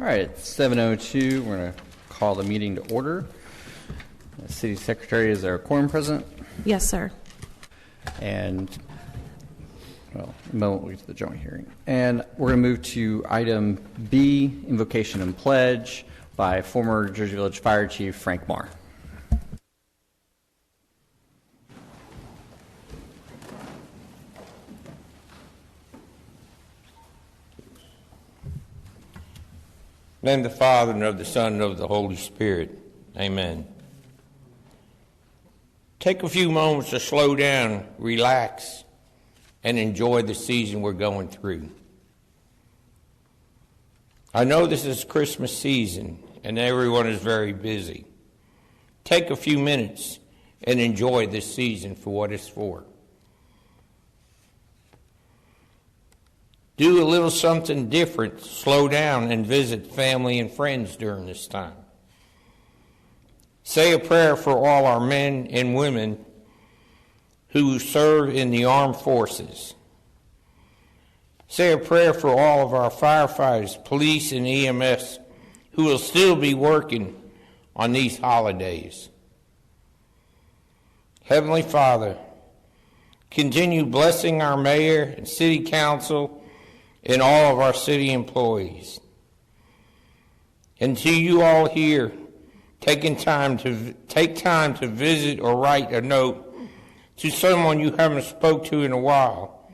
All right, it's 7:02. We're going to call the meeting to order. The City Secretary, is there a quorum present? Yes, sir. And, well, in a moment we'll get to the joint hearing. And we're going to move to item B, invocation and pledge by former Jersey Village Fire Chief Frank Marr. In the name of the Father, and of the Son, and of the Holy Spirit. Amen. Take a few moments to slow down, relax, and enjoy the season we're going through. I know this is Christmas season, and everyone is very busy. Take a few minutes and enjoy this season for what it's for. Do a little something different, slow down, and visit family and friends during this time. Say a prayer for all our men and women who serve in the armed forces. Say a prayer for all of our firefighters, police, and EMS who will still be working on these holidays. Heavenly Father, continue blessing our mayor and city council and all of our city employees. And to you all here, take time to visit or write a note to someone you haven't spoke to in a while,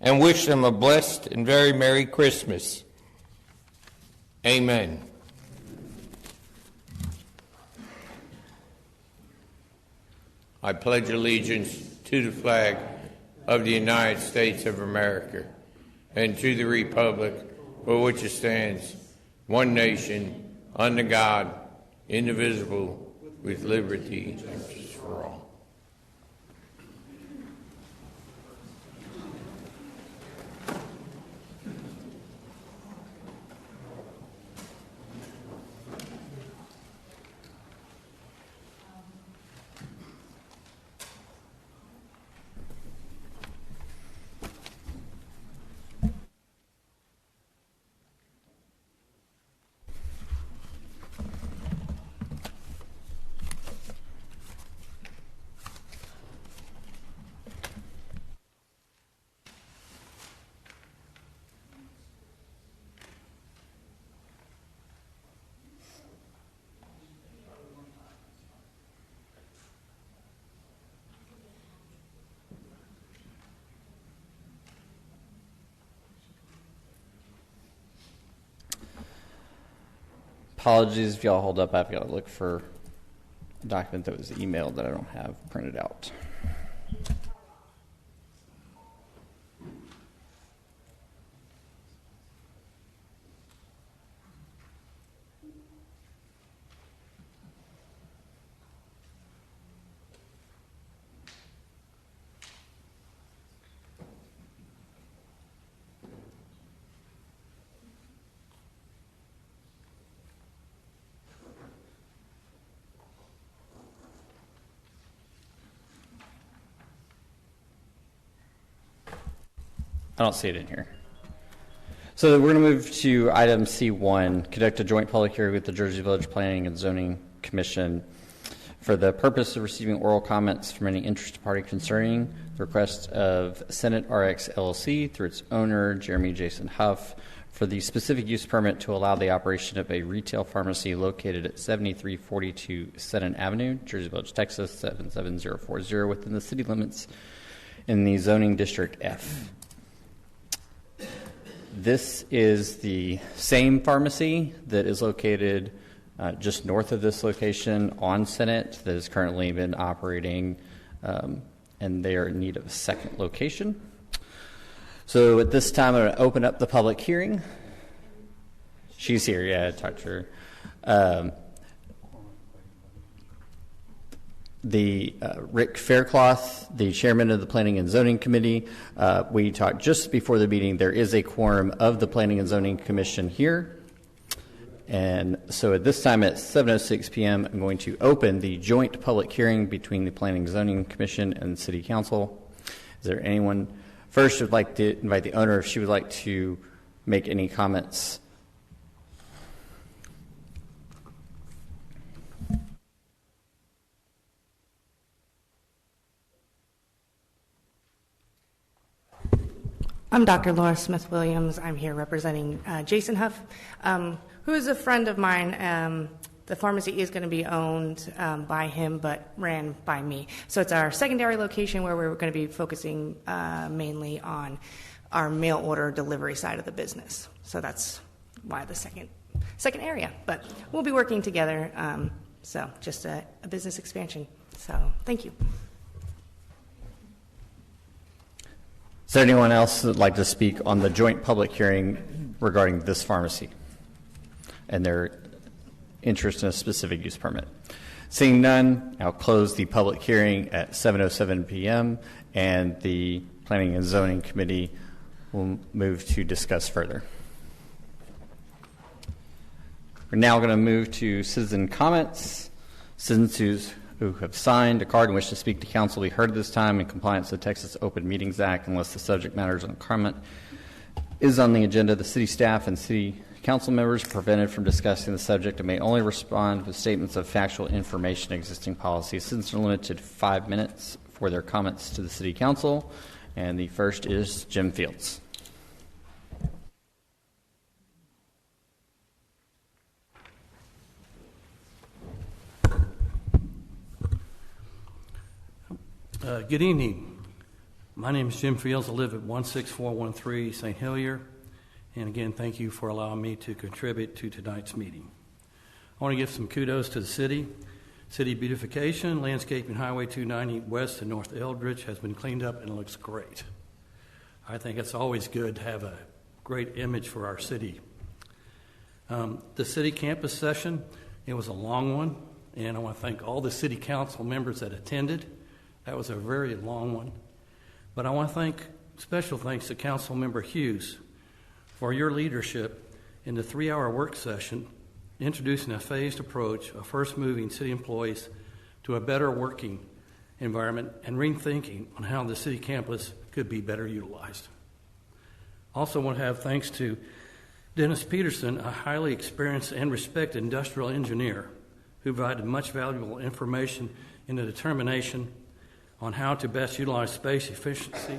and wish them a blessed and very Merry Christmas. Amen. I pledge allegiance to the flag of the United States of America and to the republic for which it stands, one nation, under God, indivisible, with liberty and justice for all. Apologies if y'all hold up. I've got to look for a document that was emailed that I don't have printed out. I don't see it in here. So we're going to move to item C1, conduct a joint public hearing with the Jersey Village Planning and Zoning Commission for the purpose of receiving oral comments from any interested party concerning the request of Senate RX LLC through its owner, Jeremy Jason Huff, for the specific use permit to allow the operation of a retail pharmacy located at 7342 Senate Avenue, Jersey Village, Texas, 77040, within the city limits in the zoning district F. This is the same pharmacy that is located just north of this location on Senate that has currently been operating, and they are in need of a second location. So at this time, I'm going to open up the public hearing. She's here, yeah, I talked to her. Rick Faircloth, the chairman of the Planning and Zoning Committee. We talked just before the meeting. There is a quorum of the Planning and Zoning Commission here. And so at this time at 7:06 p.m., I'm going to open the joint public hearing between the Planning and Zoning Commission and City Council. Is there anyone first who would like to invite the owner if she would like to make any comments? I'm Dr. Laura Smith-Williams. I'm here representing Jason Huff, who is a friend of mine. The pharmacy is going to be owned by him, but ran by me. So it's our secondary location where we're going to be focusing mainly on our mail order delivery side of the business. So that's why the second area. But we'll be working together. So just a business expansion. So thank you. Is there anyone else that would like to speak on the joint public hearing regarding this pharmacy and their interest in a specific use permit? Seeing none, I'll close the public hearing at 7:07 p.m. and the Planning and Zoning Committee will move to discuss further. We're now going to move to citizen comments. Citizens who have signed a card and wish to speak to council will be heard at this time in compliance with the Texas Open Meetings Act unless the subject matter on comment is on the agenda. The city staff and city council members are prevented from discussing the subject and may only respond with statements of factual information existing policies. Citizens are limited to 5 minutes for their comments to the city council. And the first is Jim Fields. Good evening. My name is Jim Fields. I live at 16413 St. Helier. And again, thank you for allowing me to contribute to tonight's meeting. I want to give some kudos to the city. City beautification, landscaping Highway 290 west to North Eldridge has been cleaned up and looks great. I think it's always good to have a great image for our city. The city campus session, it was a long one, and I want to thank all the city council members that attended. That was a very long one. But I want to thank, special thanks to Council Member Hughes for your leadership in the 3-hour work session, introducing a phased approach of first moving city employees to a better working environment and rethinking on how the city campus could be better utilized. Also want to have thanks to Dennis Peterson, a highly experienced and respected industrial engineer who provided much valuable information in the determination on how to best utilize space efficiency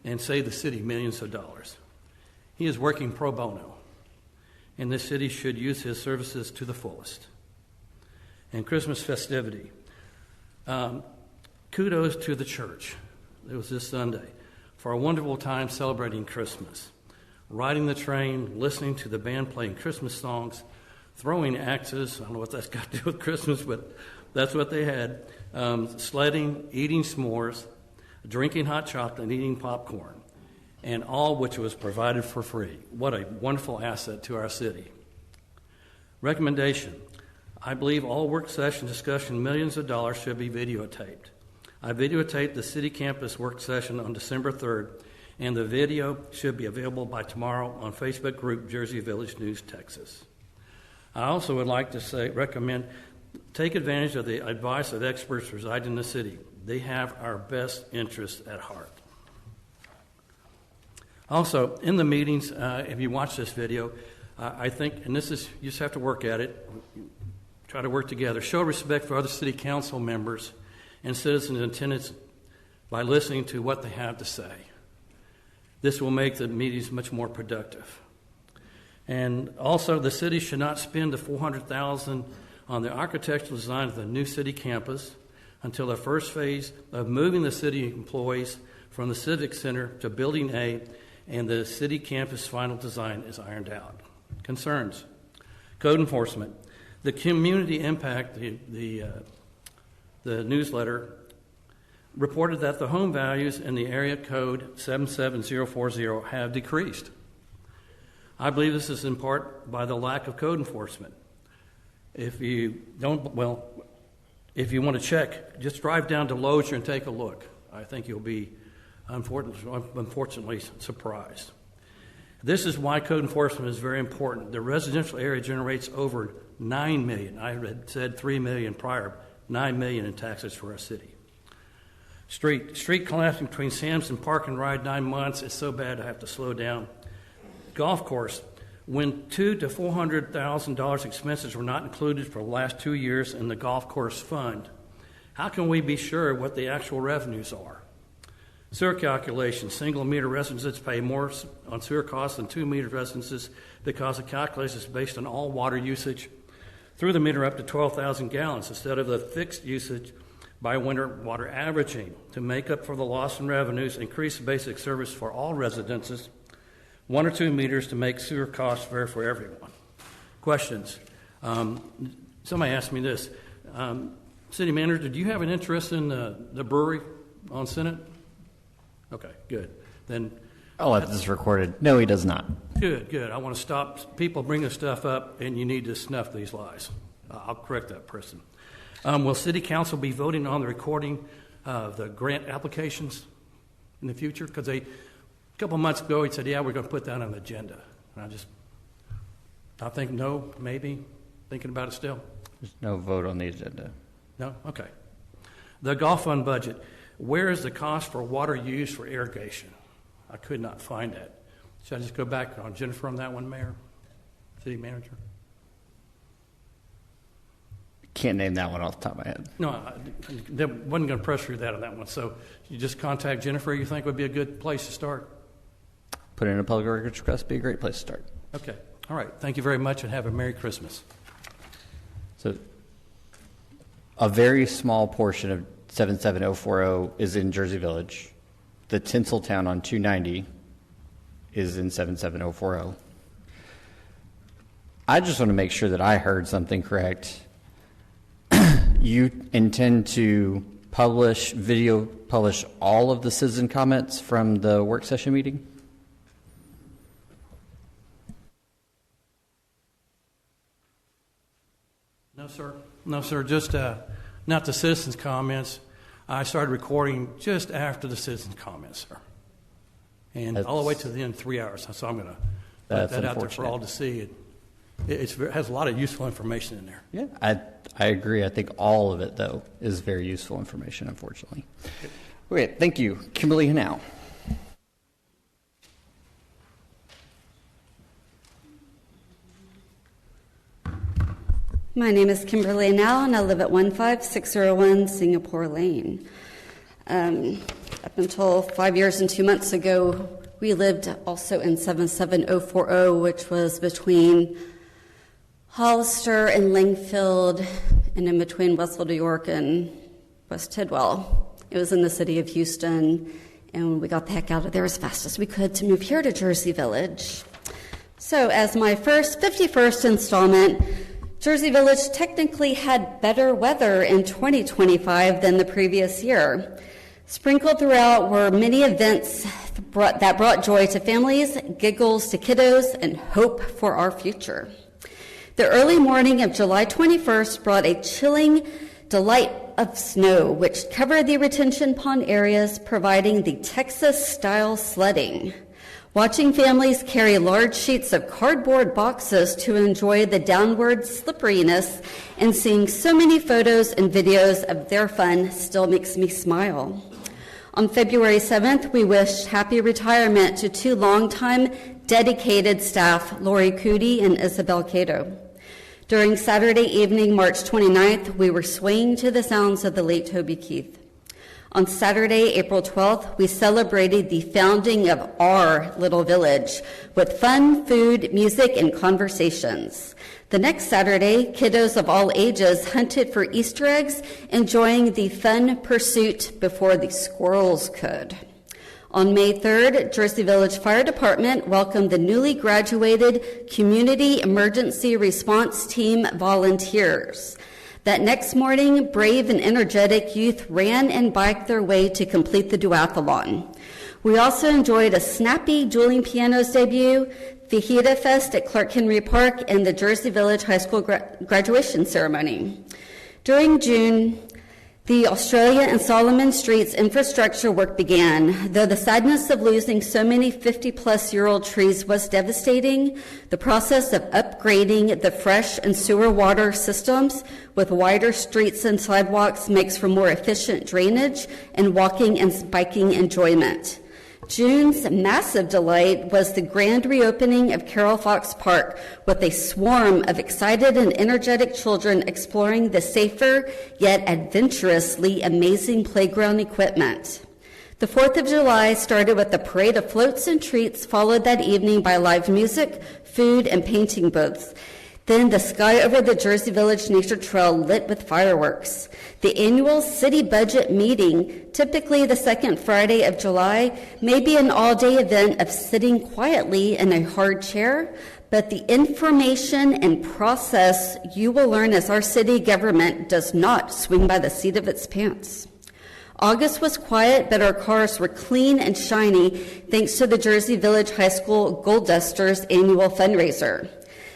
and save the city millions of dollars. He is working pro bono, and this city should use his services to the fullest. And Christmas festivity. Kudos to the church. It was this Sunday for a wonderful time celebrating Christmas. Riding the train, listening to the band playing Christmas songs, throwing axes. I don't know what that's got to do with Christmas, but that's what they had. Sledding, eating s'mores, drinking hot chocolate, and eating popcorn, and all which was provided for free. What a wonderful asset to our city. Recommendation. I believe all work session discussion millions of dollars should be videotaped. I videotaped the city campus work session on December 3rd, and the video should be available by tomorrow on Facebook group Jersey Village News, Texas. I also would like to recommend take advantage of the advice of experts residing in the city. They have our best interests at heart. Also, in the meetings, if you watch this video, I think, and this is, you just have to work at it, try to work together, show respect for other city council members and citizens in attendance by listening to what they have to say. This will make the meetings much more productive. And also, the city should not spend the $400,000 on the architectural design of the new city campus until the first phase of moving the city employees from the Civic Center to Building A and the city campus final design is ironed out. Concerns. Code enforcement. The community impact, the newsletter, reported that the home values in the area code 77040 have decreased. I believe this is in part by the lack of code enforcement. If you want to check, just drive down to Lozier and take a look. I think you'll be unfortunately surprised. This is why code enforcement is very important. The residential area generates over $9 million. I had said $3 million prior, $9 million in taxes for our city. Street collapsing between Sampson Park and Ride 9 months is so bad I have to slow down. Golf course. When $200,000 to $400,000 expenses were not included for the last 2 years in the golf course fund, how can we be sure what the actual revenues are? Sewer calculation, single meter residences pay more on sewer costs than 2 meter residences because the calculation is based on all water usage through the meter up to 12,000 gallons instead of the fixed usage by winter water averaging. To make up for the loss in revenues, increase basic service for all residences, 1 or 2 meters to make sewer costs fair for everyone. Questions? Somebody asked me this. City Manager, do you have an interest in the brewery on Senate? Okay, good. Then I'll let this recorded. No, he does not. good. I want to stop people bringing stuff up, and you need to snuff these lies. I'll correct that person. Will City Council be voting on the recording of the grant applications in the future? Because a couple months ago, he said, yeah, we're going to put that on the agenda. And I think no, maybe. Thinking about it still? There's no vote on the agenda. No? Okay. The Gulf Fund budget. Where is the cost for water used for irrigation? I could not find that. Should I just go back on Jennifer on that one, Mayor? City Manager? Can't name that one off the top of my head. No, I wasn't going to pressure you that on that one. So you just contact Jennifer, you think would be a good place to start? Put in a public records request, be a great place to start. Okay. All right. Thank you very much, and have a Merry Christmas. So a very small portion of 77040 is in Jersey Village. The Tinseltown on 290 is in 77040. I just want to make sure that I heard something correct. You intend to publish all of the citizen comments from the work session meeting? No, sir. Just not the citizens' comments. I started recording just after the citizens' comments, sir. And all the way to the end, 3 hours. So I'm going to put that out there for all to see. It has a lot of useful information in there. Yeah, I agree. I think all of it, though, is very useful information, unfortunately. Okay, thank you. Kimberly Hanau. My name is Kimberly Now, and I live at 15601 Singapore Lane. Up until 5 years and 2 months ago, we lived also in 77040, which was between Hollister and Langfield, and in between Westville, New York, and West Tidwell. It was in the city of Houston, and we got the heck out of there as fast as we could to move here to Jersey Village. So as my 51st installment, Jersey Village technically had better weather in 2025 than the previous year. Sprinkled throughout were many events that brought joy to families, giggles to kiddos, and hope for our future. The early morning of July 21st brought a chilling delight of snow, which covered the retention pond areas, providing the Texas-style sledding. Watching families carry large sheets of cardboard boxes to enjoy the downward slipperiness and seeing so many photos and videos of their fun still makes me smile. On February 7th, we wished happy retirement to two longtime dedicated staff, Lori Cootie and Isabel Cato. During Saturday evening, March 29th, we were swaying to the sounds of the late Toby Keith. On Saturday, April 12th, we celebrated the founding of our little village with fun, food, music, and conversations. The next Saturday, kiddos of all ages hunted for Easter eggs, enjoying the fun pursuit before the squirrels could. On May 3rd, Jersey Village Fire Department welcomed the newly graduated Community Emergency Response Team volunteers. That next morning, brave and energetic youth ran and biked their way to complete the duathlon. We also enjoyed a snappy dueling pianos debut, Fajita Fest at Clark Henry Park, and the Jersey Village High School graduation ceremony. During June, the Australia and Solomon Streets infrastructure work began. Though the sadness of losing so many 50-plus-year-old trees was devastating, the process of upgrading the fresh and sewer water systems with wider streets and sidewalks makes for more efficient drainage and walking and biking enjoyment. June's massive delight was the grand reopening of Carol Fox Park with a swarm of excited and energetic children exploring the safer yet adventurously amazing playground equipment. The 4th of July started with a parade of floats and treats, followed that evening by live music, food, and painting booths. Then the sky over the Jersey Village Nature Trail lit with fireworks. The annual city budget meeting, typically the second Friday of July, may be an all-day event of sitting quietly in a hard chair, but the information and process you will learn as our city government does not swing by the seat of its pants. August was quiet, but our cars were clean and shiny thanks to the Jersey Village High School Gold Dusters annual fundraiser.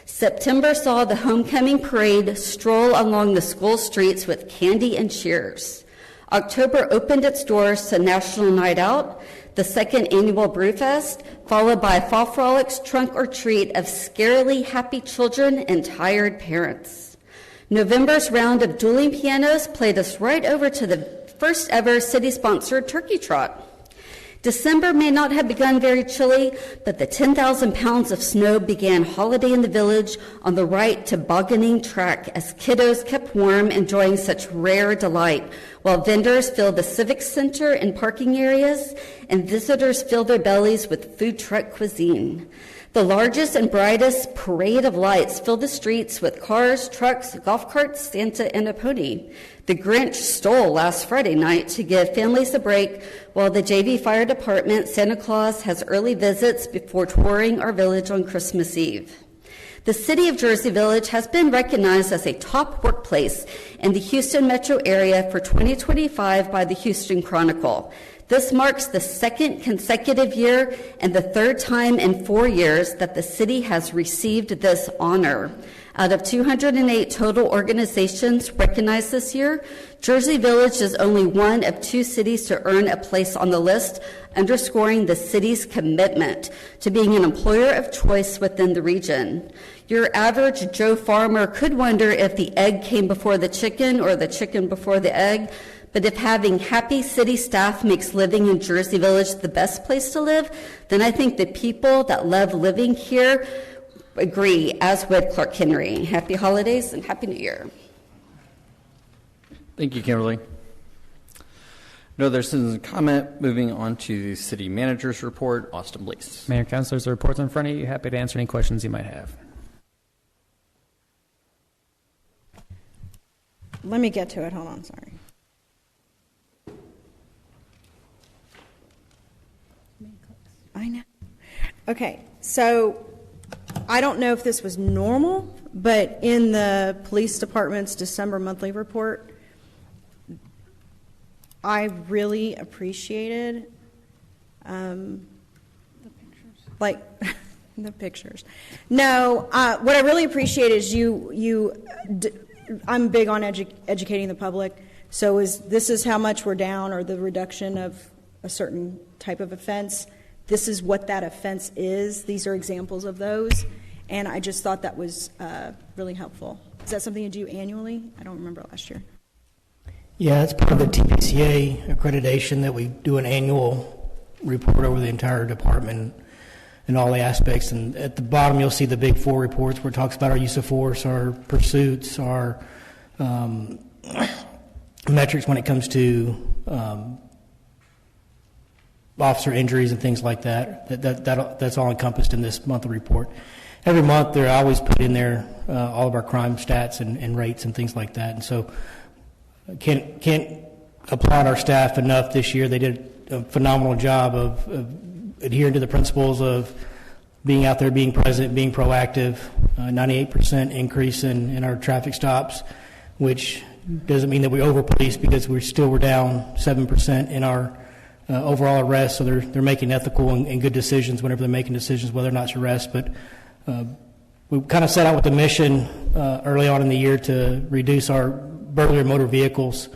September saw the homecoming parade stroll along the school streets with candy and cheers. October opened its doors to National Night Out, the second annual Brewfest, followed by Fall Frolics trunk or treat of scarily happy children and tired parents. November's round of dueling pianos played us right over to the first ever city-sponsored turkey trot. December may not have begun very chilly, but the 10,000 pounds of snow began holiday in the village on the right tobogganing track as kiddos kept warm, enjoying such rare delight, while vendors filled the civic center and parking areas, and visitors filled their bellies with food truck cuisine. The largest and brightest parade of lights filled the streets with cars, trucks, golf carts, Santa, and a pony. The Grinch stole last Friday night to give families a break, while the JV Fire Department, Santa Claus, has early visits before touring our village on Christmas Eve. The City of Jersey Village has been recognized as a top workplace in the Houston metro area for 2025 by the Houston Chronicle. This marks the second consecutive year and the third time in 4 years that the city has received this honor. Out of 208 total organizations recognized this year, Jersey Village is only one of 2 cities to earn a place on the list, underscoring the city's commitment to being an employer of choice within the region. Your average Joe farmer could wonder if the egg came before the chicken or the chicken before the egg, but if having happy city staff makes living in Jersey Village the best place to live, then I think the people that love living here agree, as would Clark Henry. Happy holidays and Happy New Year. Thank you, Kimberly. No other citizen comment. Moving on to the city manager's report. Austin Blease. Mayor, councilors, the report's in front of you. Happy to answer any questions you might have. Let me get to it. Hold on, sorry. I know. Okay, so I don't know if this was normal, but in the police department's December monthly report, I really appreciated, like, the pictures. No, what I really appreciate is I'm big on educating the public. So this is how much we're down, or the reduction of a certain type of offense. This is what that offense is. These are examples of those. And I just thought that was really helpful. Is that something you do annually? I don't remember last year. Yeah, it's part of the TPCA accreditation that we do an annual report over the entire department and all the aspects. And at the bottom, you'll see the big 4 reports where it talks about our use of force, our pursuits, our metrics when it comes to officer injuries and things like that. That's all encompassed in this monthly report. Every month, I always put in there all of our crime stats and rates and things like that. And so, can't applaud our staff enough this year. They did a phenomenal job of adhering to the principles of being out there, being present, being proactive. 98% increase in our traffic stops, which doesn't mean that we over-police, because we're down 7% in our overall arrests. So they're making ethical and good decisions whenever they're making decisions whether or not to arrest. But we kind of set out with the mission early on in the year to reduce our burglary of motor vehicles,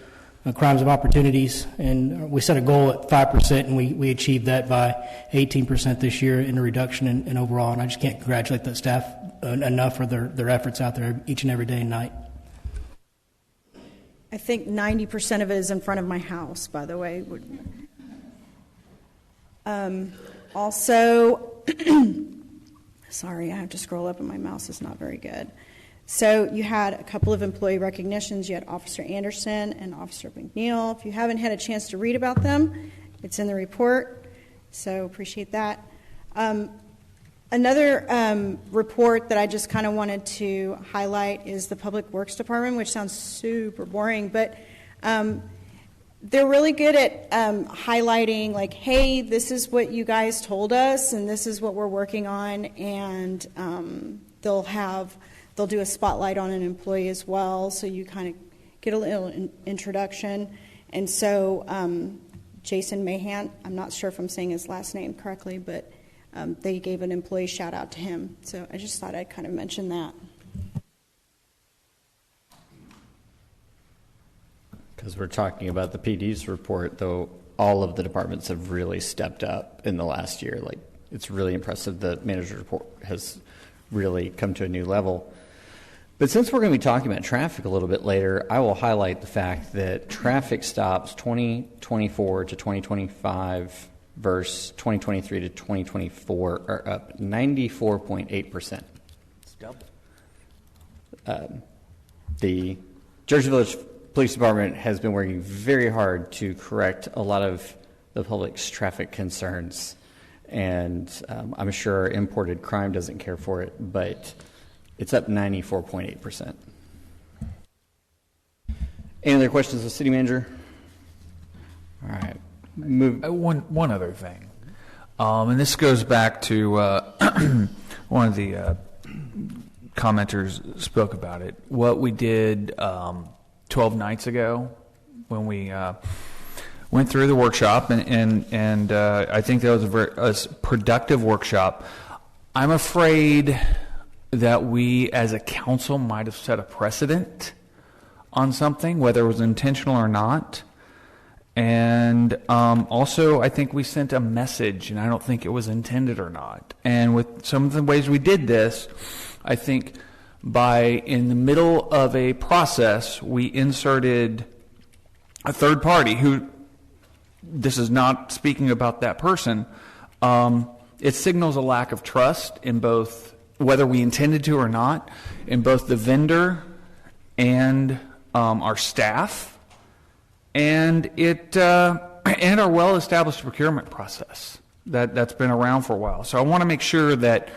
crimes of opportunities, and we set a goal at 5%, and we achieved that by 18% this year in a reduction in overall. And I just can't congratulate that staff enough for their efforts out there each and every day and night. I think 90% of it is in front of my house, by the way. Also, sorry, I have to scroll up and my mouse is not very good. So you had a couple of employee recognitions. You had Officer Anderson and Officer McNeil. If you haven't had a chance to read about them, It's in the report, so appreciate that. Another report that I just kind of wanted to highlight is the Public Works Department, which sounds super boring, but they're really good at highlighting, like, hey, this is what you guys told us, and this is what we're working on, and they'll do a spotlight on an employee as well, so you kind of get a little introduction. And so Jason Mahan, I'm not sure if I'm saying his last name correctly, but they gave an employee shout out to him. So I just thought I'd kind of mention that. Because we're talking about the PD's report, though, all of the departments have really stepped up in the last year. Like, it's really impressive. The manager's report has really come to a new level. But since we're going to be talking about traffic a little bit later, I will highlight the fact that traffic stops 2024 to 2025 versus 2023 to 2024 are up 94.8%. It's double. The Jersey Village Police Department has been working very hard to correct a lot of the public's traffic concerns, and I'm sure imported crime doesn't care for it, but it's up 94.8%. Any other questions of the city manager? All right. One other thing, and this goes back to one of the commenters spoke about it. What we did 12 nights ago when we went through the workshop, and I think that was a productive workshop. I'm afraid that we as a council might have set a precedent on something, whether it was intentional or not. And also, I think we sent a message, and I don't think it was intended or not. And with some of the ways we did this, I think in the middle of a process, we inserted a third party who, this is not speaking about that person, it signals a lack of trust in both, whether we intended to or not, in both the vendor and our staff, and and our well-established procurement process that's been around for a while. So I want to make sure that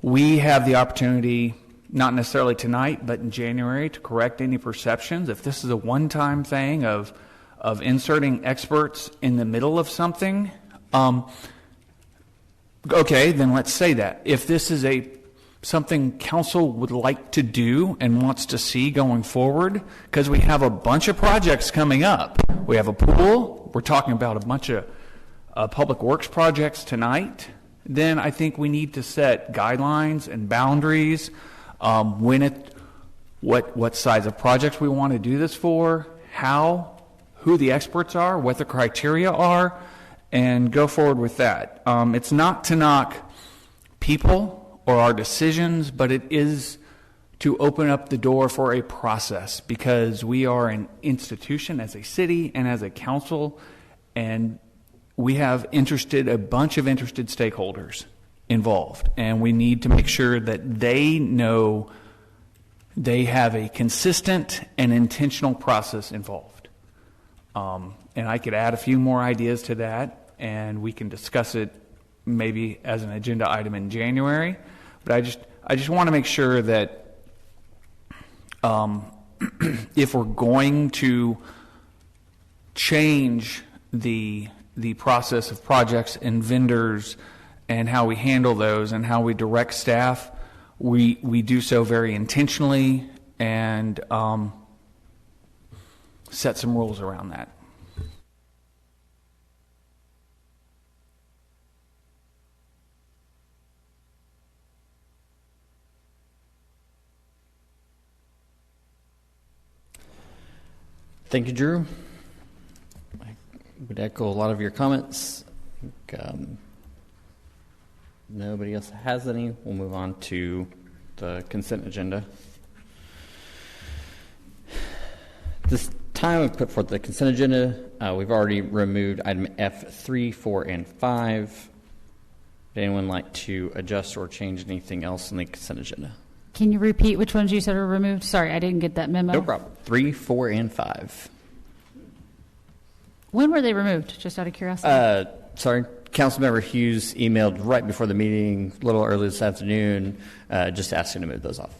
we have the opportunity, not necessarily tonight, but in January, to correct any perceptions. If this is a one-time thing of inserting experts in the middle of something, okay, then let's say that. If this is something council would like to do and wants to see going forward, because we have a bunch of projects coming up. We have a pool. We're talking about a bunch of public works projects tonight. Then I think we need to set guidelines and boundaries, what size of projects we want to do this for, who the experts are, what the criteria are, and go forward with that. It's not to knock people or our decisions, but it is to open up the door for a process, because we are an institution as a city and as a council, and we have a bunch of interested stakeholders involved, and we need to make sure that they know they have a consistent and intentional process involved. And I could add a few more ideas to that, and we can discuss it maybe as an agenda item in January. But I just want to make sure that if we're going to change the process of projects and vendors and how we handle those and how we direct staff, we do so very intentionally and set some rules around that. Thank you, Drew. I would echo a lot of your comments. I think, nobody else has any. We'll move on to the consent agenda. This time I've put forth the consent agenda. We've already removed item F3, 4, and 5. Would anyone like to adjust or change anything else in the consent agenda? Can you repeat which ones you said are removed? Sorry, I didn't get that memo. No problem. 3, 4, and 5. When were they removed? Just out of curiosity. Sorry, Councilmember Hughes emailed right before the meeting, a little early this afternoon, just asking to move those off.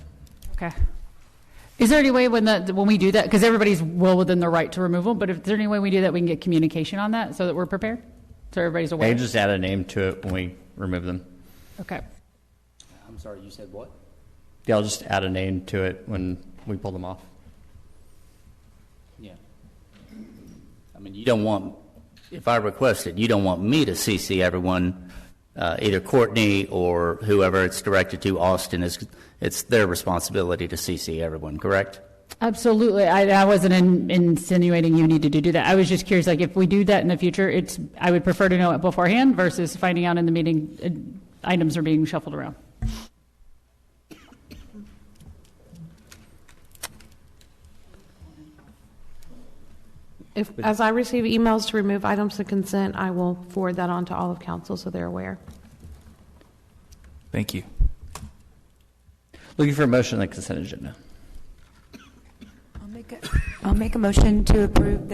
Okay. Is there any way when we do that, because everybody's well within their right to remove them, but if there's any way we do that, we can get communication on that so that we're prepared, so everybody's aware? They just add a name to it when we remove them. Okay. I'm sorry, you said what? Yeah, I'll just add a name to it when we pull them off. Yeah. I mean, you don't want, if I request it, you don't want me to CC everyone, either Courtney or whoever it's directed to, Austin, it's their responsibility to CC everyone, correct? Absolutely. I wasn't insinuating you needed to do that. I was just curious, like, if we do that in the future, I would prefer to know it beforehand versus finding out in the meeting items are being shuffled around. As I receive emails to remove items of consent, I will forward that on to all of council so they're aware. Thank you. Looking for a motion on the consent agenda. I'll make a motion to approve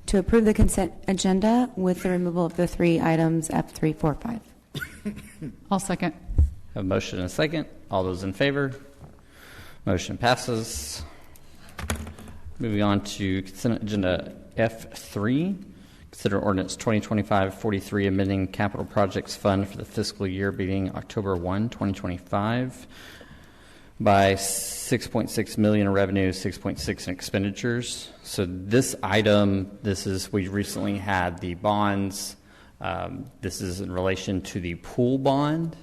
to approve the consent agenda with the removal of the 3 items F3, 4, 5. I'll second. Have a motion and a second. All those in favor? Motion passes. Moving on to consent agenda F3. Consider ordinance 2025-43, amending capital projects fund for the fiscal year beginning October 1, 2025 by $6.6 million in revenue, 6.6 in expenditures. So this item, we recently had the bonds. This is in relation to the pool bond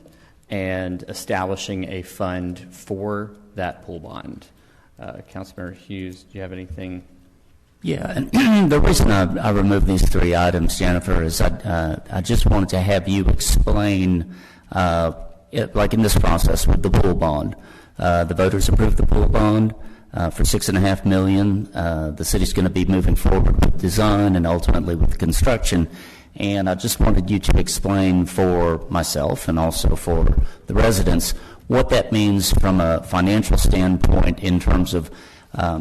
and establishing a fund for that pool bond. Councilmember Hughes, do you have anything? Yeah, and the reason I removed these 3 items, Jennifer, is I just wanted to have you explain, like in this process with the pool bond. The voters approved the pool bond for $6.5 million. The city's going to be moving forward with design and ultimately with construction. And I just wanted you to explain for myself and also for the residents what that means from a financial standpoint in terms of,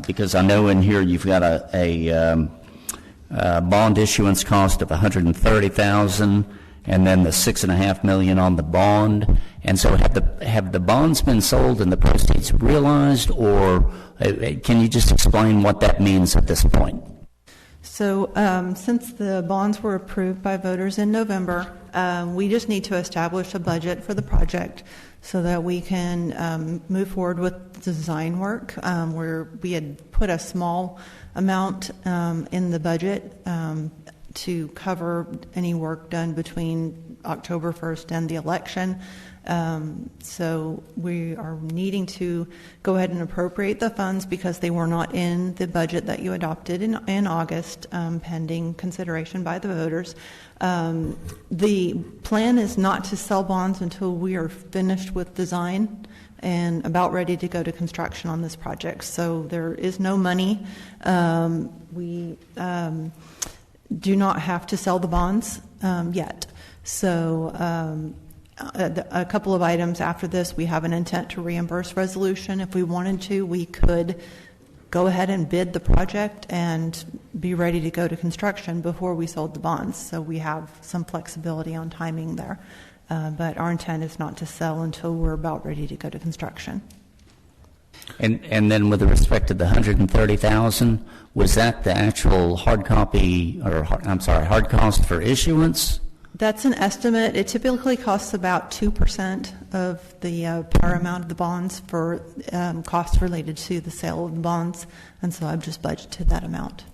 because I know in here you've got a bond issuance cost of $130,000 and then the $6.5 million on the bond. And so have the bonds been sold and the proceeds realized, or can you just explain what that means at this point? So since the bonds were approved by voters in November, we just need to establish a budget for the project so that we can move forward with design work, where we had put a small amount in the budget to cover any work done between October 1st and the election. So we are needing to go ahead and appropriate the funds because they were not in the budget that you adopted in August, pending consideration by the voters. The plan is not to sell bonds until we are finished with design and about ready to go to construction on this project. So there is no money. We do not have to sell the bonds yet. So a couple of items after this, we have an intent to reimburse resolution. If we wanted to, we could go ahead and bid the project and be ready to go to construction before we sold the bonds. So we have some flexibility on timing there. But our intent is not to sell until we're about ready to go to construction. And then with respect to the $130,000, was that the actual hard copy, or hard cost for issuance? That's an estimate. It typically costs about 2% of the par amount of the bonds for costs related to the sale of the bonds, and so I've just budgeted that amount.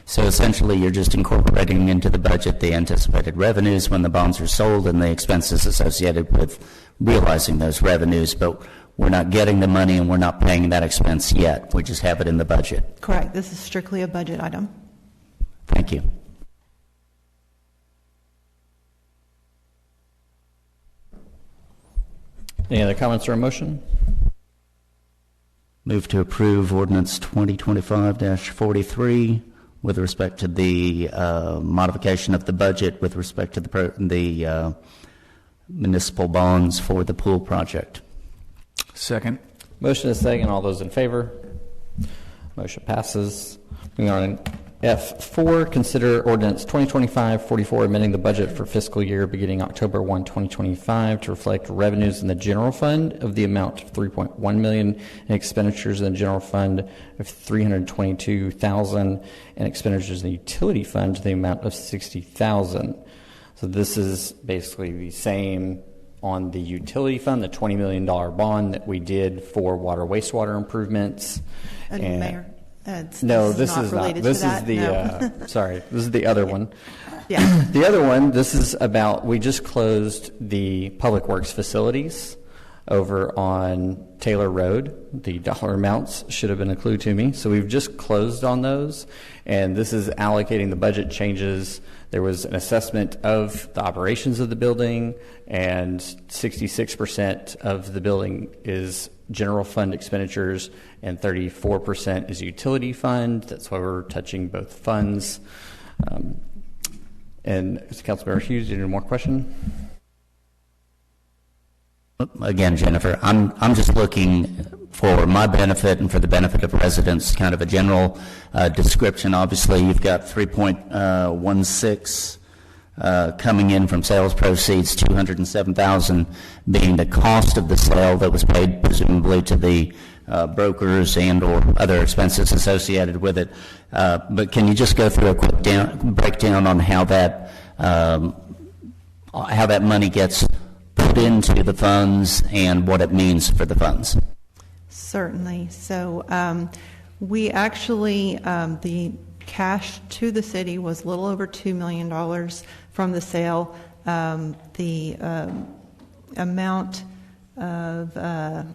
So essentially you're just incorporating into the budget the anticipated revenues when the bonds are sold and the expenses associated with realizing those revenues, but we're not getting the money and we're not paying that expense yet. We just have it in the budget. Correct. This is strictly a budget item. Thank you. Any other comments or a motion? Move to approve ordinance 2025-43 with respect to the modification of the budget with respect to the municipal bonds for the pool project. Second. Motion is second. All those in favor? Motion passes. Moving on, F4, consider ordinance 2025-44, amending the budget for fiscal year beginning October 1, 2025 to reflect revenues in the general fund of the amount of $3.1 million and expenditures in the general fund of $322,000 and expenditures in the utility fund to the amount of $60,000. So this is basically the same on the utility fund, the $20 million bond that we did for water wastewater improvements. And Mayor? No, this is not. related This to is that. the, No. sorry, this is the other one. Yeah. The other one, this is about, we just closed the Public Works facilities over on Taylor Road. The dollar amounts should have been a clue to me. So we've just closed on those, and this is allocating the budget changes. There was an assessment of the operations of the building, and 66% of the building is general fund expenditures, and 34% is utility fund. That's why we're touching both funds. And Councilmember Hughes, any more question? Again, Jennifer, I'm just looking for my benefit and for the benefit of residents, kind of a general description. Obviously, you've got 3.16 coming in from sales proceeds, 207,000 being the cost of the sale that was paid presumably to the brokers and or other expenses associated with it. But can you just go through a quick breakdown on how that money gets put into the funds and what it means for the funds? Certainly. So we actually, the cash to the city was a little over $2 million from the sale. The amount of, the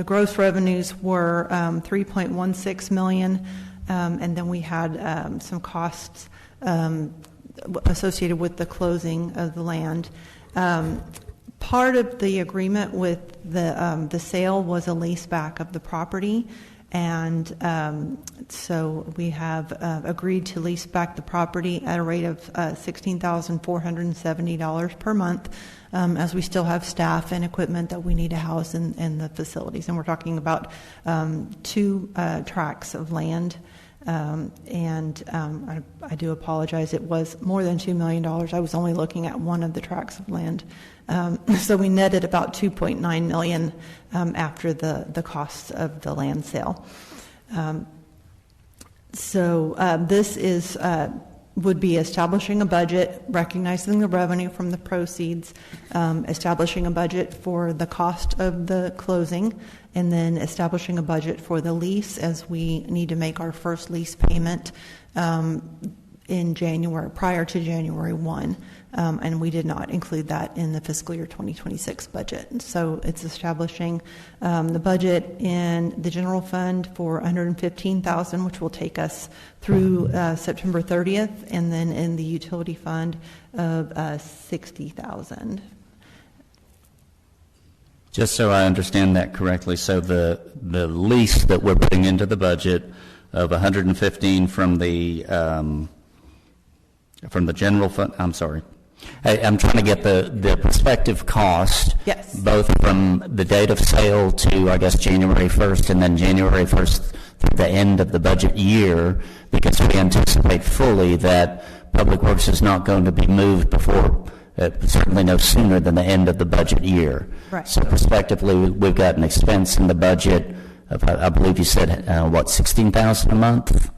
gross revenues were $3.16 million, and then we had some costs associated with the closing of the land. Part of the agreement with the sale was a lease back of the property, and so we have agreed to lease back the property at a rate of $16,470 per month, as we still have staff and equipment that we need to house in the facilities. And we're talking about 2 tracts of land. I do apologize. It was more than $2 million. I was only looking at one of the tracts of land. So we netted about $2.9 million after the costs of the land sale. This is would be establishing a budget, recognizing the revenue from the proceeds, establishing a budget for the cost of the closing, and then establishing a budget for the lease as we need to make our first lease payment in January, prior to January 1. And we did not include that in the fiscal year 2026 budget. So it's establishing the budget in the general fund for $115,000, which will take us through September 30th, and then in the utility fund of $60,000. Just so I understand that correctly, so the lease that we're putting into the budget of $115 from the general fund, I'm sorry. I'm trying to get the prospective cost, yes, both from the date of sale to, I guess, January 1st, and then January 1st through the end of the budget year, because we anticipate fully that Public Works is not going to be moved before, certainly no sooner than the end of the budget year. Right. So prospectively, we've got an expense in the budget of, I believe you said, $16,000 a month?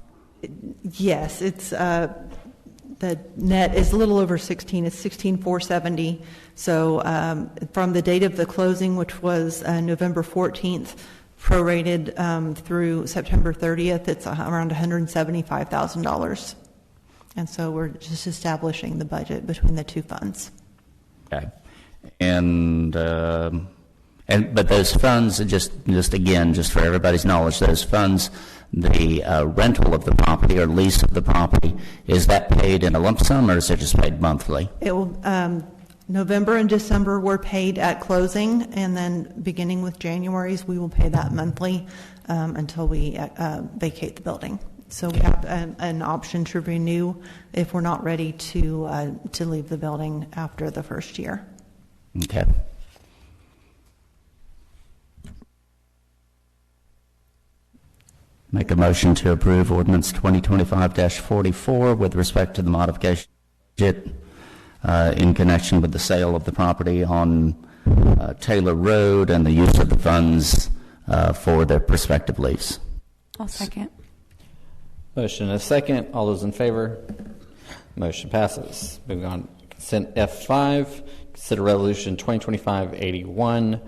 Yes, it's the net is a little over 16. It's 16,470. So from the date of the closing, which was November 14th, prorated through September 30th, it's around $175,000. And so we're just establishing the budget between the 2 funds. Okay. But those funds, just again, just for everybody's knowledge, those funds, the rental of the property or lease of the property, is that paid in a lump sum or is it just paid monthly? It will. November and December were paid at closing, and then beginning with January's, we will pay that monthly until we vacate the building. So we have an option to renew if we're not ready to leave the building after the first year. Okay. Make a motion to approve ordinance 2025-44 with respect to the modification budget in connection with the sale of the property on Taylor Road and the use of the funds for their prospective lease. I'll second. Motion and a second. All those in favor? Motion passes. Moving on. Consent F5. Consider Resolution 2025-81.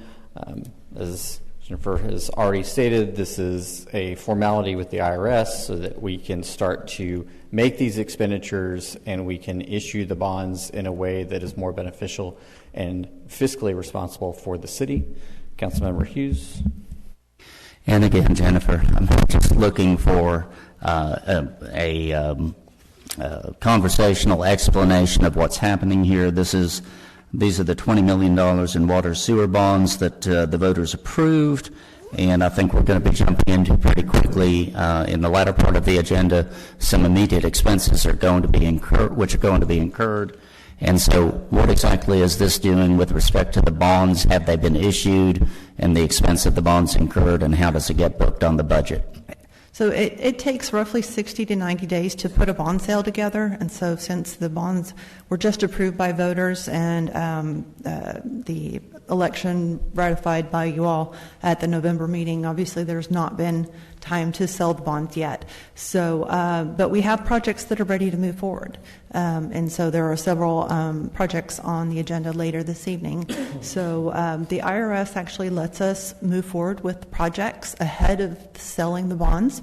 As Jennifer has already stated, this is a formality with the IRS so that we can start to make these expenditures and we can issue the bonds in a way that is more beneficial and fiscally responsible for the city. Councilmember Hughes. And again, Jennifer, I'm just looking for a conversational explanation of what's happening here. These are the $20 million in water sewer bonds that the voters approved, and I think we're going to be jumping into pretty quickly in the latter part of the agenda. Some immediate expenses are going to be incurred, and so what exactly is this doing with respect to the bonds? Have they been issued, and the expense of the bonds incurred, and how does it get booked on the budget? So it takes roughly 60 to 90 days to put a bond sale together, and so since the bonds were just approved by voters and the election ratified by you all at the November meeting, obviously there's not been time to sell the bonds yet. So, but we have projects that are ready to move forward, and so there are several projects on the agenda later this evening. So the IRS actually lets us move forward with projects ahead of selling the bonds,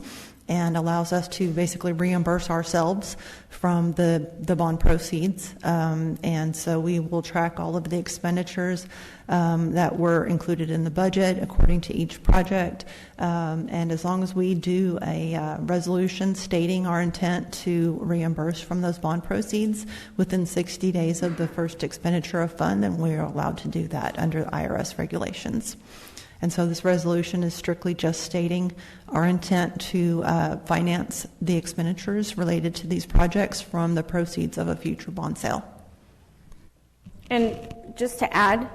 and allows us to basically reimburse ourselves from the bond proceeds. And so we will track all of the expenditures that were included in the budget according to each project. And as long as we do a resolution stating our intent to reimburse from those bond proceeds within 60 days of the first expenditure of fund, then we are allowed to do that under the IRS regulations. And so this resolution is strictly just stating our intent to finance the expenditures related to these projects from the proceeds of a future bond sale. And just to add,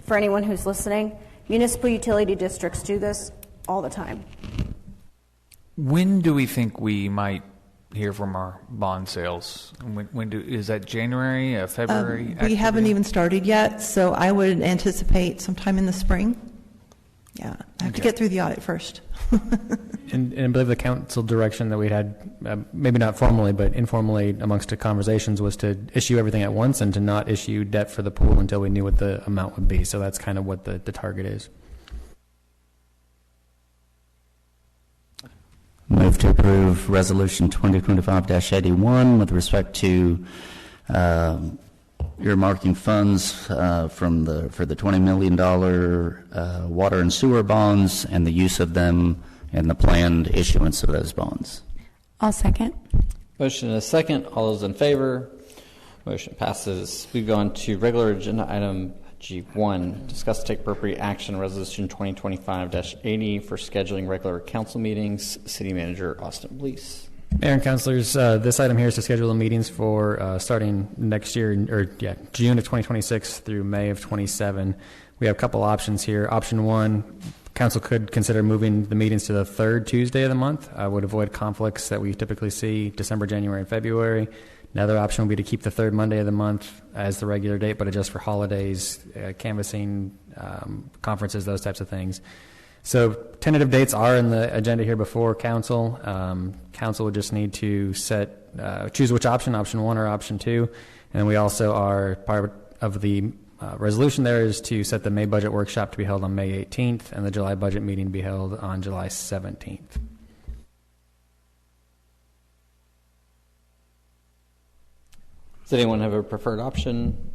for anyone who's listening, municipal utility districts do this all the time. When do we think we might hear from our bond sales? Is that January, February? We haven't even started yet, so I would anticipate sometime in the spring. Yeah, I have to get through the audit first. And I believe the council direction that we had, maybe not formally, but informally amongst the conversations, was to issue everything at once and to not issue debt for the pool until we knew what the amount would be. So that's kind of what the target is. Move to approve Resolution 2025-81 with respect to earmarking funds for the $20 million water and sewer bonds and the use of them and the planned issuance of those bonds. I'll second. Motion and a second. All those in favor? Motion passes. We go on to regular agenda item G1. Discuss and take appropriate action Resolution 2025-80 for scheduling regular council meetings. City Manager Austin Blease. Mayor and councilors, this item here is to schedule the meetings for starting next year, June of 2026 through May of 27. We have a couple options here. Option one, council could consider moving the meetings to the third Tuesday of the month. Would avoid conflicts that we typically see December, January, and February. Another option would be to keep the third Monday of the month as the regular date, but adjust for holidays, canvassing, conferences, those types of things. So tentative dates are in the agenda here before council. Council would just need to choose which option one or option two. And we also are part of the resolution there is to set the May budget workshop to be held on May 18th and the July budget meeting to be held on July 17th. Does anyone have a preferred option?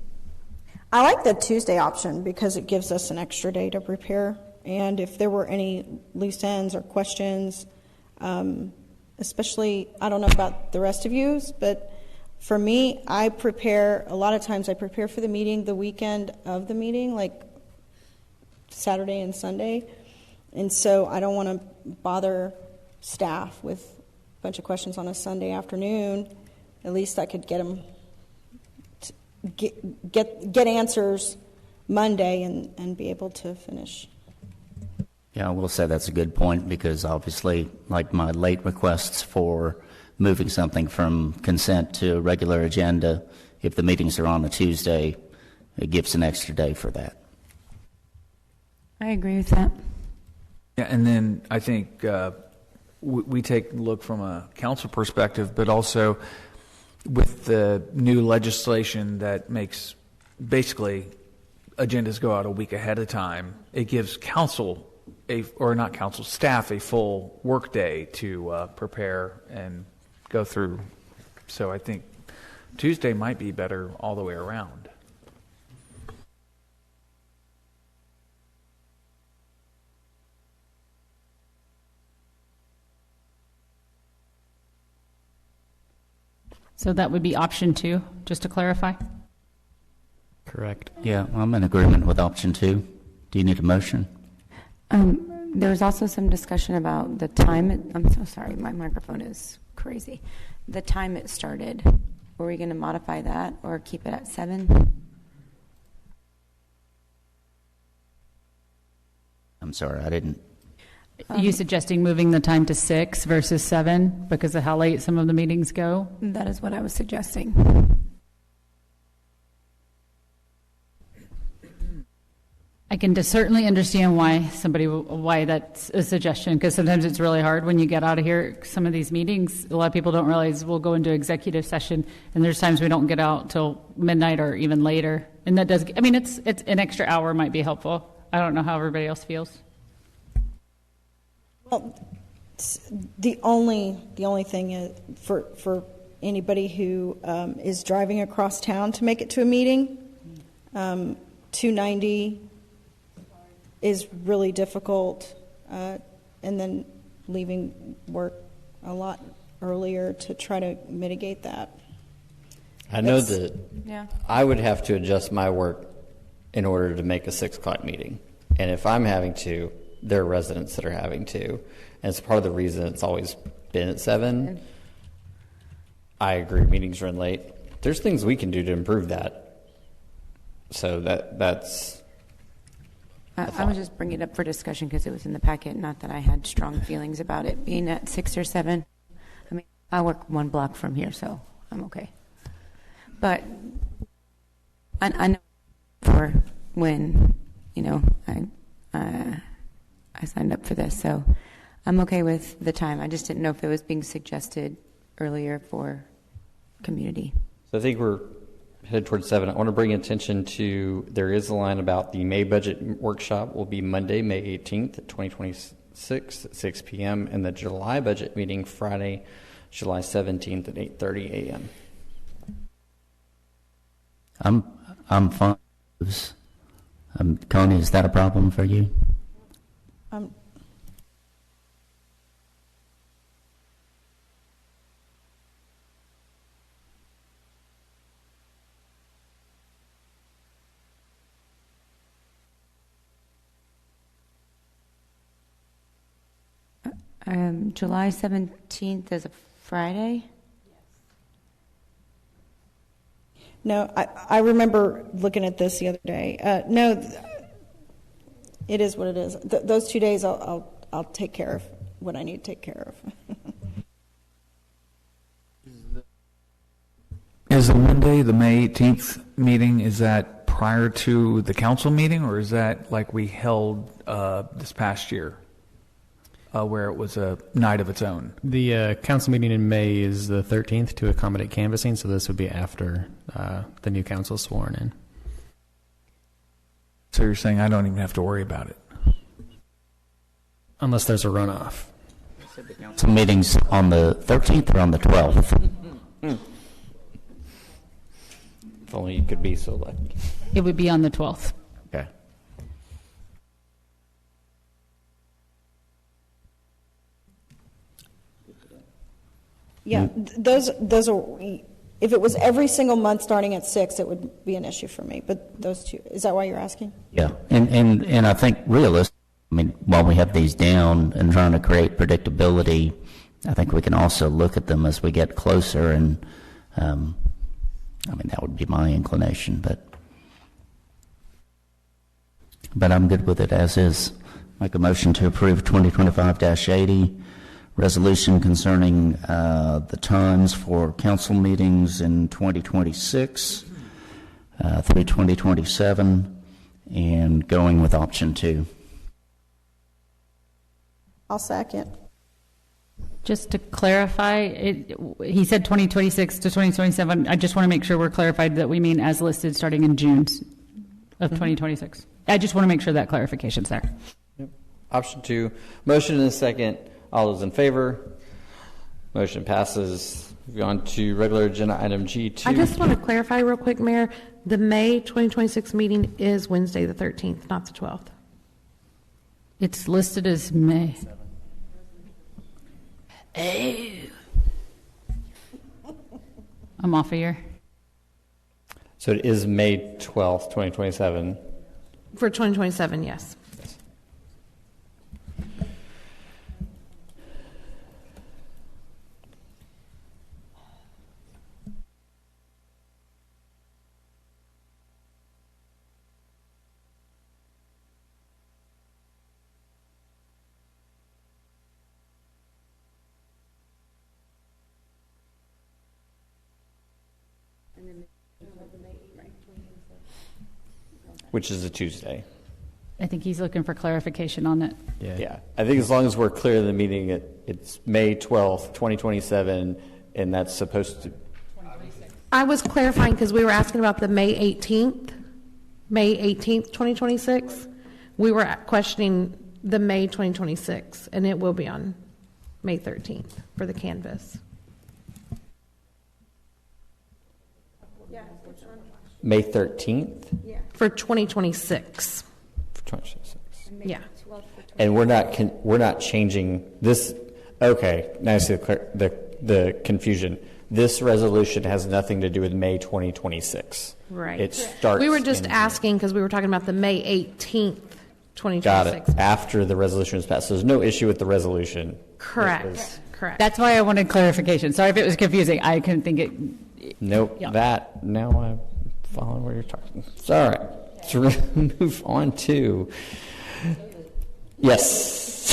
I like the Tuesday option because it gives us an extra day to prepare. And if there were any loose ends or questions, especially, I don't know about the rest of you, but for me, a lot of times I prepare for the meeting the weekend of the meeting, like Saturday and Sunday. And so I don't want to bother staff with a bunch of questions on a Sunday afternoon. At least I could get them, get answers Monday and be able to finish. Yeah, I will say that's a good point because obviously, like my late requests for moving something from consent to a regular agenda, if the meetings are on a Tuesday, it gives an extra day for that. I agree with that. Yeah, and then I think we take a look from a council perspective, but also with the new legislation that makes basically agendas go out a week ahead of time, it gives council staff a full work day to prepare and go through. So I think Tuesday might be better all the way around. So that would be option 2, just to clarify? Correct. Yeah, I'm in agreement with option 2. Do you need a motion? There was also some discussion about the time. I'm so sorry, my microphone is crazy. The time it started. Were we going to modify that or keep it at 7? I'm sorry, I didn't. Are you suggesting moving the time to 6 versus 7 because of how late some of the meetings go? That is what I was suggesting. I can certainly understand why that's a suggestion, because sometimes it's really hard when you get out of here. Some of these meetings, a lot of people don't realize we'll go into executive session, and there's times we don't get out till midnight or even later. And that does, I mean, it's an extra hour might be helpful. I don't know how everybody else feels. Well, the only thing is for anybody who is driving across town to make it to a meeting, 290 is really difficult, and then leaving work a lot earlier to try to mitigate that. I know that I would have to adjust my work in order to make a 6 o'clock meeting. And if I'm having to, there are residents that are having to. And it's part of the reason it's always been at 7. I agree, meetings run late. There's things we can do to improve that. So that's... I was just bringing it up for discussion because it was in the packet, not that I had strong feelings about it being at 6 or 7. I mean, I work 1 block from here, so I'm okay. But I know for when, I signed up for this, so I'm okay with the time. I just didn't know if it was being suggested earlier for community. So I think we're headed towards 7. I want to bring attention to, there is a line about the May budget workshop will be Monday, May 18th, 2026 at 6 p.m. and the July budget meeting Friday, July 17th at 8:30 a.m. I'm fine. Connie, is that a problem for you? July 17th is a Friday? No, I remember looking at this the other day. No, it is what it is. Those 2 days, I'll take care of what I need to take care of. Is the Monday, the May 18th meeting, is that prior to the council meeting, or is that like we held this past year? Where it was a night of its own. The council meeting in May is the 13th to accommodate canvassing, so this would be after the new council is sworn in. So you're saying I don't even have to worry about it? Unless there's a runoff. So meetings on the 13th or on the 12th? If only you could be so lucky. It would be on the 12th. Okay. Yeah, those are. If it was every single month starting at 6, it would be an issue for me. But those 2, is that why you're asking? Yeah, and I think realistically, I mean, while we have these down and trying to create predictability, I think we can also look at them as we get closer, and I mean, that would be my inclination, but I'm good with it as is. Make a motion to approve 2025-80, resolution concerning the times for council meetings in 2026 through 2027, and going with option 2. I'll second. Just to clarify, he said 2026 to 2027. I just want to make sure we're clarified that we mean as listed starting in June of 2026. I just want to make sure that clarification's there. Yep. Option 2, motion and a second. All those in favor? Motion passes. We've gone to regular agenda item G2. I just want to clarify real quick, Mayor. The May 2026 meeting is Wednesday the 13th, not the 12th. It's listed as May. Oh. I'm off a year. So it is May 12th, 2027. For 2027, yes. Which is a Tuesday. I think he's looking for clarification on it. Yeah. I think as long as we're clear in the meeting, it's May 12th, 2027, and that's supposed to... I was clarifying because we were asking about the May 18th, 2026. We were questioning the May 2026, and it will be on May 13th for the canvas. May 13th? Yeah. For 2026. For 2026. Yeah. And we're not changing this. Okay, now I see the confusion. This resolution has nothing to do with May 2026. Right. It starts. We were just asking because we were talking about the May 18th, 2026. Got it. After the resolution is passed. So there's no issue with the resolution. Correct. Correct. That's why I wanted clarification. Sorry if it was confusing. I couldn't think it. Nope. Yeah. That, now I'm following where you're talking. It's all right. So we're going to move on to, yes,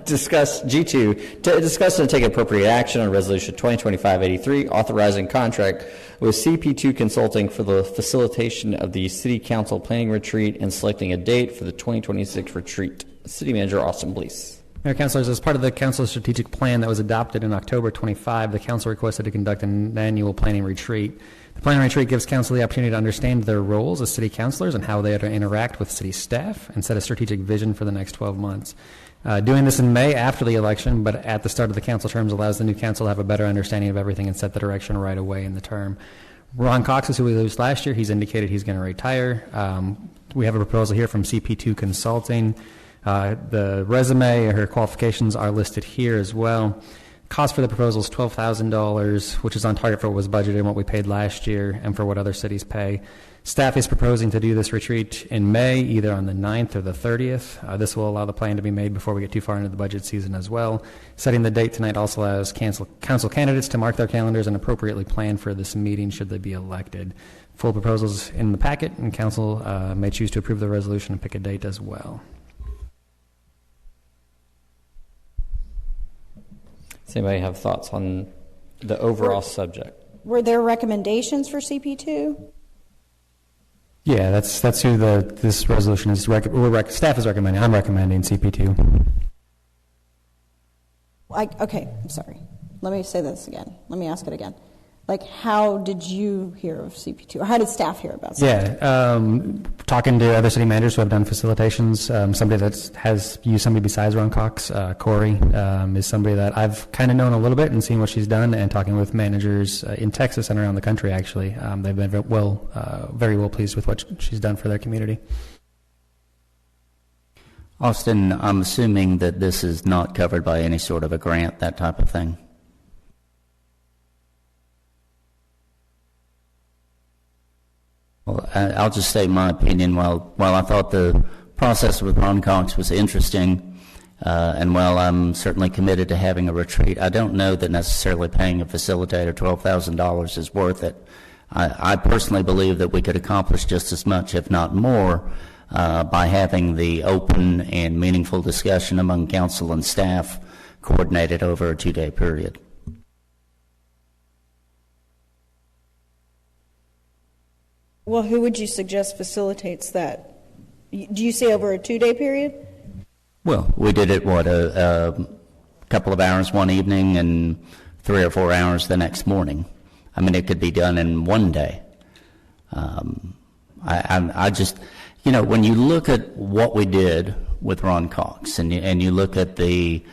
discuss G2, to discuss and take appropriate action on Resolution 2025-83, authorizing contract with CP2 Consulting for the facilitation of the City Council Planning Retreat and selecting a date for the 2026 retreat. City Manager Austin Blease. Mayor, Councilors, as part of the Council's strategic plan that was adopted in October 25, the Council requested to conduct an annual planning retreat. The planning retreat gives Council the opportunity to understand their roles as City Councilors and how they are to interact with City staff and set a strategic vision for the next 12 months. Doing this in May after the election, but at the start of the Council terms, allows the new Council to have a better understanding of everything and set the direction right away in the term. Ron Cox is who we lose last year. He's indicated he's going to retire. We have a proposal here from CP2 Consulting. The resume or her qualifications are listed here as well. Cost for the proposal is $12,000, which is on target for what was budgeted and what we paid last year and for what other cities pay. Staff is proposing to do this retreat in May, either on the 9th or the 30th. This will allow the plan to be made before we get too far into the budget season as well. Setting the date tonight also allows council candidates to mark their calendars and appropriately plan for this meeting should they be elected. Full proposals in the packet, and council may choose to approve the resolution and pick a date as well. Does anybody have thoughts on the overall subject? Were there recommendations for CP2? Yeah, that's who this resolution is. Staff is recommending. I'm recommending CP2. Okay, I'm sorry. Let me say this again. Let me ask it again. Like, how did you hear of CP2? Or how did staff hear about CP2? Yeah, talking to other city managers who have done facilitations. Somebody that has used somebody besides Ron Cox, Corey, is somebody that I've kind of known a little bit and seen what she's done, and talking with managers in Texas and around the country, actually. They've been very well pleased with what she's done for their community. Austin, I'm assuming that this is not covered by any sort of a grant, that type of thing. Well, I'll just state my opinion. While I thought the process with Ron Cox was interesting, and while I'm certainly committed to having a retreat, I don't know that necessarily paying a facilitator $12,000 is worth it. I personally believe that we could accomplish just as much, if not more, by having the open and meaningful discussion among council and staff coordinated over a 2-day period. Well, who would you suggest facilitates that? Do you say over a 2-day period? Well, we did it, a couple of hours one evening and 3 or 4 hours the next morning. I mean, it could be done in one day. I just, when you look at what we did with Ron Cox, and you look at the,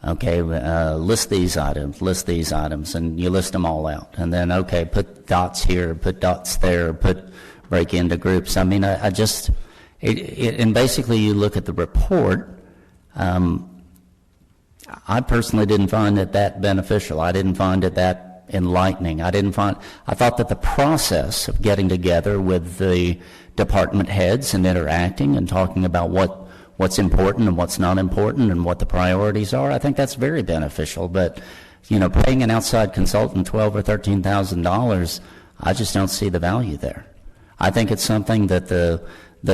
list these items, and you list them all out, and then, put dots here, put dots there, break into groups. I mean, and basically you look at the report. I personally didn't find it that beneficial. I didn't find it that enlightening. I thought that the process of getting together with the department heads and interacting and talking about what's important and what's not important and what the priorities are, I think that's very beneficial. But, paying an outside consultant $12,000 or $13,000, I just don't see the value there. I think it's something that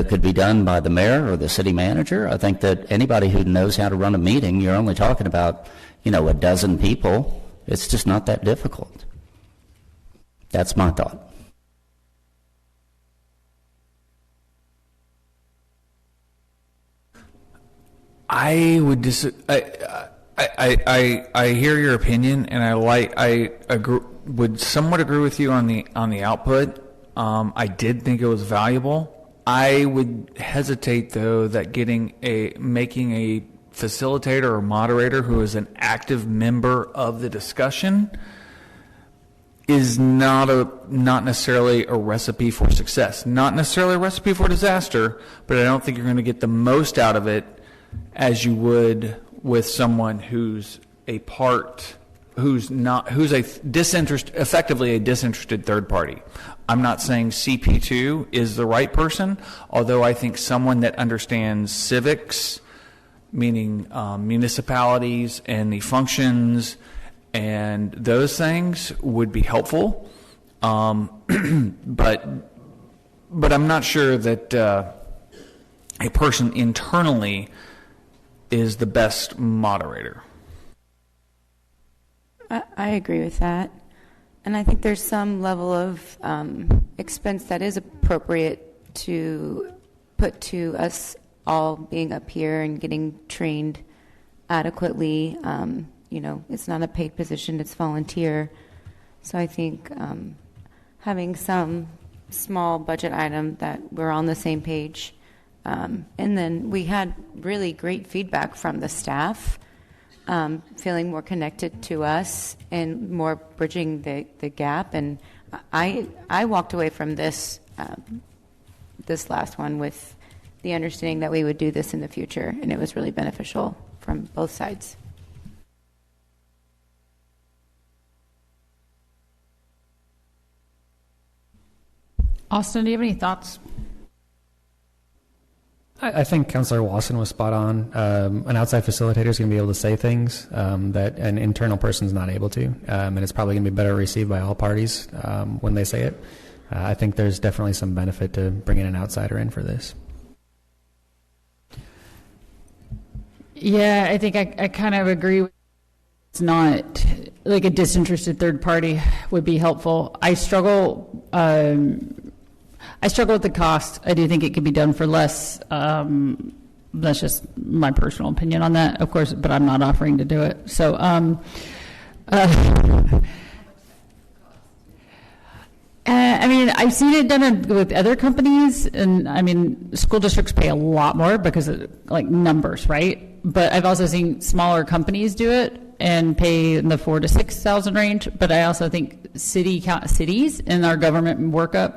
could be done by the mayor or the city manager. I think that anybody who knows how to run a meeting, you're only talking about, a dozen people. It's just not that difficult. That's my thought. I would I hear your opinion, and I would somewhat agree with you on the output. I did think it was valuable. I would hesitate, though, that making a facilitator or moderator who is an active member of the discussion is not necessarily a recipe for success. Not necessarily a recipe for disaster, but I don't think you're going to get the most out of it as you would with someone who's effectively a disinterested third party. I'm not saying CP2 is the right person, although I think someone that understands civics, meaning municipalities and the functions and those things, would be helpful. But I'm not sure that a person internally is the best moderator. I agree with that. And I think there's some level of expense that is appropriate to put to us all being up here and getting trained adequately. It's not a paid position, it's volunteer. So I think having some small budget item that we're on the same page. And then we had really great feedback from the staff. Feeling more connected to us and more bridging the gap. And I walked away from this last one with the understanding that we would do this in the future, and it was really beneficial from both sides. Austin, do you have any thoughts? I think Councilor Wasson was spot on. An outside facilitator is going to be able to say things that an internal person is not able to, and it's probably going to be better received by all parties when they say it. I think there's definitely some benefit to bringing an outsider in for this. Yeah, I think I kind of agree. It's not like a disinterested third party would be helpful. I struggle with the cost. I do think it could be done for less. That's just my personal opinion on that, of course, but I'm not offering to do it. So, I mean, I've seen it done with other companies, and I mean, school districts pay a lot more because of like numbers, right? But I've also seen smaller companies do it and pay in the $4,000 to $6,000 range. But I also think cities and our government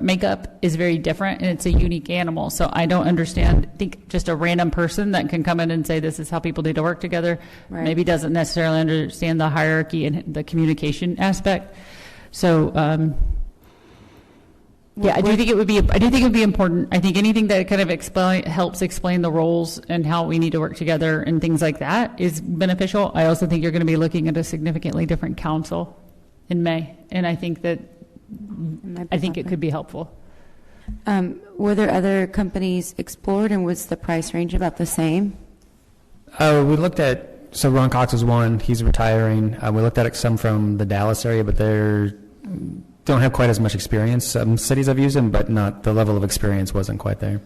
makeup is very different, and it's a unique animal. So I don't understand. I think just a random person that can come in and say this is how people need to work together maybe doesn't necessarily understand the hierarchy and the communication aspect. So. Yeah, I do think it would be important. I think anything that kind of helps explain the roles and how we need to work together and things like that is beneficial. I also think you're going to be looking at a significantly different council in May, and I think it could be helpful. Were there other companies explored, and was the price range about the same? We looked at, so Ron Cox was one, he's retiring. We looked at some from the Dallas area, but they don't have quite as much experience. Some cities have used them, but not, the level of experience wasn't quite there.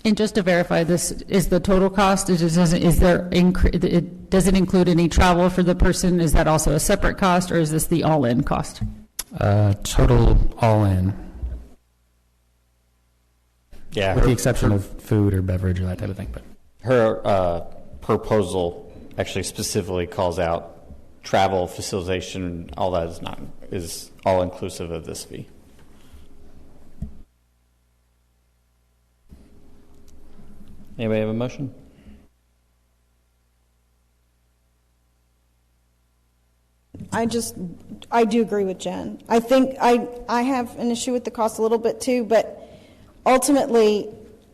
And just to verify, this is the total cost? Does it include any travel for the person? Is that also a separate cost, or is this the all-in cost? Total all in. Yeah. With the exception of food or beverage or that type of thing. But her proposal actually specifically calls out travel, facilitation, all that is all inclusive of this fee. Anybody have a motion? I do agree with Jen. I think I have an issue with the cost a little bit too, but ultimately,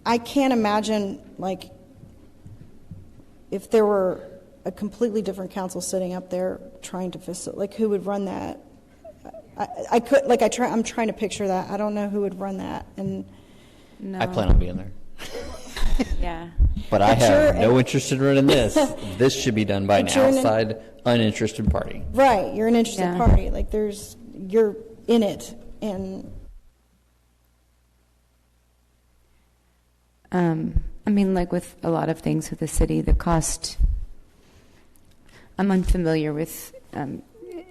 I can't imagine, like, if there were a completely different council sitting up there trying to facilitate, like, who would run that? I'm trying to picture that. I don't know who would run that, and No. I plan on being there. Yeah. But I have no interest in running this. This should be done by an But you're outside, uninterested party. right, you're an interested Yeah. party. Like, you're in it, and I mean, like with a lot of things with the city, the cost, I'm unfamiliar with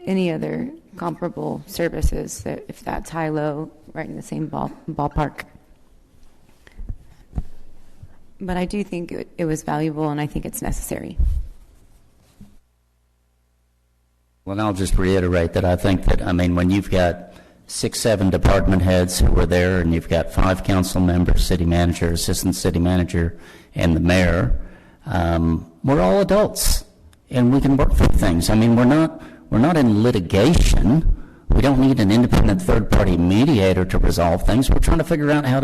any other comparable services, that if that's high-low, right in the same ballpark. But I do think it was valuable, and I think it's necessary. Well, I'll just reiterate that I think that, I mean, when you've got 6, 7 department heads who were there, and you've got 5 council members, city manager, assistant city manager, and the mayor, we're all adults, and we can work through things. I mean, we're not in litigation. We don't need an independent third-party mediator to resolve things. We're trying to figure out how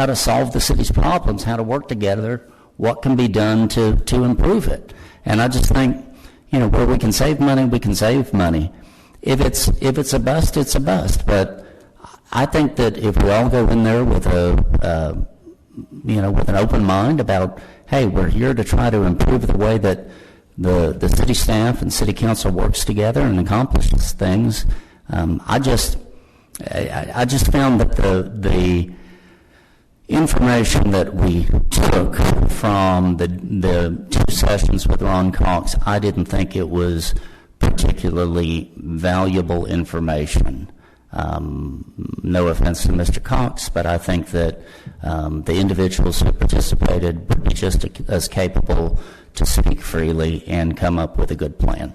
to solve the city's problems, how to work together, what can be done to improve it. And I just think, where we can save money, we can save money. If it's a bust, it's a bust. But I think that if we all go in there with with an open mind about, hey, we're here to try to improve the way that the city staff and city council works together and accomplishes things. I just found that the information that we took from the 2 sessions with Ron Cox, I didn't think it was particularly valuable information. No offense to Mr. Cox, but I think that the individuals who participated would be just as capable to speak freely and come up with a good plan.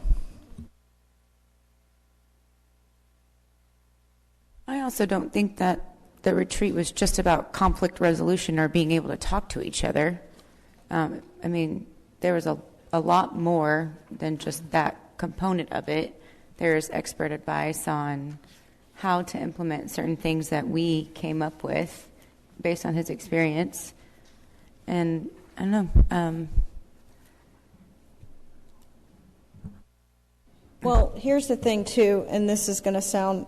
I also don't think that the retreat was just about conflict resolution or being able to talk to each other. I mean, there was a lot more than just that component of it. There's expert advice on how to implement certain things that we came up with based on his experience. And I don't know. well, here's the thing too, and this is going to sound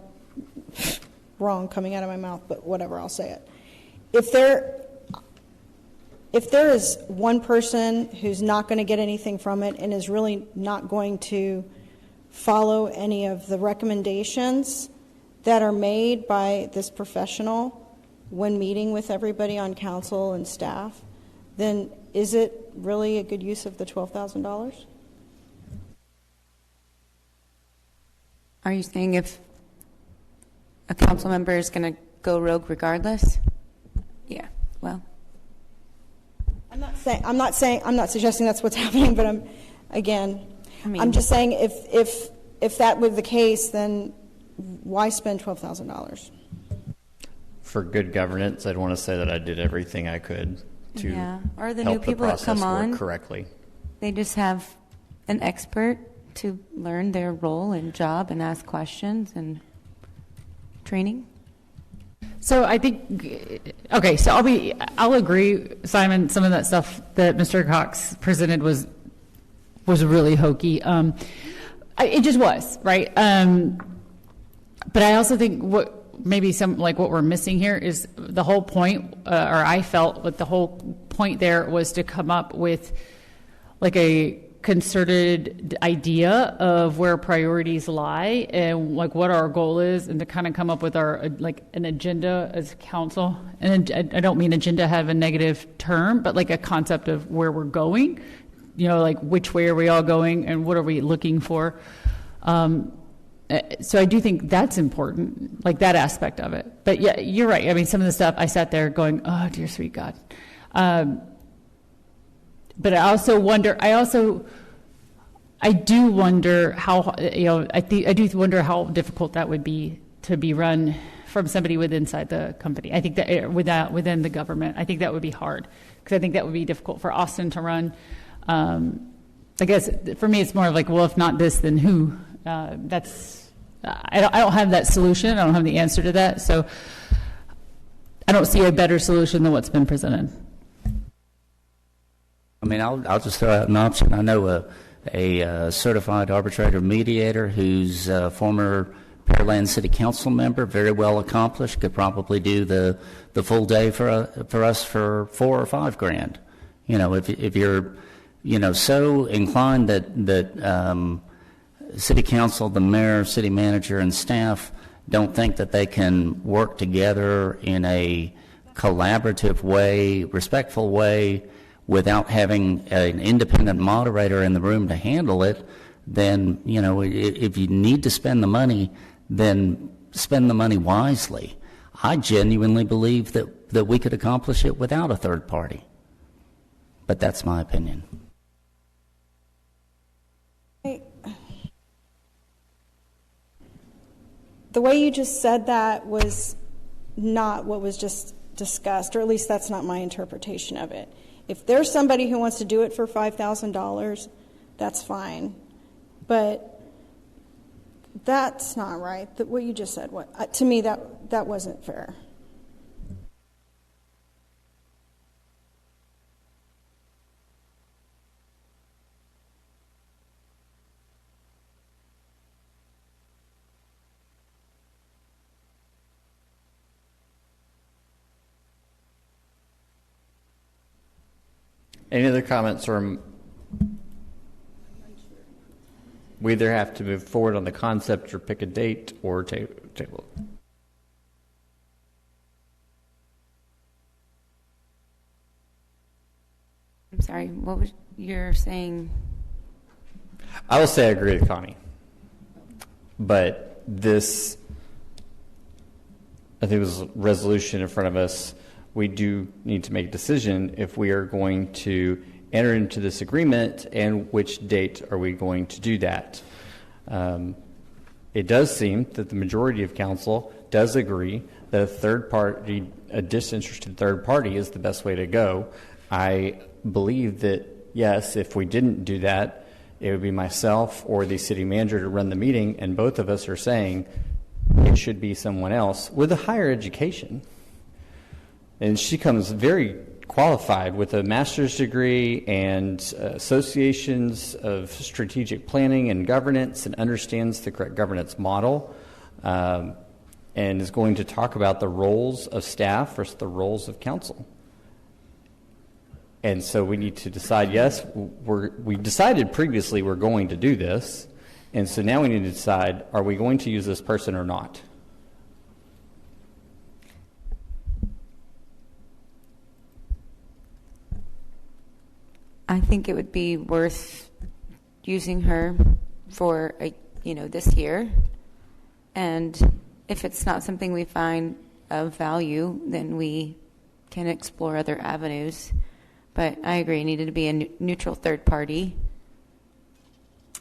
wrong coming out of my mouth, but whatever, I'll say it. If there is one person who's not going to get anything from it and is really not going to follow any of the recommendations that are made by this professional when meeting with everybody on council and staff, then is it really a good use of the $12,000? Are you saying if a council member is going to go rogue regardless? Yeah, well. I'm not suggesting that's what's happening, but I'm just saying if that were the case, then why spend $12,000? For good governance, I'd want to say that I did everything I could to or the help new people the that come process on work correctly. They just have an expert to learn their role and job and ask questions and training. So I think, okay, so I'll agree, Simon, some of that stuff that Mr. Cox presented was really hokey. It just was, right? But I also think maybe some, like what we're missing here is the whole point, or I felt that the whole point there was to come up with like a concerted idea of where priorities lie and like what our goal is, and to kind of come up with our like an agenda as council. And I don't mean agenda have a negative term, but like a concept of where we're going, you know, like which way are we all going and what are we looking for. So I do think that's important, like that aspect of it. But yeah, you're right. I mean, some of the stuff I sat there going, oh dear sweet God. But I also wonder, I do wonder how, you know, I do wonder how difficult that would be to be run from somebody inside the company. I think that within the government, I think that would be hard, because I think that would be difficult for Austin to run. I guess for me, it's more of like, well, if not this, then who? I don't have that solution. I don't have the answer to that. So I don't see a better solution than what's been presented. I mean, I'll just throw out an option. I know a certified arbitrator mediator who's a former Pearland City Council member, very well accomplished, could probably do the full day for us for $4,000 or $5,000. You know, if you're, you know, so inclined that City Council, the mayor, city manager, and staff don't think that they can work together in a collaborative way, respectful way, without having an independent moderator in the room to handle it, then, you know, if you need to spend the money, then spend the money wisely. I genuinely believe that we could accomplish it without a third party. But that's my opinion. The way you just said that was not what was just discussed, or at least that's not my interpretation of it. If there's somebody who wants to do it for $5,000, that's fine. But that's not right. What you just said, to me, that wasn't fair. Any other comments, or we either have to move forward on the concept or pick a date or table? I'm sorry, what was you're saying? I will say I agree with Connie, but this, I think this resolution in front of us, we do need to make a decision if we are going to enter into this agreement, and which date are we going to do that. It does seem that the majority of council does agree that a third party, a disinterested third party, is the best way to go. I believe that, yes, if we didn't do that, it would be myself or the city manager to run the meeting, and both of us are saying it should be someone else with a higher education. And she comes very qualified with a master's degree and associations of strategic planning and governance, and understands the correct governance model, and is going to talk about the roles of staff versus the roles of council. And so we need to decide, yes, we decided previously we're going to do this, and so now we need to decide, are we going to use this person or not? I think it would be worth using her for this year, and if it's not something we find of value, then we can explore other avenues. But I agree, it needed to be a neutral third party,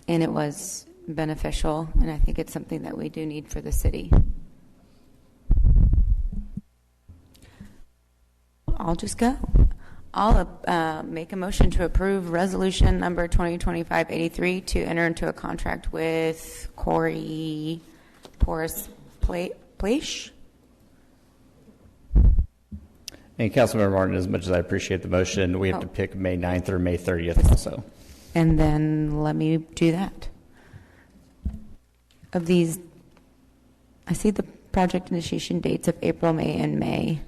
and it was beneficial, and I think it's something that we do need for the city. I'll just go. I'll make a motion to approve resolution number 2025-83 to enter into a contract with Corey Porras Place. And Councilmember Martin, as much as I appreciate the motion, we have to pick May 9th or May 30th also. And then let me do that. Of these, I see the project initiation dates of April, May, and May.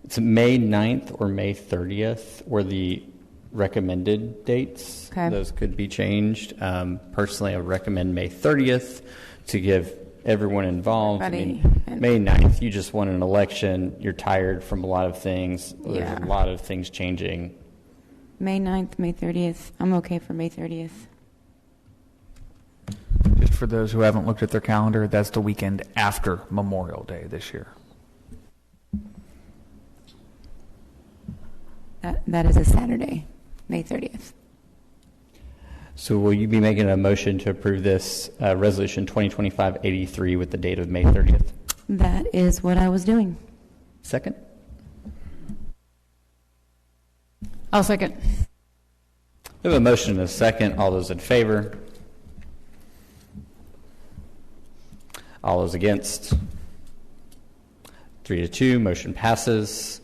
It's May 9th or May 30th were the recommended dates. Okay. Those could be changed. Personally, I would recommend May 30th to give everyone involved. Everybody. May 9th, you just won an election. You're tired from a lot of things. There's Yeah. a lot of things changing. May 9th, May 30th. I'm okay for May 30th. Just for those who haven't looked at their calendar, that's the weekend after Memorial Day this year. That is a Saturday, May 30th. So will you be making a motion to approve this resolution 2025-83 with the date of May 30th? That is what I was doing. Second? I'll second. We have a motion and a second. All those in favor? All those against? 3-2, motion passes.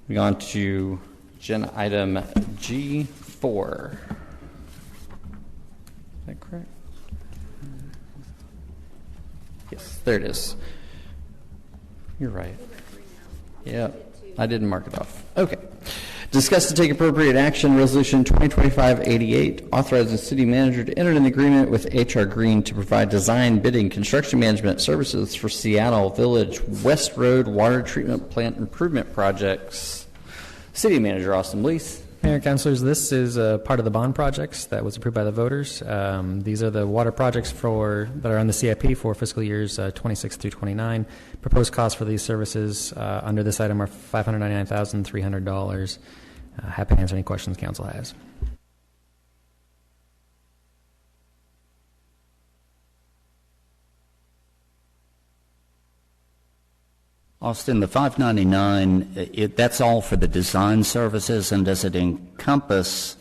We go on to agenda item G4. Is that correct? Yes, there it is. You're right. Yeah, I didn't mark it off. Okay. Discuss to take appropriate action, Resolution 2025-88, authorizing city manager to enter an agreement with HR Green to provide design, bidding, construction management services for Seattle Village West Road Water Treatment Plant Improvement Projects. City Manager Austin Blease. Mayor and councilors, this is part of the bond projects that was approved by the voters. These are the water projects that are on the CIP for fiscal years 26 through 29. Proposed costs for these services under this item are $599,300. Happy to answer any questions council has. Austin, the $599, that's all for the design services, and does it encompass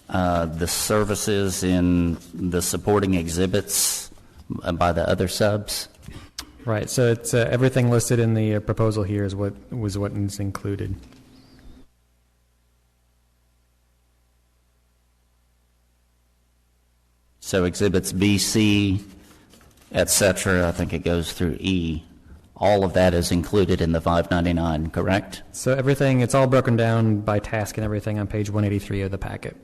the services in the supporting exhibits by the other subs? Right, so it's everything listed in the proposal here is what is included. So exhibits B, C, et cetera, I think it goes through E. All of that is included in the $599, correct? So everything, it's all broken down by task and everything on page 183 of the packet.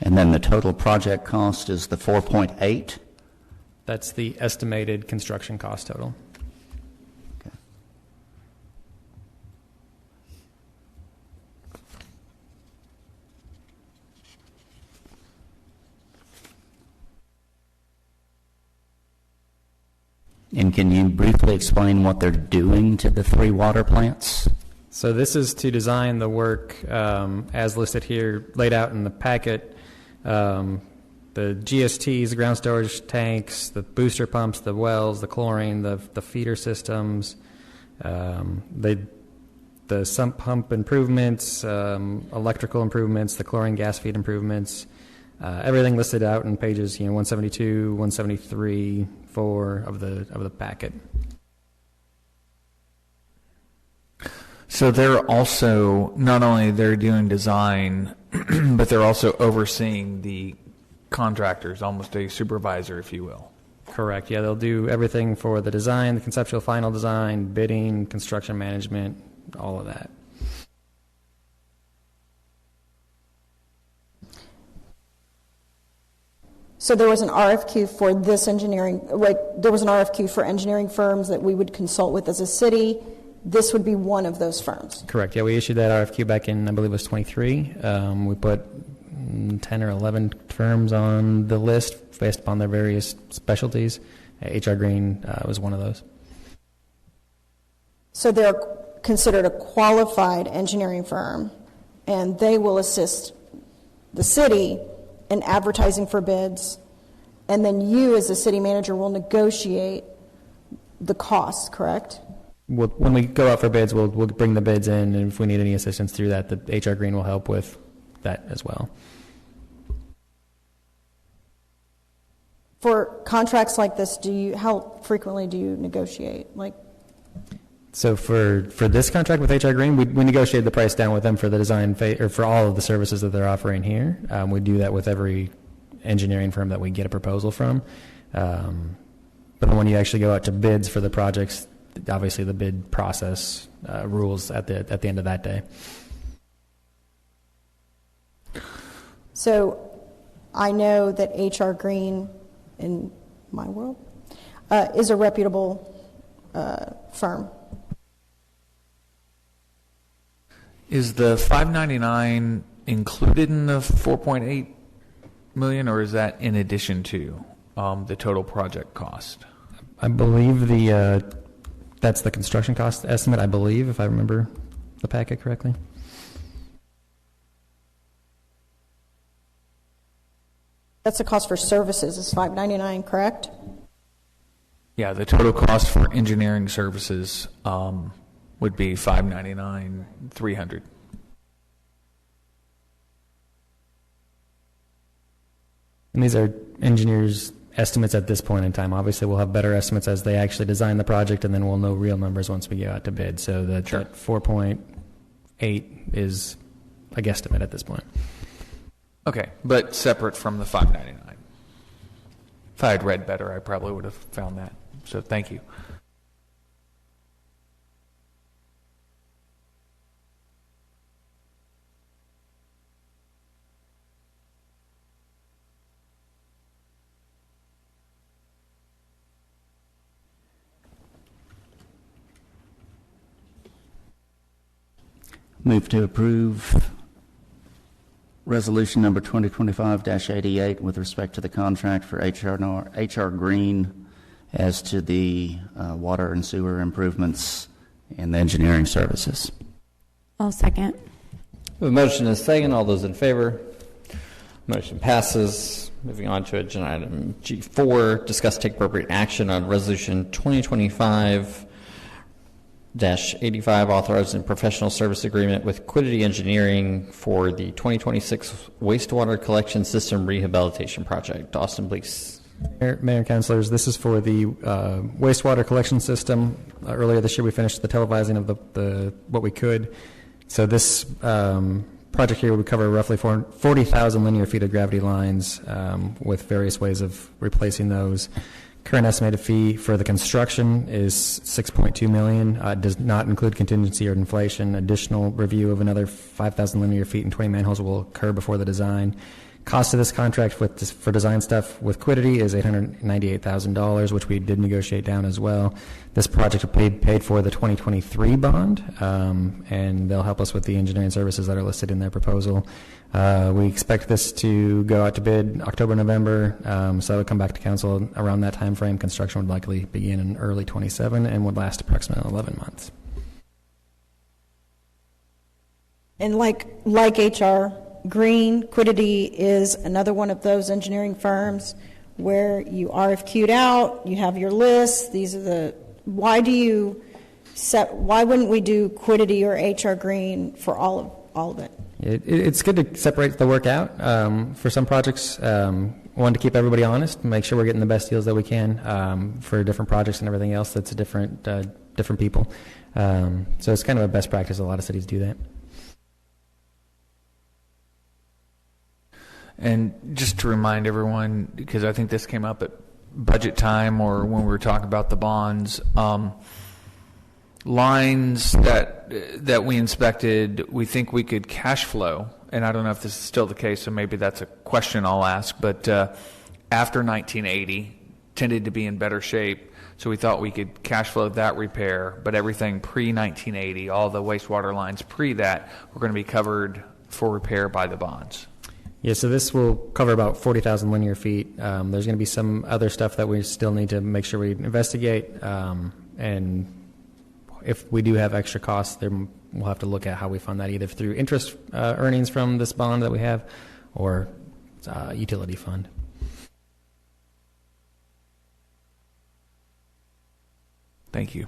And then the total project cost is the 4.8? That's the estimated construction cost total. And can you briefly explain what they're doing to the 3 water plants? So this is to design the work as listed here, laid out in the packet. The GSTs, the ground storage tanks, the booster pumps, the wells, the chlorine, the feeder systems, the sump pump improvements, electrical improvements, the chlorine gas feed improvements, everything listed out in pages 172, 173, 4 of the packet. So they're also, not only they're doing design, but they're also overseeing the contractors, almost a supervisor, if you will. Correct. Yeah, they'll do everything for the design, the conceptual final design, bidding, construction management, all of that. So there was an RFQ for this engineering, there was an RFQ for engineering firms that we would consult with as a city. This would be one of those firms. Correct. Yeah, we issued that RFQ back in, I believe it was 23. We put 10 or 11 firms on the list based upon their various specialties. HR Green was one of those. So they're considered a qualified engineering firm, and they will assist the city in advertising for bids, and then you as the city manager will negotiate the cost, correct? When we go out for bids, we'll bring the bids in, and if we need any assistance through that, the HR Green will help with that as well. For contracts like this, how frequently do you negotiate? So for this contract with HR Green, we negotiated the price down with them for the design or for all of the services that they're offering here. We do that with every engineering firm that we get a proposal from. But when you actually go out to bids for the projects, obviously the bid process rules at the end of that day. So I know that HR Green, in my world, is a reputable firm. Is the 599 included in the 4.8 million, or is that in addition to the total project cost? I believe that's the construction cost estimate, I believe, if I remember the packet correctly. That's the cost for services, is $599, correct? Yeah, the total cost for engineering services would be $599,300. And these are engineers' estimates at this point in time. Obviously, we'll have better estimates as they actually design the project, and then we'll know real numbers once we go out to bid. So that 4.8 is a guesstimate at this point. Okay, but separate from the 599. If I had read better, I probably would have found that. So thank you. Move to approve resolution number 2025-88 with respect to the contract for HR Green as to the water and sewer improvements and the engineering services. I'll second. The motion is second. All those in favor? Motion passes. Moving on to agenda item G4, discuss take appropriate action on resolution 2025-85, authorizing professional service agreement with Quiddity Engineering for the 2026 wastewater collection system rehabilitation project. Austin, please. Mayor and councilors, this is for the wastewater collection system. Earlier this year, we finished the televising of the what we could. So this project here would cover roughly 40,000 linear feet of gravity lines with various ways of replacing those. Current estimated fee for the construction is $6.2 million. It does not include contingency or inflation. Additional review of another 5,000 linear feet and 20 manholes will occur before the design. Cost of this contract for design stuff with Quiddity is $898,000, which we did negotiate down as well. This project paid for the 2023 bond, and they'll help us with the engineering services that are listed in their proposal. We expect this to go out to bid October, November, so it'll come back to council around that time frame. Construction would likely begin in early 27 and would last approximately 11 months. And like HR Green, Quiddity is another one of those engineering firms where you RFQ'd out, you have your list. These are why wouldn't we do Quiddity or HR Green for all of it? It's good to separate the work out. For some projects, one, to keep everybody honest, make sure we're getting the best deals that we can for different projects and everything else. That's different people. So it's kind of a best practice. A lot of cities do that. And just to remind everyone, because I think this came up at budget time or when we were talking about the bonds, lines that we inspected, we think we could cash flow, and I don't know if this is still the case, so maybe that's a question I'll ask, but after 1980 tended to be in better shape, so we thought we could cash flow that repair, but everything pre-1980, all the wastewater lines pre that, were going to be covered for repair by the bonds. Yeah, so this will cover about 40,000 linear feet. There's going to be some other stuff that we still need to make sure we investigate, and if we do have extra costs, then we'll have to look at how we fund that, either through interest earnings from this bond that we have or utility fund. Thank you.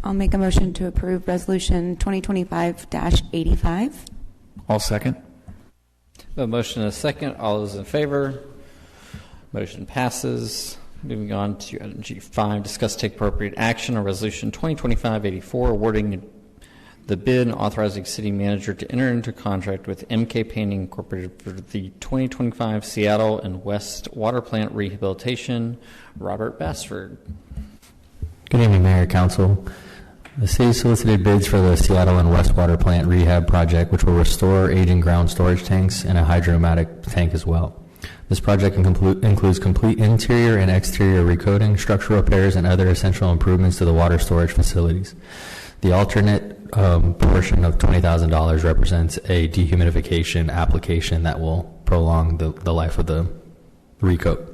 I'll make a motion to approve resolution 2025-85. I'll second. A motion and a second. All those in favor? Motion passes. Moving on to item G5, discuss take appropriate action on Resolution 2025-84, awarding the bid and authorizing city manager to enter into contract with MK Painting Incorporated for the 2025 Seattle and West Water Plant Rehabilitation. Robert Bassford. Good evening, Mayor, Council. The city solicited bids for the Seattle and West Water Plant Rehab Project, which will restore aging ground storage tanks and a hydromatic tank as well. This project includes complete interior and exterior recoating, structural repairs, and other essential improvements to the water storage facilities. The alternate portion of $20,000 represents a dehumidification application that will prolong the life of the recoat.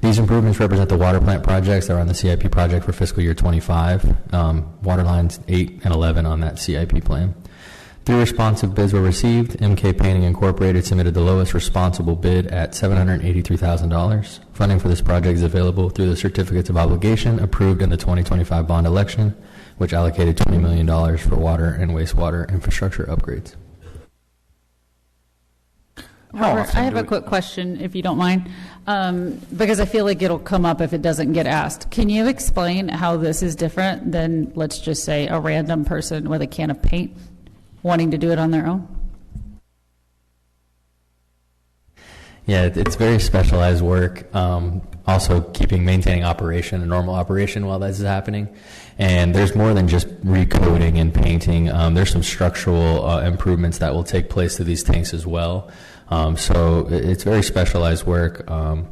These improvements represent the water plant projects that are on the CIP project for fiscal year 25, water lines 8 and 11 on that CIP plan. 3 responsive bids were received. MK Painting Incorporated submitted the lowest responsible bid at $783,000. Funding for this project is available through the certificates of obligation approved in the 2025 bond election, which allocated $20 million for water and wastewater infrastructure upgrades. Robert, I have a quick question, if you don't mind, because I feel like it'll come up if it doesn't get asked. Can you explain how this is different than, let's just say, a random person with a can of paint wanting to do it on their own? Yeah, it's very specialized work. Also maintaining operation, a normal operation while this is happening. And there's more than just recoating and painting. There's some structural improvements that will take place to these tanks as well. So it's very specialized work. I'm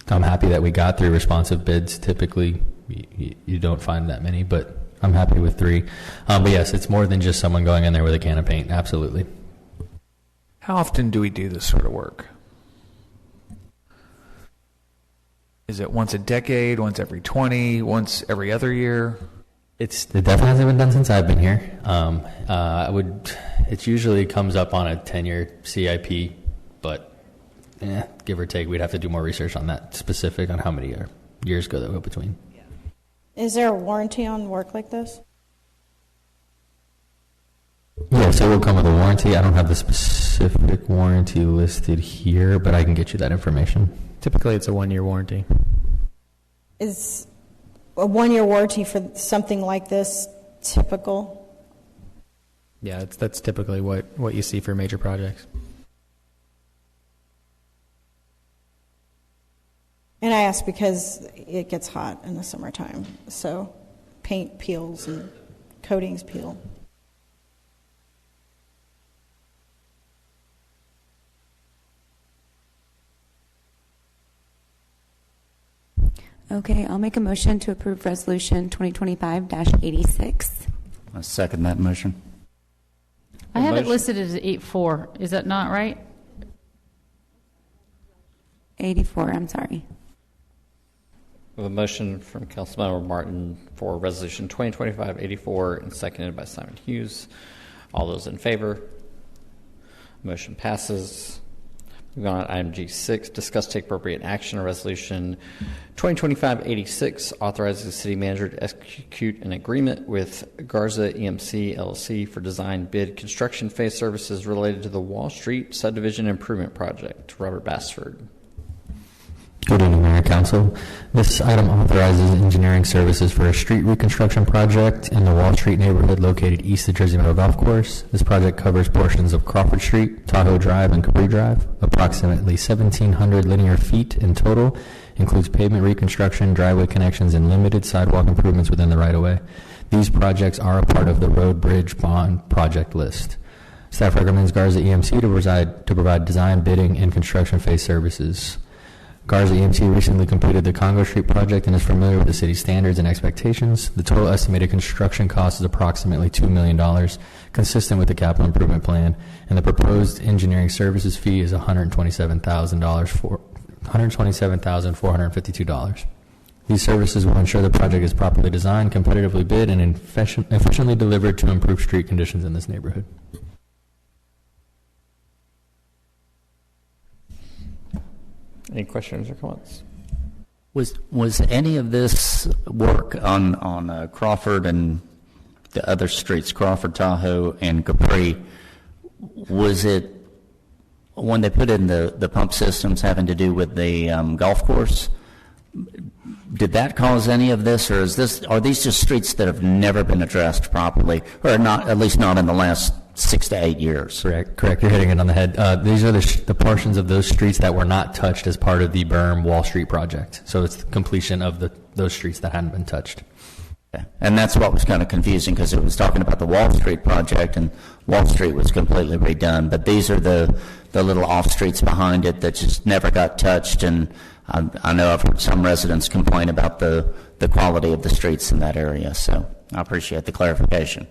happy that we got 3 responsive bids. Typically, you don't find that many, but I'm happy with 3. But yes, it's more than just someone going in there with a can of paint. Absolutely. How often do we do this sort of work? Is it once a decade, once every 20, once every other year? It definitely hasn't been done since I've been here. It usually comes up on a 10-year CIP, but give or take, we'd have to do more research on that specific on how many years go between. Is there a warranty on work like this? Yes, it will come with a warranty. I don't have the specific warranty listed here, but I can get you that information. Typically, it's a 1-year warranty. Is a 1-year warranty for something like this typical? Yeah, that's typically what you see for major projects. And I ask because it gets hot in the summertime, so paint peels and coatings peel. Okay, I'll make a motion to approve Resolution 2025-86. I second that motion. I have it listed as 84. Is that not right? 84, I'm sorry. We have a motion from Councilmember Martin for Resolution 2025-84 and seconded by Simon Hughes. All those in favor? Motion passes. Moving on to item G6, discuss take appropriate action on Resolution 2025-86, authorizes the city manager to execute an agreement with Garza EMC LLC for design bid construction phase services related to the Wall Street Subdivision Improvement Project. Robert Bassford. Good evening, Mayor, Council. This item authorizes engineering services for a street reconstruction project in the Wall Street neighborhood located east of Jersey Meadow Golf Course. This project covers portions of Crawford Street, Tahoe Drive, and Capri Drive, approximately 1,700 linear feet in total, includes pavement reconstruction, driveway connections, and limited sidewalk improvements within the right-of-way. These projects are a part of the Road Bridge Bond project list. Staff recommends Garza EMC to provide design, bidding, and construction phase services. Garza EMC recently completed the Congo Street project and is familiar with the city's standards and expectations. The total estimated construction cost is approximately $2 million, consistent with the capital improvement plan, and the proposed engineering services fee is $127,452. These services will ensure the project is properly designed, competitively bid, and efficiently delivered to improve street conditions in this neighborhood. Any questions or comments? Was any of this work on Crawford and the other streets, Crawford, Tahoe, and Capri, was it when they put in the pump systems having to do with the golf course, did that cause any of this, or are these just streets that have never been addressed properly, or not, at least not in the last 6 to 8 years? Correct. You're hitting it on the head. These are the portions of those streets that were not touched as part of the Berm Wall Street project. So it's the completion of those streets that hadn't been touched. Okay. And that's what was kind of confusing, because it was talking about the Wall Street project, and Wall Street was completely redone. But these are the little off streets behind it that just never got touched. And I know I've heard some residents complain about the quality of the streets in that area. So I appreciate the clarification.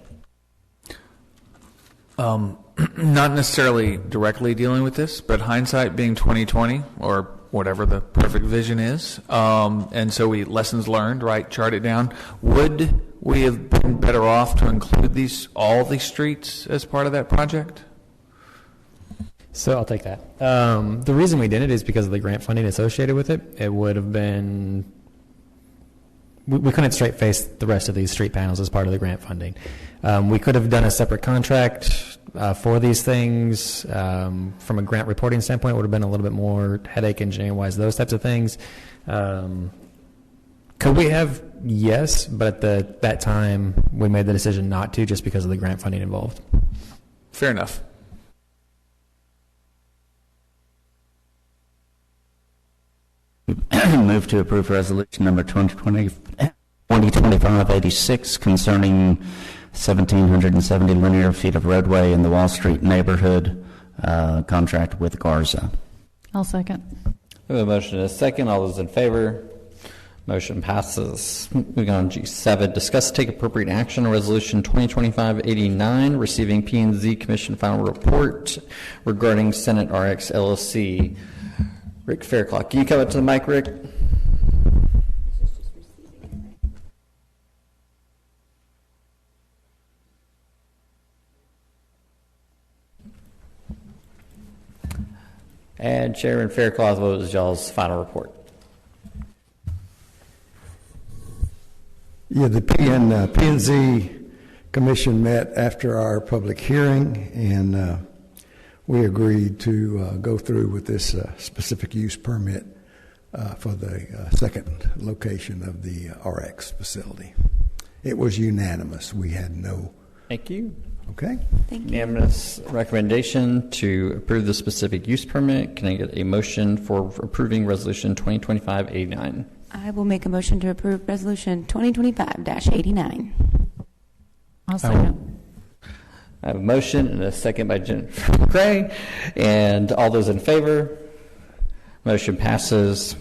Not necessarily directly dealing with this, but hindsight being 2020, or whatever the perfect vision is, and so lessons learned, right? Chart it down. Would we have been better off to include all these streets as part of that project? So I'll take that. The reason we did it is because of the grant funding associated with it. It would have been, we couldn't straight face the rest of these street panels as part of the grant funding. We could have done a separate contract for these things. From a grant reporting standpoint, it would have been a little bit more headache engineering wise, those types of things. Could we have? Yes, but at that time we made the decision not to, just because of the grant funding involved. Fair enough. Move to approve resolution number 2025-86 concerning 1,770 linear feet of roadway in the Wall Street neighborhood, contract with Garza. I'll second. We have a motion and a second. All those in favor? Motion passes. Moving on to G7, discuss take appropriate action on resolution 2025-89, receiving P&Z Commission final report regarding Senate RX LLC. Rick Fairclough, can you come up to the mic, Rick? And Chairman Fairclough, what was y'all's final report? Yeah, the P&Z Commission met after our public hearing, and we agreed to go through with this specific use permit for the second location of the RX facility. It was unanimous. We had no. Thank you. Okay. Thank you. Unanimous recommendation to approve the specific use permit. Can I get a motion for approving resolution 2025-89? I will make a motion to approve resolution 2025-89. I'll second. I have a motion and a second by Jennifer McCray. And all those in favor? Motion passes.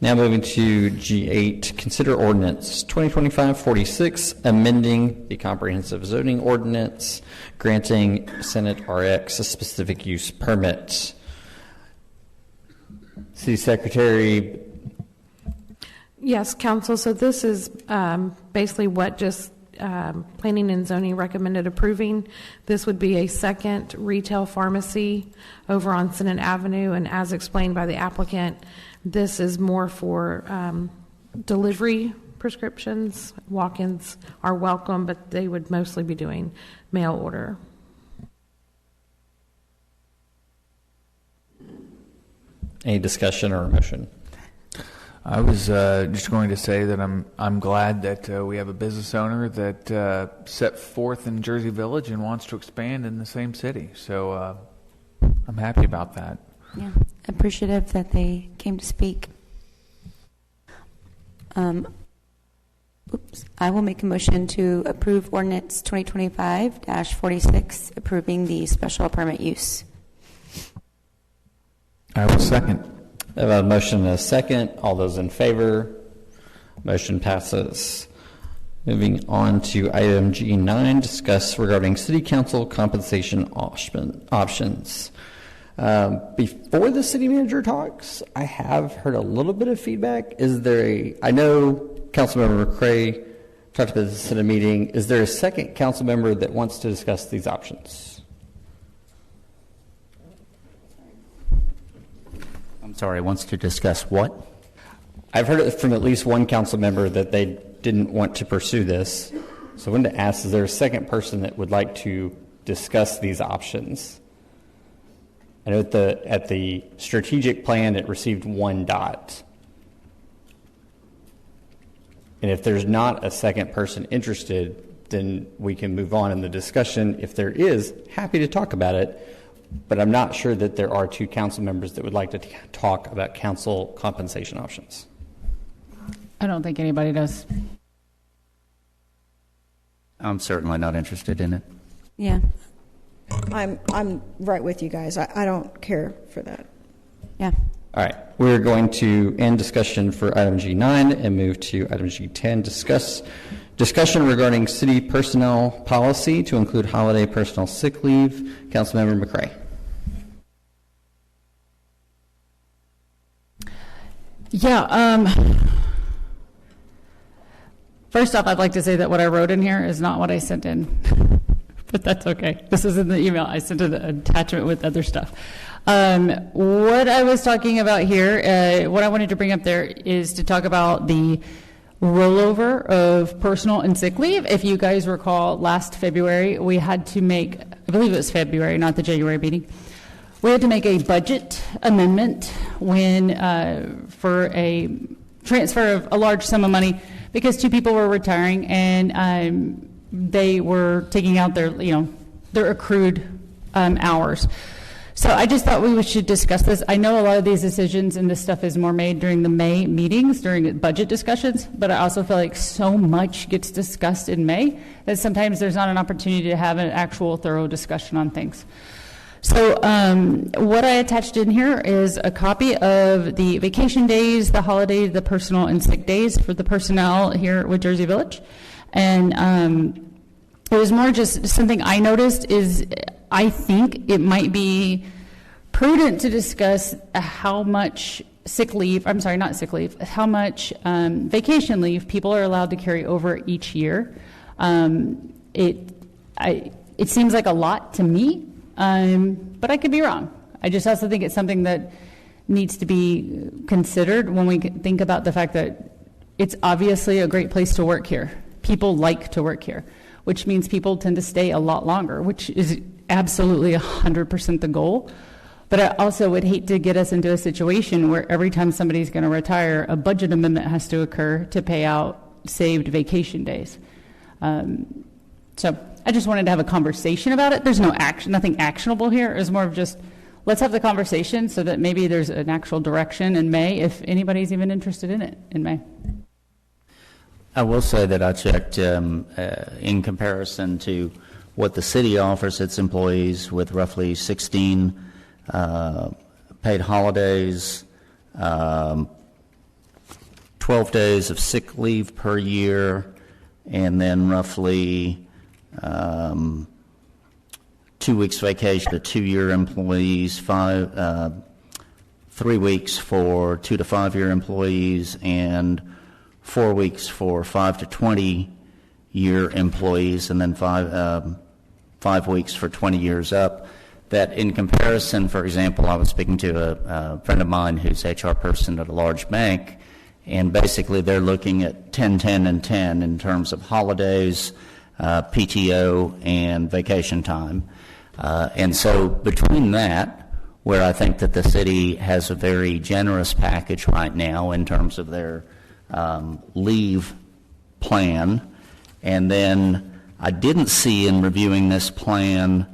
Now moving to G8, consider ordinance 2025-46, amending the comprehensive zoning ordinance, granting Senate RX a specific use permit. City Secretary. Yes, Council. So this is basically what just Planning and Zoning recommended approving. This would be a second retail pharmacy over on Senate Avenue, and as explained by the applicant, this is more for delivery prescriptions. Walk-ins are welcome, but they would mostly be doing mail order. Any discussion or motion? I was just going to say that I'm glad that we have a business owner that set forth in Jersey Village and wants to expand in the same city. So I'm happy about that. Yeah, appreciative that they came to speak. I will make a motion to approve ordinance 2025-46, approving the special permit use. I will second. I have a motion and a second. All those in favor? Motion passes. Moving on to item G9, discuss regarding City Council compensation options. Before the city manager talks, I have heard a little bit of feedback. I know Councilmember McCray talked about this at a meeting. Is there a second council member that wants to discuss these options? I'm sorry, wants to discuss what? I've heard it from at least one council member that they didn't want to pursue this. So I wanted to ask, is there a second person that would like to discuss these options? I know at the strategic plan, it received 1 dot. And if there's not a second person interested, then we can move on in the discussion. If there is, happy to talk about it, but I'm not sure that there are 2 council members that would like to talk about council compensation options. I don't think anybody does. I'm certainly not interested in it. Yeah. I'm right with you guys. I don't care for that. Yeah. All right, we're going to end discussion for item G9 and move to item G10, discussion regarding city personnel policy to include holiday personal sick leave. Councilmember McCray. Yeah, first off, I'd like to say that what I wrote in here is not what I sent in, but that's okay. This is in the email. I sent an attachment with other stuff. What I was talking about here, what I wanted to bring up there is to talk about the rollover of personal and sick leave. If you guys recall, last February, we had to make, I believe it was February, not the January meeting, we had to make a budget amendment when for a transfer of a large sum of money because 2 people were retiring and they were taking out their, their accrued hours. So I just thought we should discuss this. I know a lot of these decisions and this stuff is more made during the May meetings, during budget discussions, but I also feel like so much gets discussed in May that sometimes there's not an opportunity to have an actual thorough discussion on things. So what I attached in here is a copy of the vacation days, the holidays, the personal and sick days for the personnel here with Jersey Village. And it was more just something I noticed is I think it might be prudent to discuss how much how much vacation leave people are allowed to carry over each year. It seems like a lot to me, but I could be wrong. I just also think it's something that needs to be considered when we think about the fact that it's obviously a great place to work here. People like to work here, which means people tend to stay a lot longer, which is absolutely 100% the goal. But I also would hate to get us into a situation where every time somebody's going to retire, a budget amendment has to occur to pay out saved vacation days. So I just wanted to have a conversation about it. There's nothing actionable here. It's more of just, let's have the conversation so that maybe there's an actual direction in May, if anybody's even interested in it in May. I will say that I checked in comparison to what the city offers its employees with roughly 16 paid holidays, 12 days of sick leave per year, and then roughly 2 weeks vacation to 2-year employees, 3 weeks for 2 to 5 year employees, and 4 weeks for 5 to 20 year employees, and then 5 weeks for 20 years up. That in comparison, for example, I was speaking to a friend of mine who's HR person at a large bank, and basically they're looking at 10, 10, and 10 in terms of holidays, PTO, and vacation time. And so between that, where I think that the city has a very generous package right now in terms of their leave plan, and then I didn't see in reviewing this plan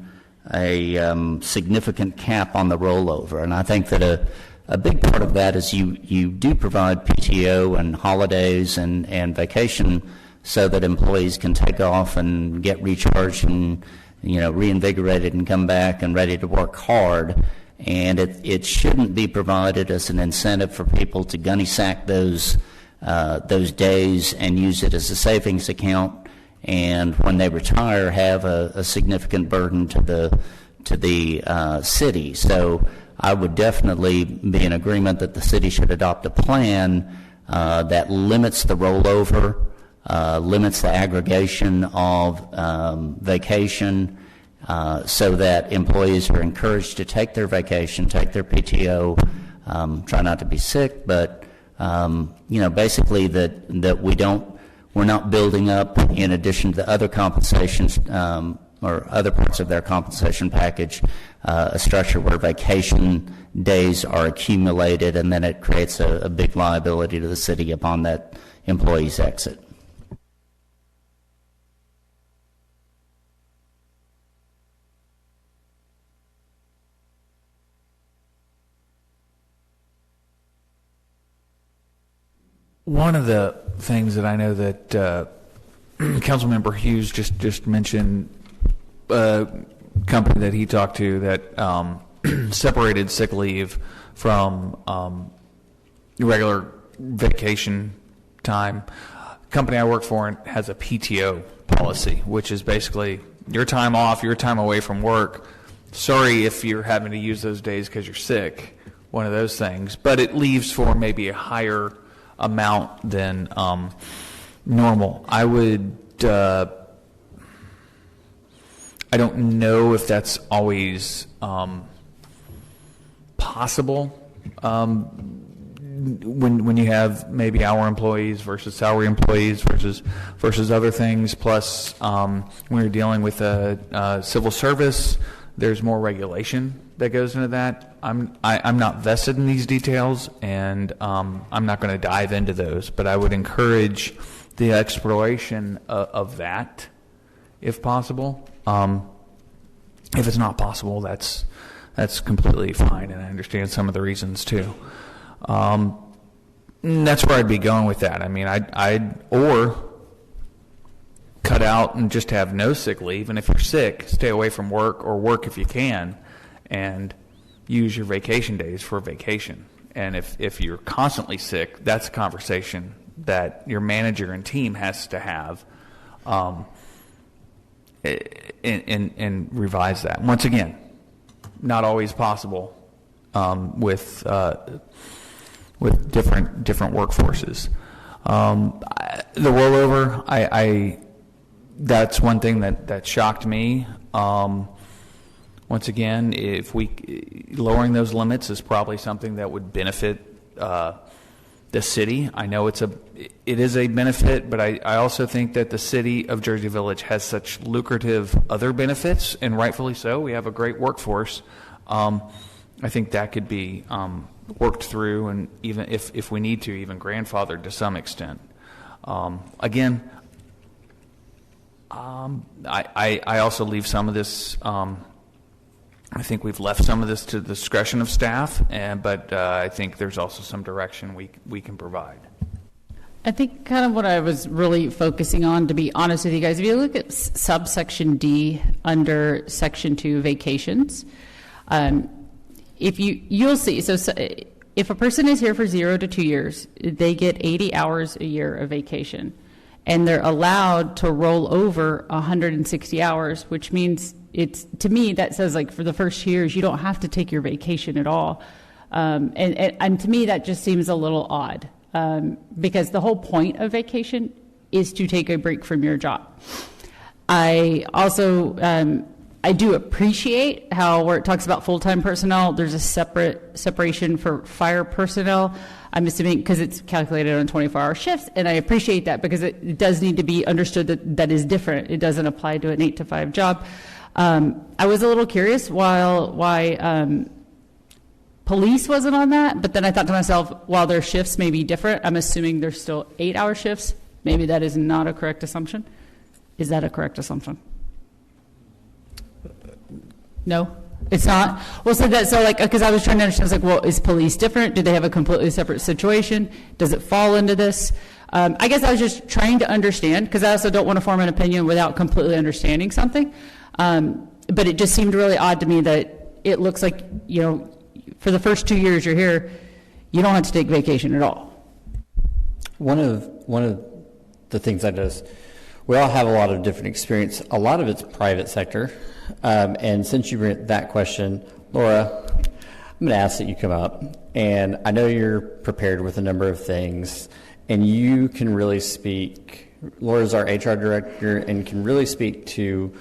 a significant cap on the rollover, and I think that a big part of that is you do provide PTO and holidays and vacation so that employees can take off and get recharged and reinvigorated and come back and ready to work hard. And it shouldn't be provided as an incentive for people to gunny sack those days and use it as a savings account, and when they retire have a significant burden to the city. So I would definitely be in agreement that the city should adopt a plan that limits the rollover, limits the aggregation of vacation, so that employees are encouraged to take their vacation, take their PTO, try not to be sick, but basically that we're not building up, in addition to the other compensations, or other parts of their compensation package a structure where vacation days are accumulated, and then it creates a big liability to the city upon that employee's exit. One of the things that I know that Councilmember Hughes just mentioned, a company that he talked to that separated sick leave from regular vacation time. The company I work for has a PTO policy, which is basically your time off, your time away from work. Sorry if you're having to use those days because you're sick, one of those things. But it leaves for maybe a higher amount than normal. I would, I don't know if that's always possible when you have maybe hour employees versus salary employees versus other things. Plus, when you're dealing with a civil service, there's more regulation that goes into that. I'm not vested in these details, and I'm not going to dive into those, but I would encourage the exploration of that if possible. If it's not possible, that's completely fine, and I understand some of the reasons too. That's where I'd be going with that. I mean, I'd or cut out and just have no sick leave, and if you're sick, stay away from work, or work if you can, and use your vacation days for vacation. And if you're constantly sick, that's a conversation that your manager and team has to have, and revise that. Once again, not always possible with different workforces. The rollover, that's one thing that shocked me. Once again, if lowering those limits is probably something that would benefit the city. I know it is a benefit, but I also think that the city of Jersey Village has such lucrative other benefits, and rightfully so. We have a great workforce. I think that could be worked through, and even if we need to, even grandfathered to some extent. Again, I also leave some of this. I think we've left some of this to the discretion of staff, but I think there's also some direction we can provide. I think kind of what I was really focusing on, to be honest with you guys, if you look at subsection D under section 2, vacations, you'll see, so if a person is here for 0 to 2 years, they get 80 hours a year of vacation, and they're allowed to roll over 160 hours, which means to me, that says, like, for the first years, you don't have to take your vacation at all. And to me, that just seems a little odd, because the whole point of vacation is to take a break from your job. I also, I do appreciate how, where it talks about full-time personnel, there's a separation for fire personnel. I'm assuming because it's calculated on 24-hour shifts, and I appreciate that, because it does need to be understood that is different. It doesn't apply to an 8 to 5 job. I was a little curious why police wasn't on that, but then I thought to myself, while their shifts may be different, I'm assuming they're still 8-hour shifts. Maybe that is not a correct assumption. Is that a correct assumption? No, it's not. Well, because I was trying to understand, I was like, well, is police different? Do they have a completely separate situation? Does it fall into this? I guess I was just trying to understand, because I also don't want to form an opinion without completely understanding something. But it just seemed really odd to me that it looks like, for the first 2 years you're here, you don't have to take vacation at all. One of the things I noticed, we all have a lot of different experience. A lot of it's private sector. And since you bring that question, Laura, I'm going to ask that you come up. And I know you're prepared with a number of things, and you can really speak. Laura's our HR director and can really speak to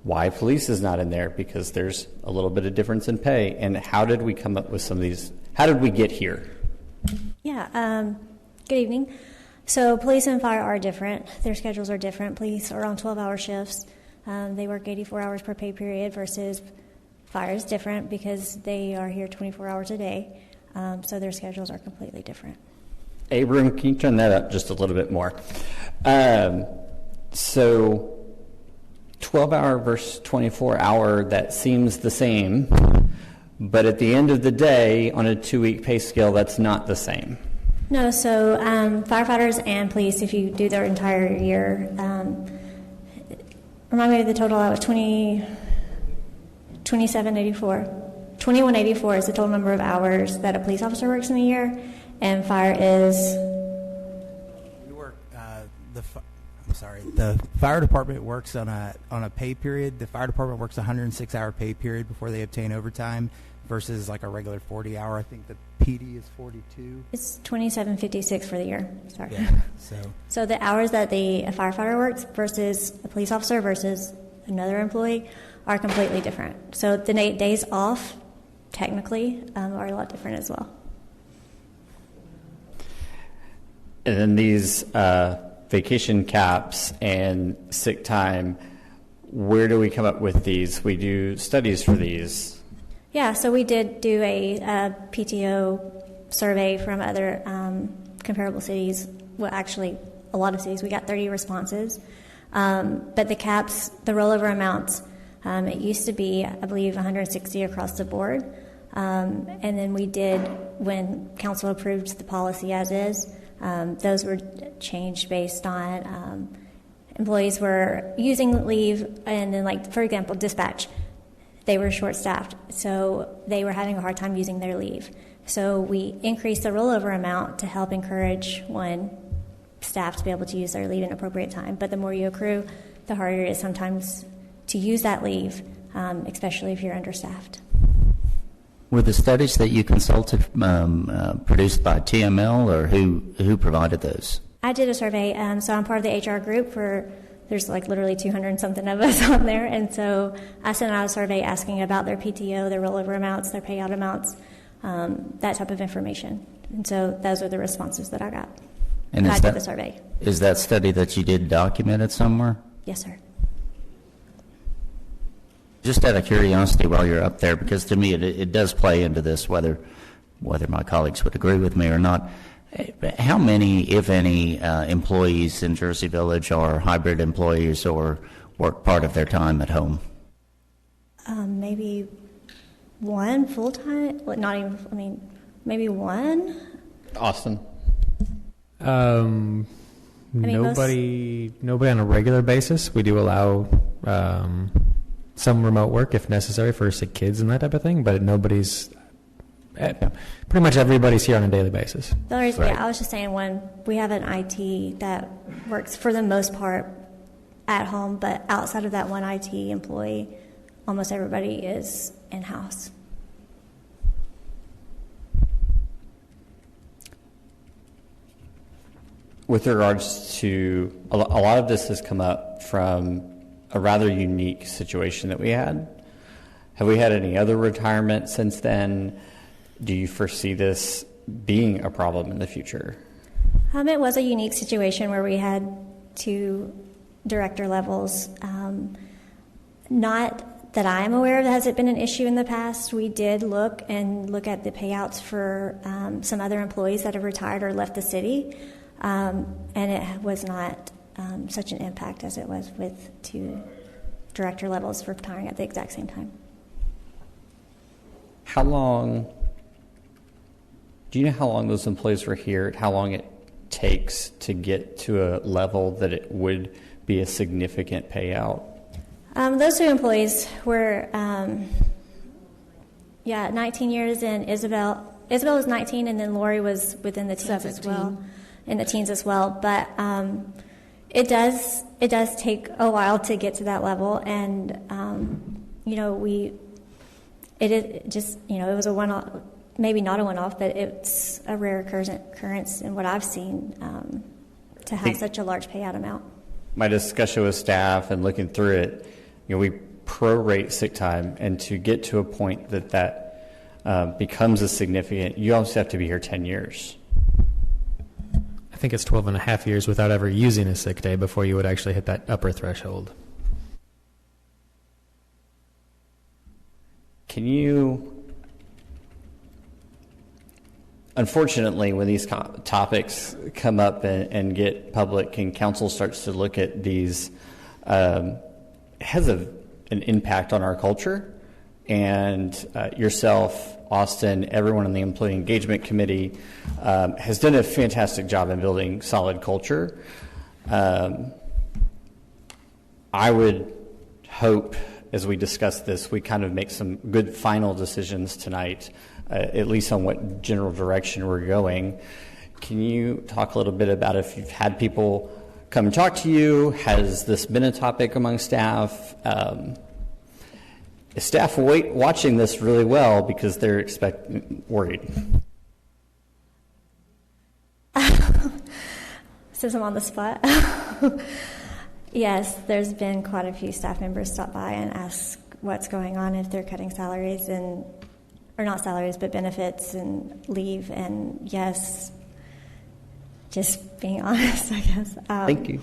why police is not in there, because there's a little bit of difference in pay. And how did we come up with some of these? How did we get here? Yeah, good evening. So police and fire are different. Their schedules are different. Police are on 12-hour shifts. They work 84 hours per pay period versus fire is different because they are here 24 hours a day. So their schedules are completely different. Abram, can you turn that up just a little bit more? So 12-hour versus 24-hour, that seems the same, but at the end of the day, on a 2-week pay scale, that's not the same. No, so firefighters and police, if you do their entire year, remind me of the total, that was 2784. 2184 is the total number of hours that a police officer works in a year, and fire is... We work, the fire department works on a pay period. The fire department works a 106-hour pay period before they obtain overtime versus like a regular 40-hour. I think the PD is 42. It's 2756 for the year. Sorry. Yeah, so the hours that a firefighter works versus a police officer versus another employee are completely different. So the days off, technically, are a lot different as well. And then these vacation caps and sick time, where do we come up with these? We do studies for these. Yeah, so we did do a PTO survey from other comparable cities. Well, actually, a lot of cities. We got 30 responses. But the caps, the rollover amounts, it used to be, I believe, 160 across the board. And then we did, when council approved the policy as is, those were changed based on employees were using leave, and then, like, for example, dispatch. They were short-staffed, so they were having a hard time using their leave. So we increased the rollover amount to help encourage, staff to be able to use their leave in appropriate time. But the more you accrue, the harder it is sometimes to use that leave, especially if you're understaffed. Were the studies that you consulted produced by TML, or who provided those? I did a survey, so I'm part of the HR group there's like literally 200 and something of us on there, and so I sent out a survey asking about their PTO, their rollover amounts, their payout amounts, that type of information. And so those are the responses that I got. And I did the survey. Is that study that you did documented somewhere? Yes, sir. Just out of curiosity while you're up there, because to me it does play into this, whether my colleagues would agree with me or not. How many, if any, employees in Jersey Village are hybrid employees or work part of their time at home? Maybe one full-time, maybe one. Austin? Nobody on a regular basis. We do allow some remote work if necessary for sick kids and that type of thing, but nobody's... Pretty much everybody's here on a daily basis. Right. Yeah, I was just saying we have an IT that works for the most part at home, but outside of that one IT employee, almost everybody is in-house. With regards to, a lot of this has come up from a rather unique situation that we had. Have we had any other retirement since then? Do you foresee this being a problem in the future? It was a unique situation where we had 2 director levels. Not that I'm aware of has it been an issue in the past. We did look at the payouts for some other employees that have retired or left the city, and it was not such an impact as it was with 2 director levels for retiring at the exact same time. Do you know how long those employees were here? How long it takes to get to a level that it would be a significant payout? Those 2 employees were, 19 years, and Isabel was 19, and then Lori was within the teens as well, in the teens as well. But it does take a while to get to that level, and it was a one-off. Maybe not a one-off, but it's a rare occurrence in what I've seen to have such a large payout amount. My discussion with staff and looking through it, we prorate sick time, and to get to a point that becomes a significant, you also have to be here 10 years. I think it's 12 and a half years without ever using a sick day before you would actually hit that upper threshold. Can you, unfortunately, when these topics come up and get public and council starts to look at these, it has an impact on our culture. And yourself, Austin, everyone on the Employee Engagement Committee has done a fantastic job in building solid culture. I would hope, as we discuss this, we kind of make some good final decisions tonight, at least on what general direction we're going. Can you talk a little bit about if you've had people come and talk to you? Has this been a topic among staff? Is staff watching this really well because they're worried? Since I'm on the spot. Yes, there's been quite a few staff members stop by and ask what's going on, if they're cutting salaries or not salaries, but benefits and leave. And yes, just being honest, I guess. Thank you.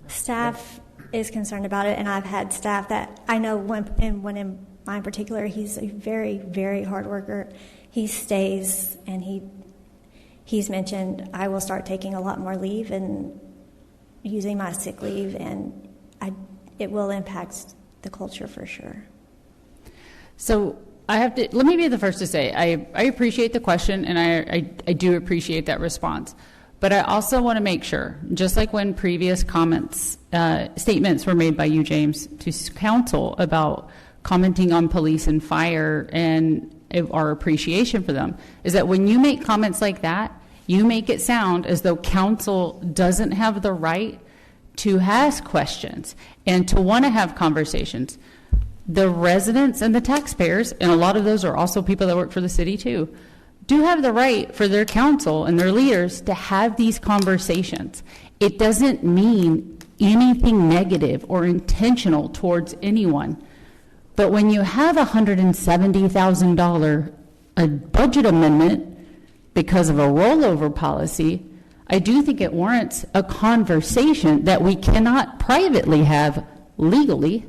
Staff is concerned about it, and I've had staff that I know one in mine in particular, he's a very, very hard worker. He stays, and he's mentioned, I will start taking a lot more leave and using my sick leave, and it will impact the culture for sure. So let me be the first to say, I appreciate the question, and I do appreciate that response. But I also want to make sure, just like when previous statements were made by you, James, to council about commenting on police and fire and our appreciation for them, is that when you make comments like that, you make it sound as though council doesn't have the right to ask questions and to want to have conversations. The residents and the taxpayers, and a lot of those are also people that work for the city too, do have the right for their council and their leaders to have these conversations. It doesn't mean anything negative or intentional towards anyone. But when you have a $170,000 budget amendment because of a rollover policy, I do think it warrants a conversation that we cannot privately have legally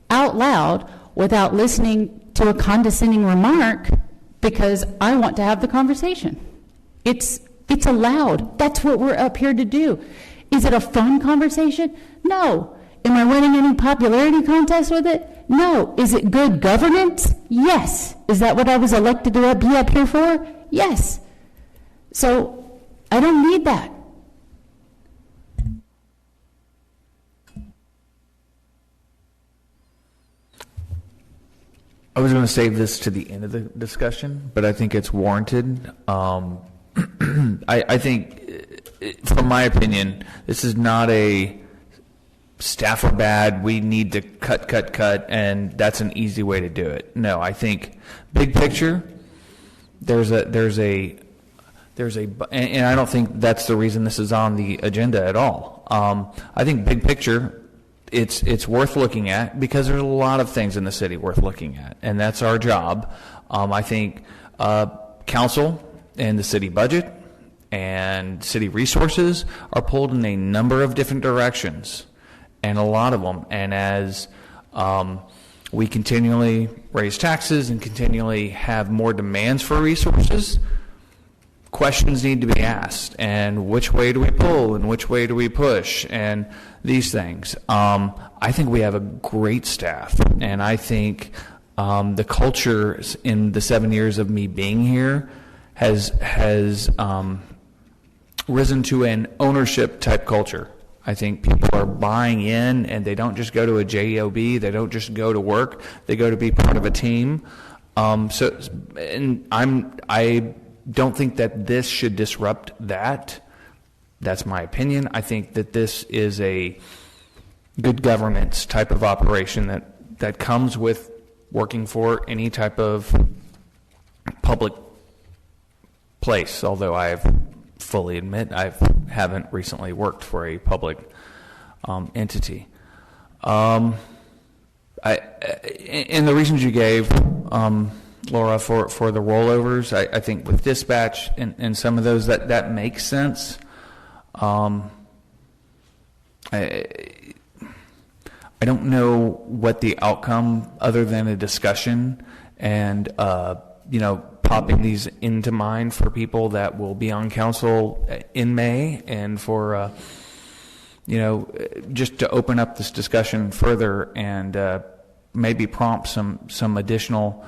out loud without listening to a condescending remark because I want to have the conversation. It's allowed. That's what we're up here to do. Is it a fun conversation? No. Am I winning any popularity contest with it? No. Is it good governance? Yes. Is that what I was elected to be up here for? Yes. So I don't need that. I was going to save this to the end of the discussion, but I think it's warranted. I think, from my opinion, this is not a staff are bad, we need to cut, and that's an easy way to do it. No, I think big picture, there's a, and I don't think that's the reason this is on the agenda at all. I think big picture, it's worth looking at because there's a lot of things in the city worth looking at, and that's our job. I think council and the city budget and city resources are pulled in a number of different directions, and a lot of them. And as we continually raise taxes and continually have more demands for resources, questions need to be asked, and which way do we pull and which way do we push, and these things. I think we have a great staff, and I think the culture in the 7 years of me being here has risen to an ownership type culture. I think people are buying in, and they don't just go to a job, they don't just go to work, they go to be part of a team. And I don't think that this should disrupt that. That's my opinion. I think that this is a good governance type of operation that comes with working for any type of public place, although I fully admit I haven't recently worked for a public entity. And the reasons you gave, Laura, for the rollovers, I think with dispatch and some of those, that makes sense. I don't know what the outcome, other than a discussion and popping these into mind for people that will be on council in May, and for just to open up this discussion further and maybe prompt some additional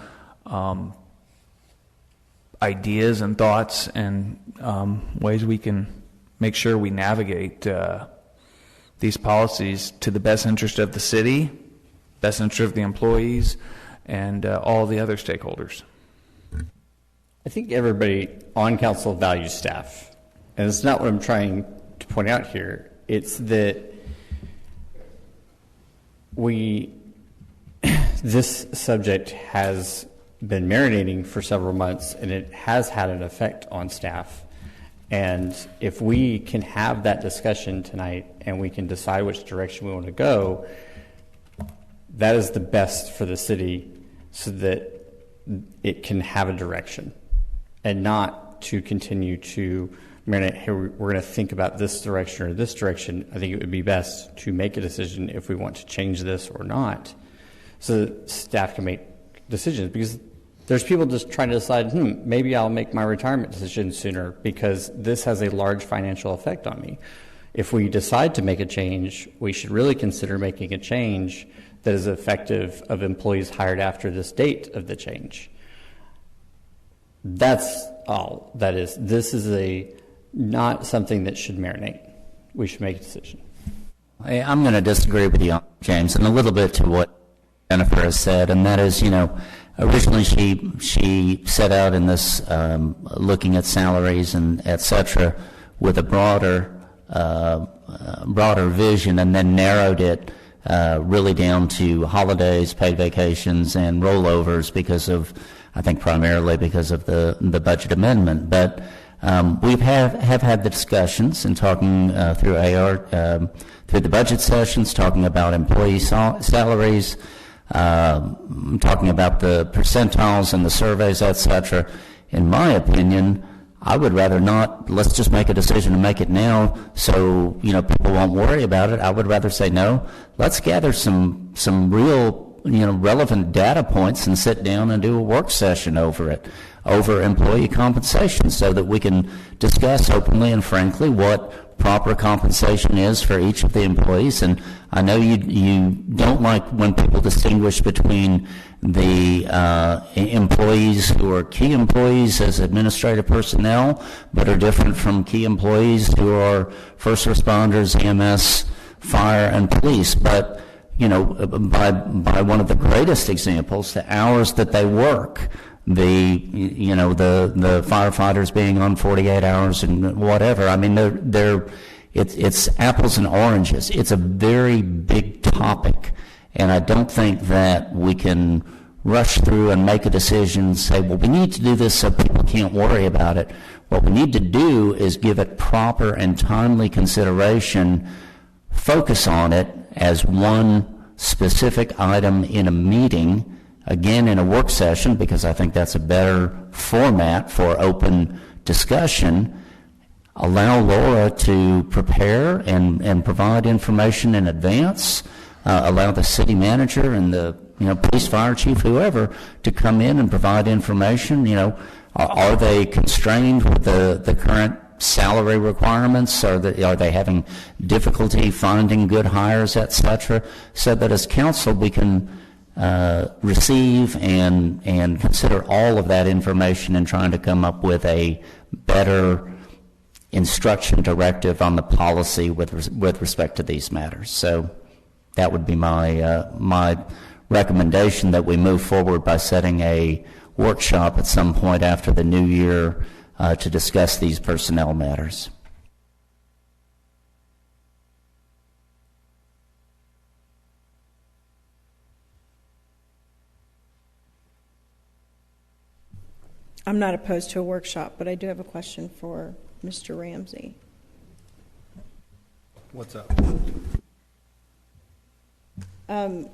ideas and thoughts and ways we can make sure we navigate these policies to the best interest of the city, best interest of the employees, and all the other stakeholders. I think everybody on council values staff, and it's not what I'm trying to point out here. It's that this subject has been marinating for several months, and it has had an effect on staff. And if we can have that discussion tonight and we can decide which direction we want to go, that is the best for the city, so that it can have a direction, and not to continue to marinate, hey, we're going to think about this direction or this direction. I think it would be best to make a decision if we want to change this or not, so that staff can make decisions. Because there's people just trying to decide, maybe I'll make my retirement decision sooner because this has a large financial effect on me. If we decide to make a change, we should really consider making a change that is effective of employees hired after this date of the change. That's all that is. This is not something that should marinate. We should make a decision. Hey, I'm going to disagree with you, James, and a little bit to what Jennifer has said, and that is, originally she set out in this looking at salaries and et cetera with a broader vision, and then narrowed it really down to holidays, paid vacations, and rollovers I think primarily because of the budget amendment. But we have had the discussions and talking through through the budget sessions, talking about employee salaries, talking about the percentiles and the surveys, etc. In my opinion, I would rather not. Let's just make a decision and make it now, so people won't worry about it. I would rather say no. Let's gather some real relevant data points and sit down and do a work session over employee compensation, so that we can discuss openly and frankly what proper compensation is for each of the employees. And I know you don't like when people distinguish between the employees who are key employees as administrative personnel, but are different from key employees who are first responders, EMS, fire, and police. But by one of the greatest examples, the hours that they work, the firefighters being on 48 hours and whatever. I mean, it's apples and oranges. It's a very big topic, and I don't think that we can rush through and make a decision and say, well, we need to do this so people can't worry about it. What we need to do is give it proper and timely consideration, focus on it as one specific item in a meeting, again in a work session, because I think that's a better format for open discussion. Allow Laura to prepare and provide information in advance. Allow the city manager and the police, fire chief, whoever, to come in and provide information. Are they constrained with the current salary requirements? Are they having difficulty finding good hires, etc.? So that as council we can receive and consider all of that information in trying to come up with a better instruction directive on the policy with respect to these matters. So that would be my recommendation, that we move forward by setting a workshop at some point after the new year to discuss these personnel matters. I'm not opposed to a workshop, but I do have a question for Mr. Ramsey. What's up?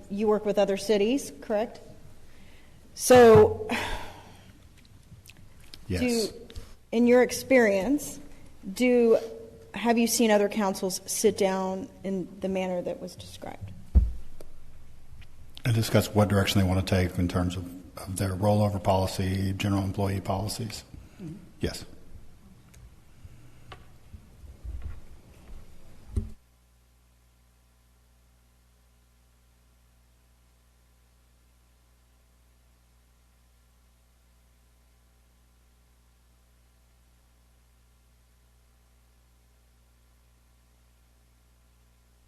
You work with other cities, correct? So, yes. In your experience, have you seen other councils sit down in the manner that was described? And discuss what direction they want to take in terms of their rollover policy, general employee policies. Yes.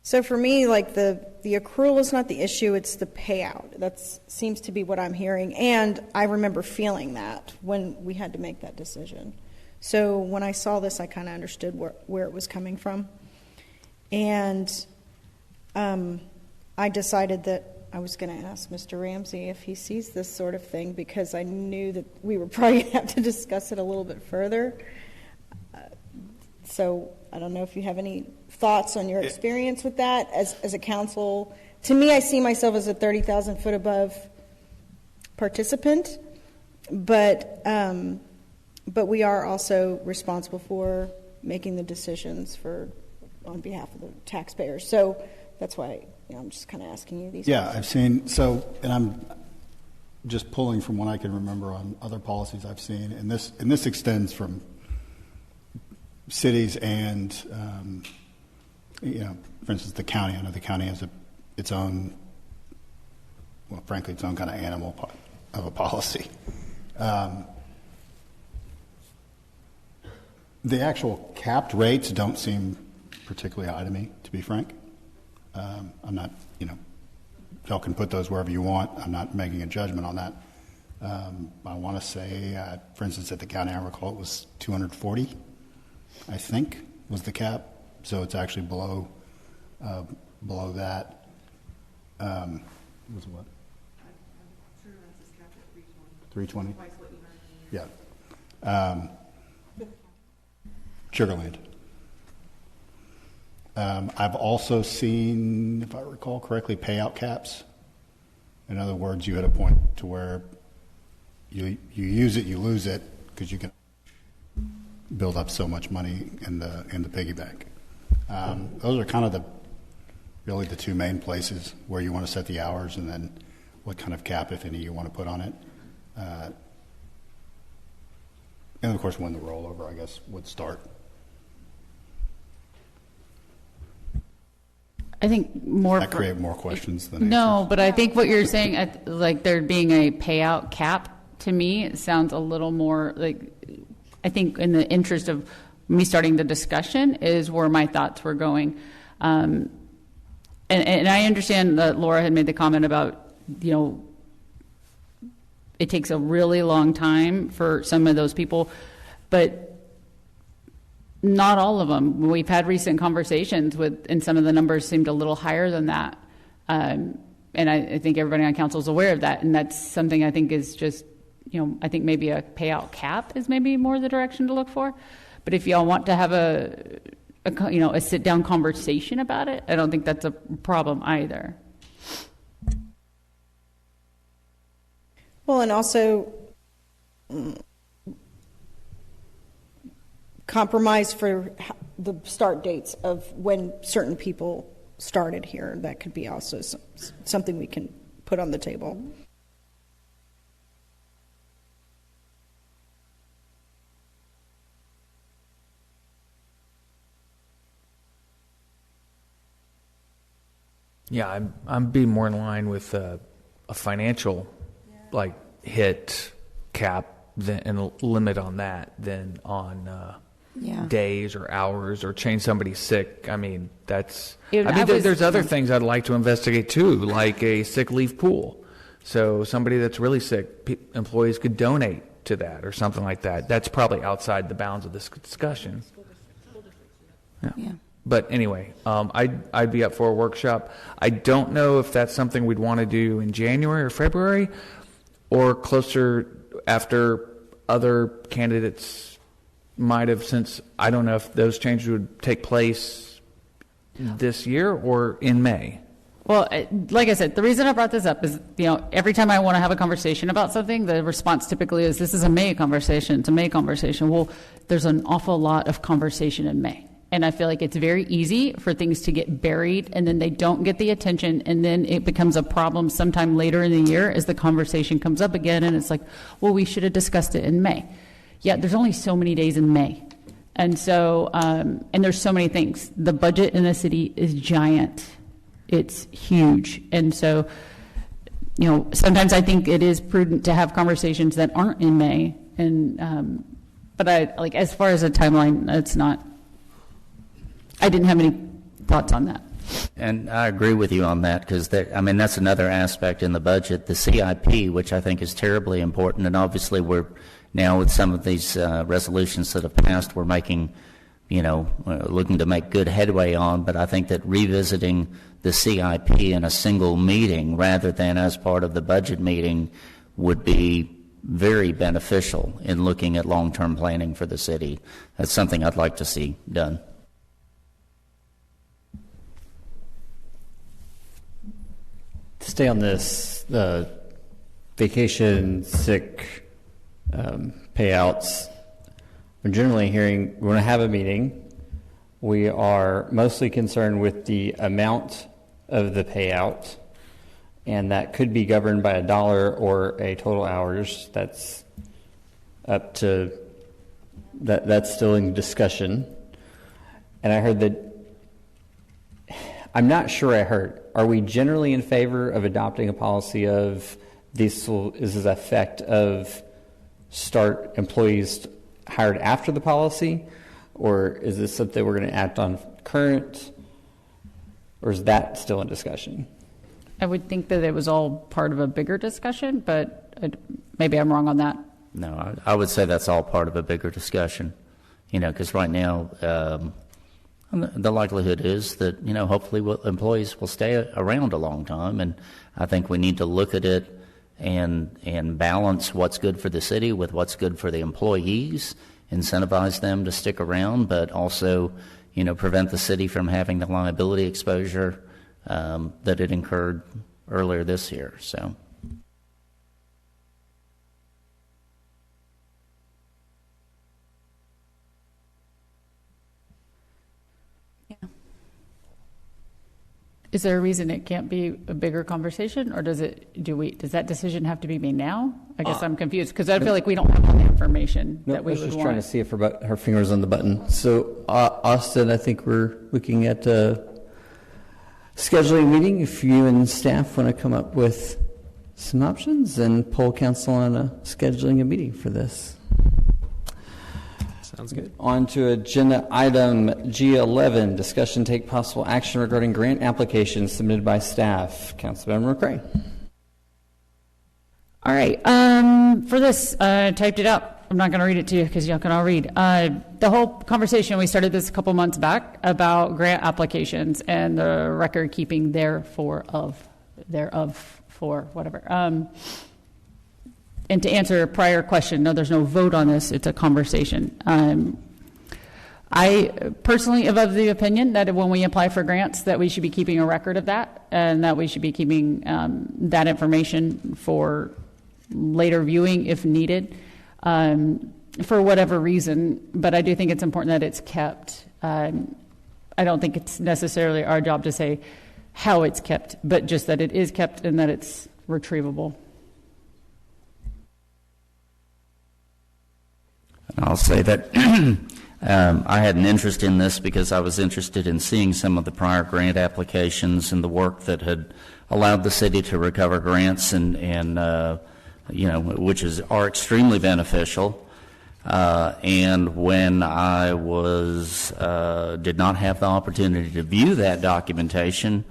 So for me, like the accrual is not the issue, it's the payout. That seems to be what I'm hearing. And I remember feeling that when we had to make that decision. So when I saw this, I kind of understood where it was coming from. And I decided that I was going to ask Mr. Ramsey if he sees this sort of thing, because I knew that we were probably going to have to discuss it a little bit further. So I don't know if you have any thoughts on your experience with that as a council. To me, I see myself as a 30,000 foot above participant, but we are also responsible for making the decisions on behalf of the taxpayers. So that's why I'm just kind of asking you these questions. I've seen, and I'm just pulling from what I can remember on other policies I've seen, and this extends from cities and, for instance, the county. I know the county has its own, well, frankly, its own kind of animal of a policy. The actual capped rates don't seem particularly high to me, to be frank. I'm not, y'all can put those wherever you want. I'm not making a judgment on that. I want to say, for instance, at the county, I recall it was 240, I think, was the cap. So it's actually below that. Was what? 320. Yeah. Sugarland. I've also seen, if I recall correctly, payout caps. In other words, you hit a point to where you use it, you lose it, because you can build up so much money in the piggy bank. Those are kind of really the two main places where you want to set the hours, and then what kind of cap, if any, you want to put on it. And of course, when the rollover, I guess, would start. I think more. That create more questions than no, answers. but I think what you're saying, like there being a payout cap, to me, it sounds a little more like. I think in the interest of me starting the discussion is where my thoughts were going, and I understand that Laura had made the comment about it takes a really long time for some of those people, but. Not all of them. We've had recent conversations and some of the numbers seemed a little higher than that. And I think everybody on council is aware of that. And that's something I think is just, I think maybe a payout cap is maybe more the direction to look for. But if y'all want to have a sit down conversation about it, I don't think that's a problem either. Well, and also compromise for the start dates of when certain people started here. That could be also something we can put on the table. Yeah, I'm being more in line with a financial hit cap and a limit on that than on days or hours or change somebody sick. I mean, that's. There's other things I'd like to investigate too, like a sick leave pool. So somebody that's really sick, employees could donate to that or something like that. That's probably outside the bounds of this discussion. Yeah. But anyway, I'd be up for a workshop. I don't know if that's something we'd want to do in January or February, or closer after other candidates might have, since I don't know if those changes would take place this year or in May. Well, like I said, the reason I brought this up is, every time I want to have a conversation about something, the response typically is, this is a May conversation. It's a May conversation. Well, there's an awful lot of conversation in May. And I feel like it's very easy for things to get buried and then they don't get the attention, and then it becomes a problem sometime later in the year as the conversation comes up again, and it's like, well, we should have discussed it in May. Yeah, there's only so many days in May. And so, and there's so many things. The budget in the city is giant. It's huge. And so, you know, sometimes I think it is prudent to have conversations that aren't in May. And, but I, like, as far as a timeline, it's not, I didn't have any thoughts on that. And I agree with you on that, because I mean, that's another aspect in the budget, the CIP, which I think is terribly important. And obviously we're now, with some of these resolutions that have passed, we're making, you know, looking to make good headway on. But I think that revisiting the CIP in a single meeting rather than as part of the budget meeting would be very beneficial in looking at long-term planning for the city. That's something I'd like to see done. To stay on this, the vacation, sick payouts, we're generally hearing we're going to have a meeting. We are mostly concerned with the amount of the payout, and that could be governed by $1 or a total hours. That's up to, that's still in discussion. And I heard that, I'm not sure I heard, are we generally in favor of adopting a policy of this is the effect of start employees hired after the policy, or is this something we're going to act on current, or is that still in discussion? I would think that it was all part of a bigger discussion, but maybe I'm wrong on that. No, I would say that's all part of a bigger discussion, you know, because right now the likelihood is that, you know, hopefully employees will stay around a long time, and I think we need to look at it and balance what's good for the city with what's good for the employees, incentivize them to stick around, but also, you know, prevent the city from having the liability exposure that it incurred earlier this year. So. Is there a reason it can't be a bigger conversation, or does that decision have to be made now? I guess I'm confused, because I feel like we don't have all the information that we would want. I was just trying to see if her finger's on the button. So, Austin, I think we're looking at scheduling a meeting. If you and staff want to come up with some options and poll council on scheduling a meeting for this. Sounds good. On to agenda item G11, discussion take possible action regarding grant applications submitted by staff. Councilmember McCray. All right. For this, I typed it up. I'm not going to read it to you because y'all can all read. The whole conversation, we started this a couple months back about grant applications and the record keeping thereof for whatever. And to answer a prior question, no, there's no vote on this. It's a conversation. I personally am of the opinion that when we apply for grants, that we should be keeping a record of that, and that we should be keeping that information for later viewing if needed, for whatever reason. But I do think it's important that it's kept. I don't think it's necessarily our job to say how it's kept, but just that it is kept and that it's retrievable. I'll say that I had an interest in this because I was interested in seeing some of the prior grant applications and the work that had allowed the city to recover grants and you know, which are extremely beneficial. And when I did not have the opportunity to view that documentation,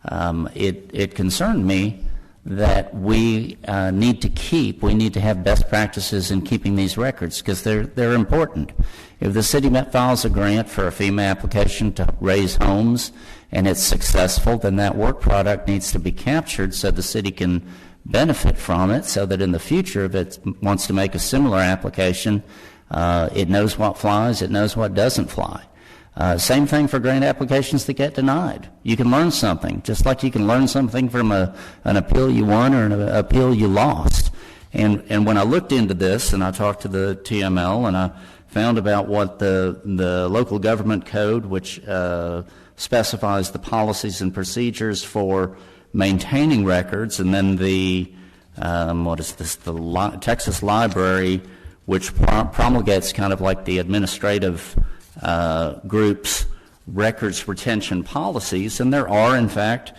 it concerned me that we need to have best practices in keeping these records, because they're important. If the city files a grant for a FEMA application to raise homes and it's successful, then that work product needs to be captured so the city can benefit from it, so that in the future, if it wants to make a similar application, it knows what flies, it knows what doesn't fly. Same thing for grant applications that get denied. You can learn something, just like you can learn something from an appeal you won or an appeal you lost. And when I looked into this and I talked to the TML and I found about what the local government code, which specifies the policies and procedures for maintaining records, and then the Texas Library, which promulgates kind of like the administrative group's records retention policies. And there are, in fact,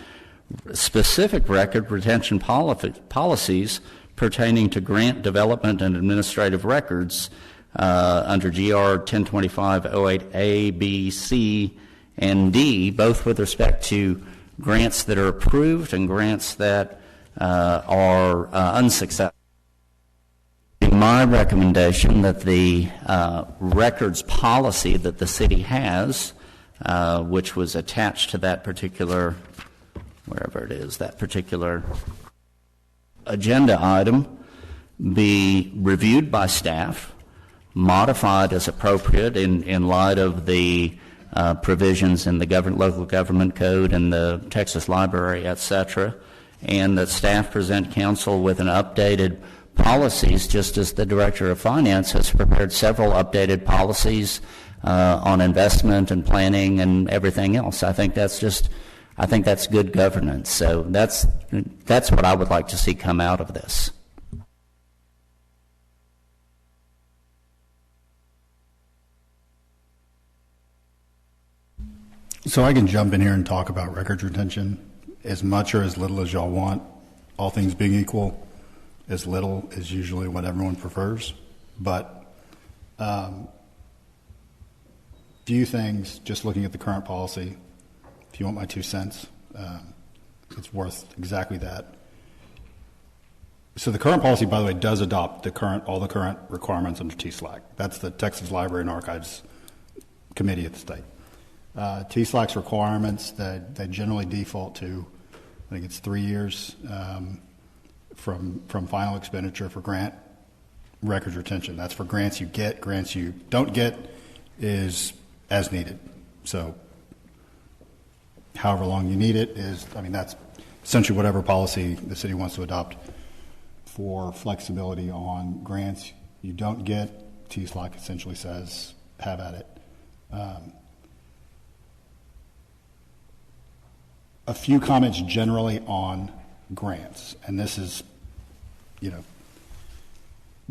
specific record retention policies pertaining to grant development and administrative records under GR 1025-08A, B, C, and D, both with respect to grants that are approved and grants that are unsuccessful. My recommendation that the records policy that the city has, which was attached to that particular, wherever it is, that particular agenda item, be reviewed by staff, modified as appropriate in light of the provisions in the local government code and the Texas Library, etc., and that staff present council with an updated policies, just as the Director of Finance has prepared several updated policies on investment and planning and everything else. I think that's good governance. So that's what I would like to see come out of this. So I can jump in here and talk about records retention as much or as little as y'all want. All things being equal, as little is usually what everyone prefers. But few things, just looking at the current policy, if you want my 2 cents, it's worth exactly that. So the current policy, by the way, does adopt all the current requirements under TSLAC. That's the Texas Library and Archives Committee at the state. TSLAC's requirements that they generally default to, I think it's 3 years from final expenditure for grant records retention. That's for grants you get. Grants you don't get is as needed. So however long you need it is, that's essentially whatever policy the city wants to adopt for flexibility on grants you don't get. TSLAC essentially says, have at it. A few comments generally on grants, and this is,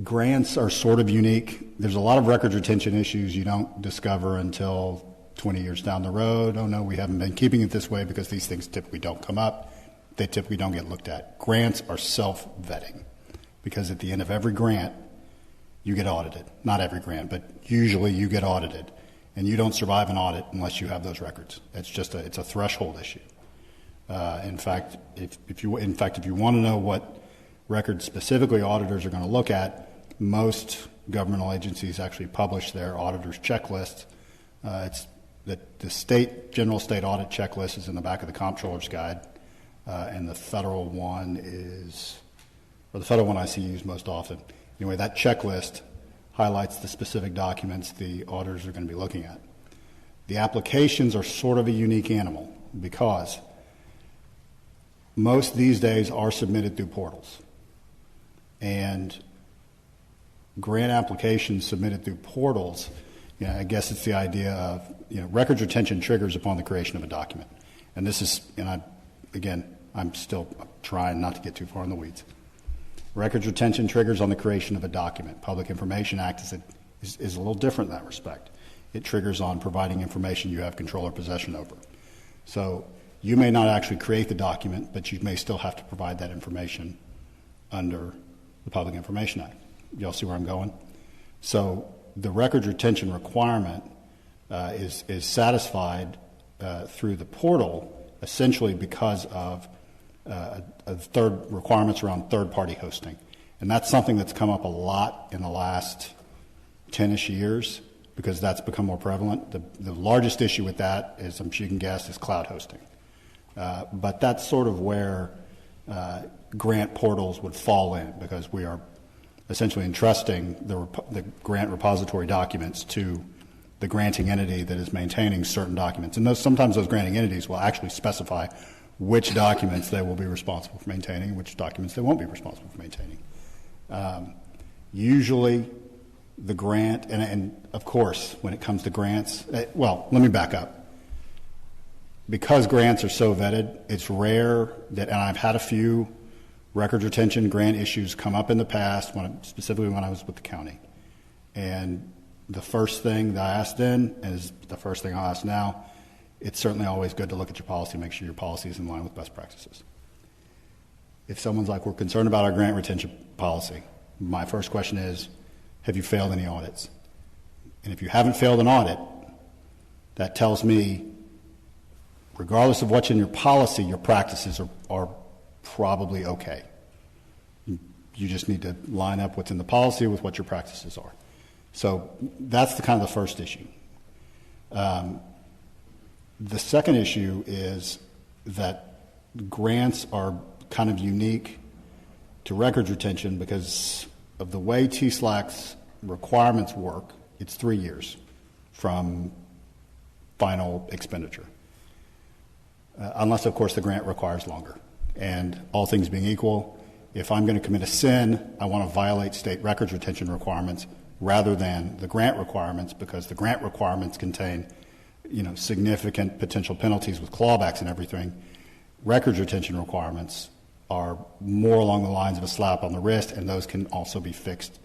grants are sort of unique. There's a lot of records retention issues you don't discover until 20 years down the road. Oh no, we haven't been keeping it this way because these things typically don't come up. They typically don't get looked at. Grants are self-vetting because at the end of every grant, you get audited. Not every grant, but usually you get audited, and you don't survive an audit unless you have those records. It's a threshold issue. In fact, if you want to know what records specifically auditors are going to look at, most governmental agencies actually publish their auditors' checklists. It's the general state audit checklist is in the back of the comptroller's guide, and the federal one I see used most often. Anyway, that checklist highlights the specific documents the auditors are going to be looking at. The applications are sort of a unique animal because most these days are submitted through portals. And grant applications submitted through portals, I guess it's the idea of, records retention triggers upon the creation of a document. And this is, I'm still trying not to get too far in the weeds. Records retention triggers on the creation of a document. Public Information Act is a little different in that respect. It triggers on providing information you have control or possession over. So you may not actually create the document, but you may still have to provide that information under the Public Information Act. Y'all see where I'm going? So the records retention requirement is satisfied through the portal essentially because of requirements around third-party hosting. And that's something that's come up a lot in the last 10-ish years because that's become more prevalent. The largest issue with that, as I'm sure you can guess, is cloud hosting. But that's sort of where grant portals would fall in because we are essentially entrusting the grant repository documents to the granting entity that is maintaining certain documents. And sometimes those granting entities will actually specify which documents they will be responsible for maintaining and which documents they won't be responsible for maintaining. Usually, the grant, and of course, when it comes to grants, well, let me back up. Because grants are so vetted, it's rare that, and I've had a few records retention grant issues come up in the past, specifically when I was with the county. And the first thing that I asked then is the first thing I'll ask now. It's certainly always good to look at your policy, make sure your policy is in line with best practices. If someone's like, we're concerned about our grant retention policy, my first question is, have you failed any audits? And if you haven't failed an audit, that tells me, regardless of what's in your policy, your practices are probably okay. You just need to line up what's in the policy with what your practices are. So that's the kind of the first issue. The second issue is that grants are kind of unique to records retention because of the way TSLAC's requirements work. It's 3 years from final expenditure, unless, of course, the grant requires longer. And all things being equal, if I'm going to commit a sin, I want to violate state records retention requirements rather than the grant requirements, because the grant requirements contain, significant potential penalties with clawbacks and everything. Records retention requirements are more along the lines of a slap on the wrist, and those can also be fixed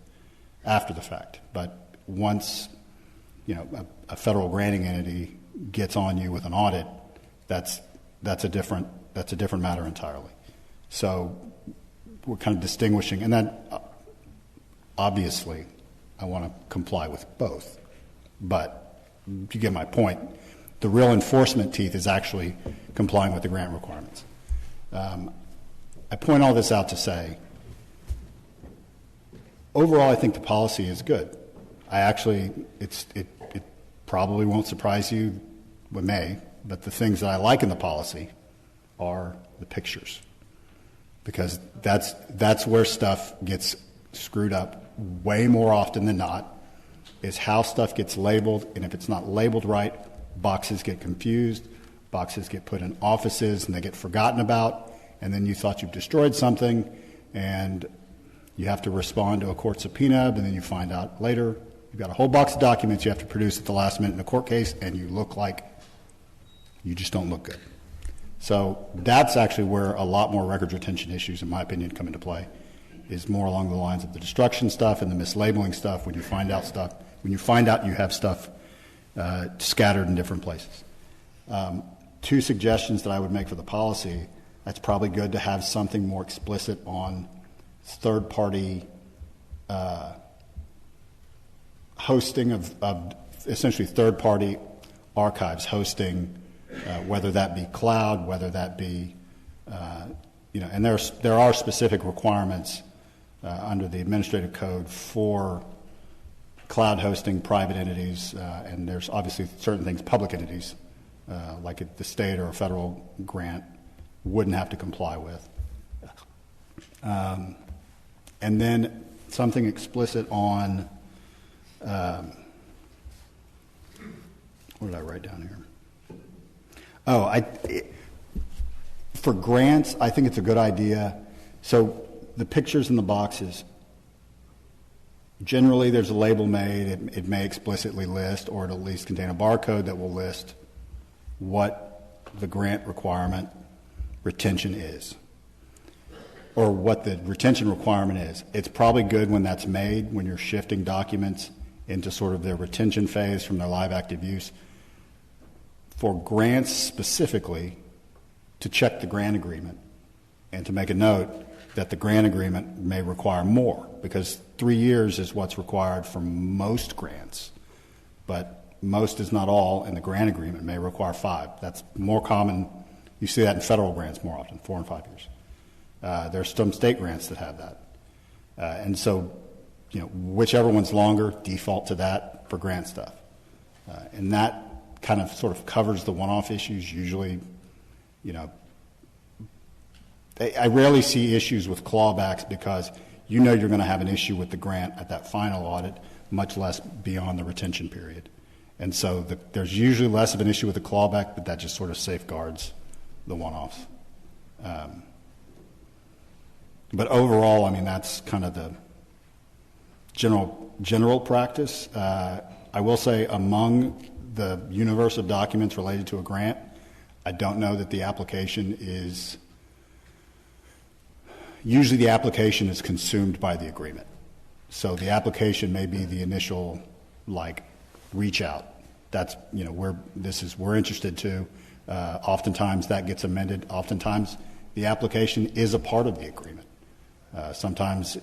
after the fact. But once, a federal granting entity gets on you with an audit, that's a different matter entirely. So we're kind of distinguishing, and that obviously I want to comply with both. But you get my point. The real enforcement teeth is actually complying with the grant requirements. I point all this out to say, overall, I think the policy is good. It probably won't surprise you, it may, but the things that I like in the policy are the pictures, because that's where stuff gets screwed up way more often than not, is how stuff gets labeled, and if it's not labeled right, boxes get confused, boxes get put in offices, and they get forgotten about, and then you thought you've destroyed something, and you have to respond to a court subpoena, and then you find out later you've got a whole box of documents you have to produce at the last minute in a court case, and you look like you just don't look good. So that's actually where a lot more records retention issues, in my opinion, come into play, is more along the lines of the destruction stuff and the mislabeling stuff when you find out you have stuff scattered in different places. Two suggestions that I would make for the policy: that's probably good to have something more explicit on third-party hosting of essentially third-party archives hosting, whether that be cloud, whether that be, and there are specific requirements under the administrative code for cloud hosting private entities, and there's obviously certain things public entities, like the state or a federal grant, wouldn't have to comply with. And then something explicit on, what did I write down here? For grants, I think it's a good idea. So the pictures in the boxes, generally there's a label made. It may explicitly list, or it'll at least contain a barcode that will list what the grant requirement retention is, or what the retention requirement is. It's probably good when that's made, when you're shifting documents into sort of their retention phase from their live active use. For grants specifically, to check the grant agreement and to make a note that the grant agreement may require more, because 3 years is what's required for most grants, but most is not all, and the grant agreement may require 5. That's more common. You see that in federal grants more often, 4 and 5 years. There's some state grants that have that. And so, whichever one's longer, default to that for grant stuff. And that kind of sort of covers the one-off issues. Usually, I rarely see issues with clawbacks because you're going to have an issue with the grant at that final audit, much less beyond the retention period. And so there's usually less of an issue with the clawback, but that just sort of safeguards the one-offs. But overall, that's kind of general practice. I will say among the universe of documents related to a grant, I don't know that the application is, usually the application is consumed by the agreement. So the application may be the initial, like, reach out. That's, you know, we're interested to. Oftentimes that gets amended. Oftentimes the application is a part of the agreement. Sometimes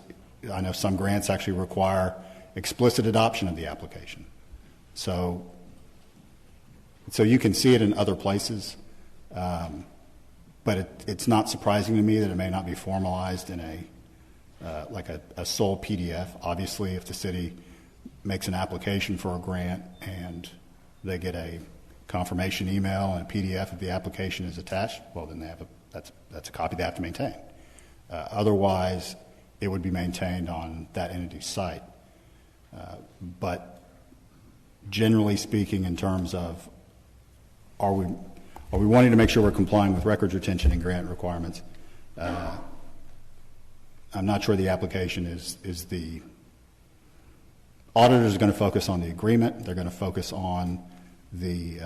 I know some grants actually require explicit adoption of the application. So you can see it in other places, but it's not surprising to me that it may not be formalized in like a sole PDF. Obviously, if the city makes an application for a grant and they get a confirmation email and a PDF of the application is attached, well, then that's a copy they have to maintain. Otherwise, it would be maintained on that entity's site. But generally speaking, in terms of are we wanting to make sure we're complying with records retention and grant requirements, I'm not sure the application is the auditors are going to focus on the agreement. They're going to focus on the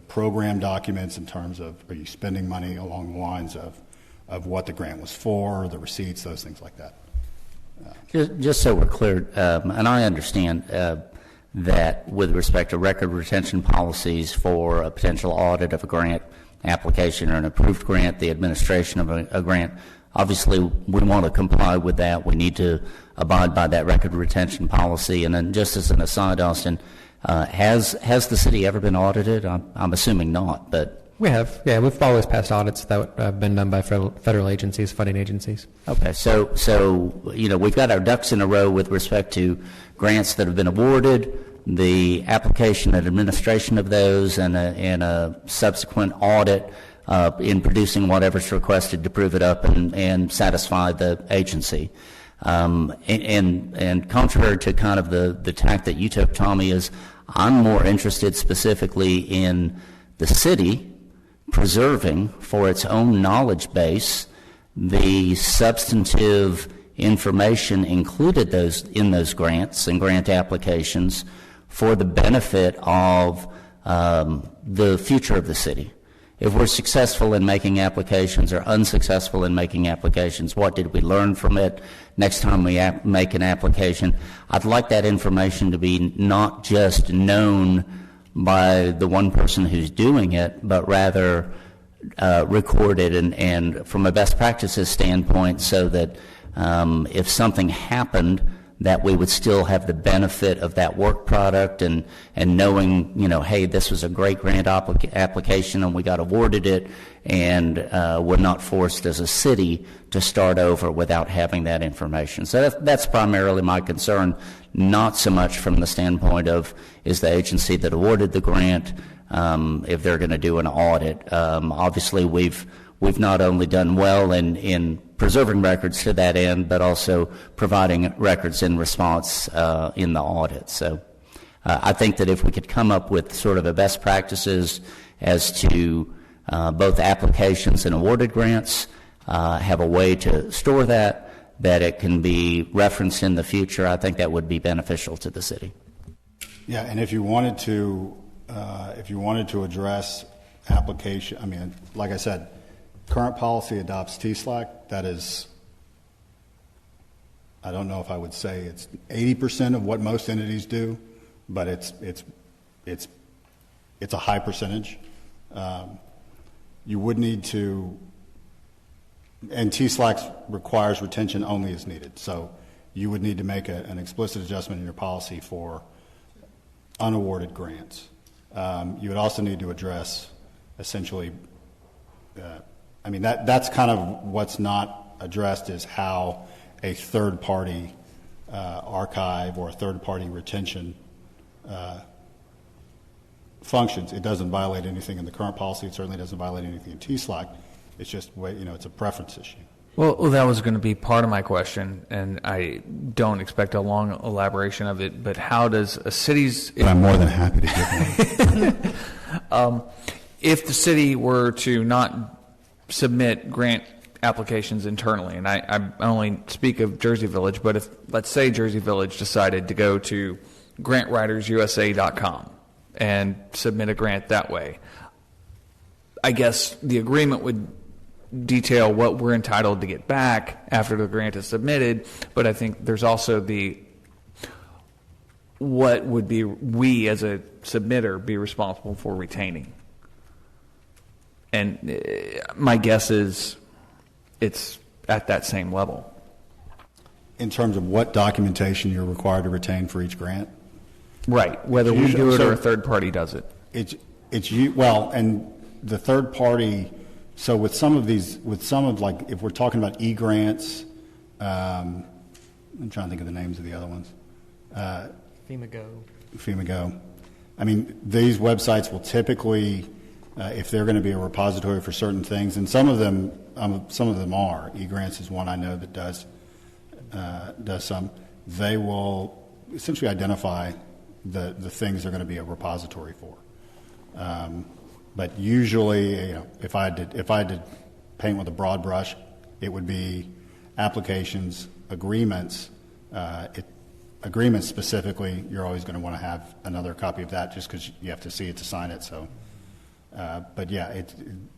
program documents in terms of, are you spending money along the lines of what the grant was for, the receipts, those things like that. Just so we're clear, and I understand that with respect to record retention policies for a potential audit of a grant application or an approved grant, the administration of a grant, obviously we want to comply with that. We need to abide by that record retention policy. And then just as an aside, Austin, has the city ever been audited? I'm assuming not, but... We have. Yeah, we've always passed audits that have been done by federal agencies, funding agencies. Okay, so you know, we've got our ducks in a row with respect to grants that have been awarded, the application and administration of those, and a subsequent audit in producing whatever's requested to prove it up and satisfy the agency. And contrary to kind of the tack that you took, Tommy, is I'm more interested specifically in the city preserving for its own knowledge base the substantive information included in those grants and grant applications for the benefit of the future of the city. If we're successful in making applications or unsuccessful in making applications, what did we learn from it? Next time we make an application, I'd like that information to be not just known by the one person who's doing it, but rather recorded and from a best practices standpoint, so that if something happened, that we would still have the benefit of that work product and knowing, you know, hey, this was a great grant application and we got awarded it, and we're not forced as a city to start over without having that information. So that's primarily my concern, not so much from the standpoint of is the agency that awarded the grant, if they're going to do an audit. Obviously, we've not only done well in preserving records to that end, but also providing records in response in the audit. So I think that if we could come up with sort of a best practices as to both applications and awarded grants, have a way to store that it can be referenced in the future, I think that would be beneficial to the city. Yeah, and if you wanted to address application, I mean, like I said, current policy adopts TSLAC. That is, I don't know if I would say it's 80% of what most entities do, but it's a high percentage. You would need to, and TSLAC requires retention only as needed. So you would need to make an explicit adjustment in your policy for unawarded grants. You would also need to address essentially, I mean, that's kind of what's not addressed, is how a third-party archive or a third-party retention functions. It doesn't violate anything in the current policy. It certainly doesn't violate anything in TSLAC. It's just, it's a preference issue. Well, that was going to be part of my question, and I don't expect a long elaboration of it, but how does a city's... But I'm more than happy to give one. If the city were to not submit grant applications internally, and I only speak of Jersey Village, but if, let's say, Jersey Village decided to go to grantwritersusa.com and submit a grant that way, I guess the agreement would detail what we're entitled to get back after the grant is submitted, but I think there's also what would be we as a submitter be responsible for retaining. And my guess is it's at that same level. In terms of what documentation you're required to retain for each grant? Right, whether we do it or a third party does it. Well, and the third party, so with some of like, if we're talking about e-grants, I'm trying to think of the names of the other ones. FEMA-Go. I mean, these websites will typically, if they're going to be a repository for certain things, and some of them are. eGrants is one I know that does some. They will essentially identify the things they're going to be a repository for. But usually, if I had to paint with a broad brush, it would be applications, agreements. Agreements specifically, you're always going to want to have another copy of that just because you have to see it to sign it. So, but yeah,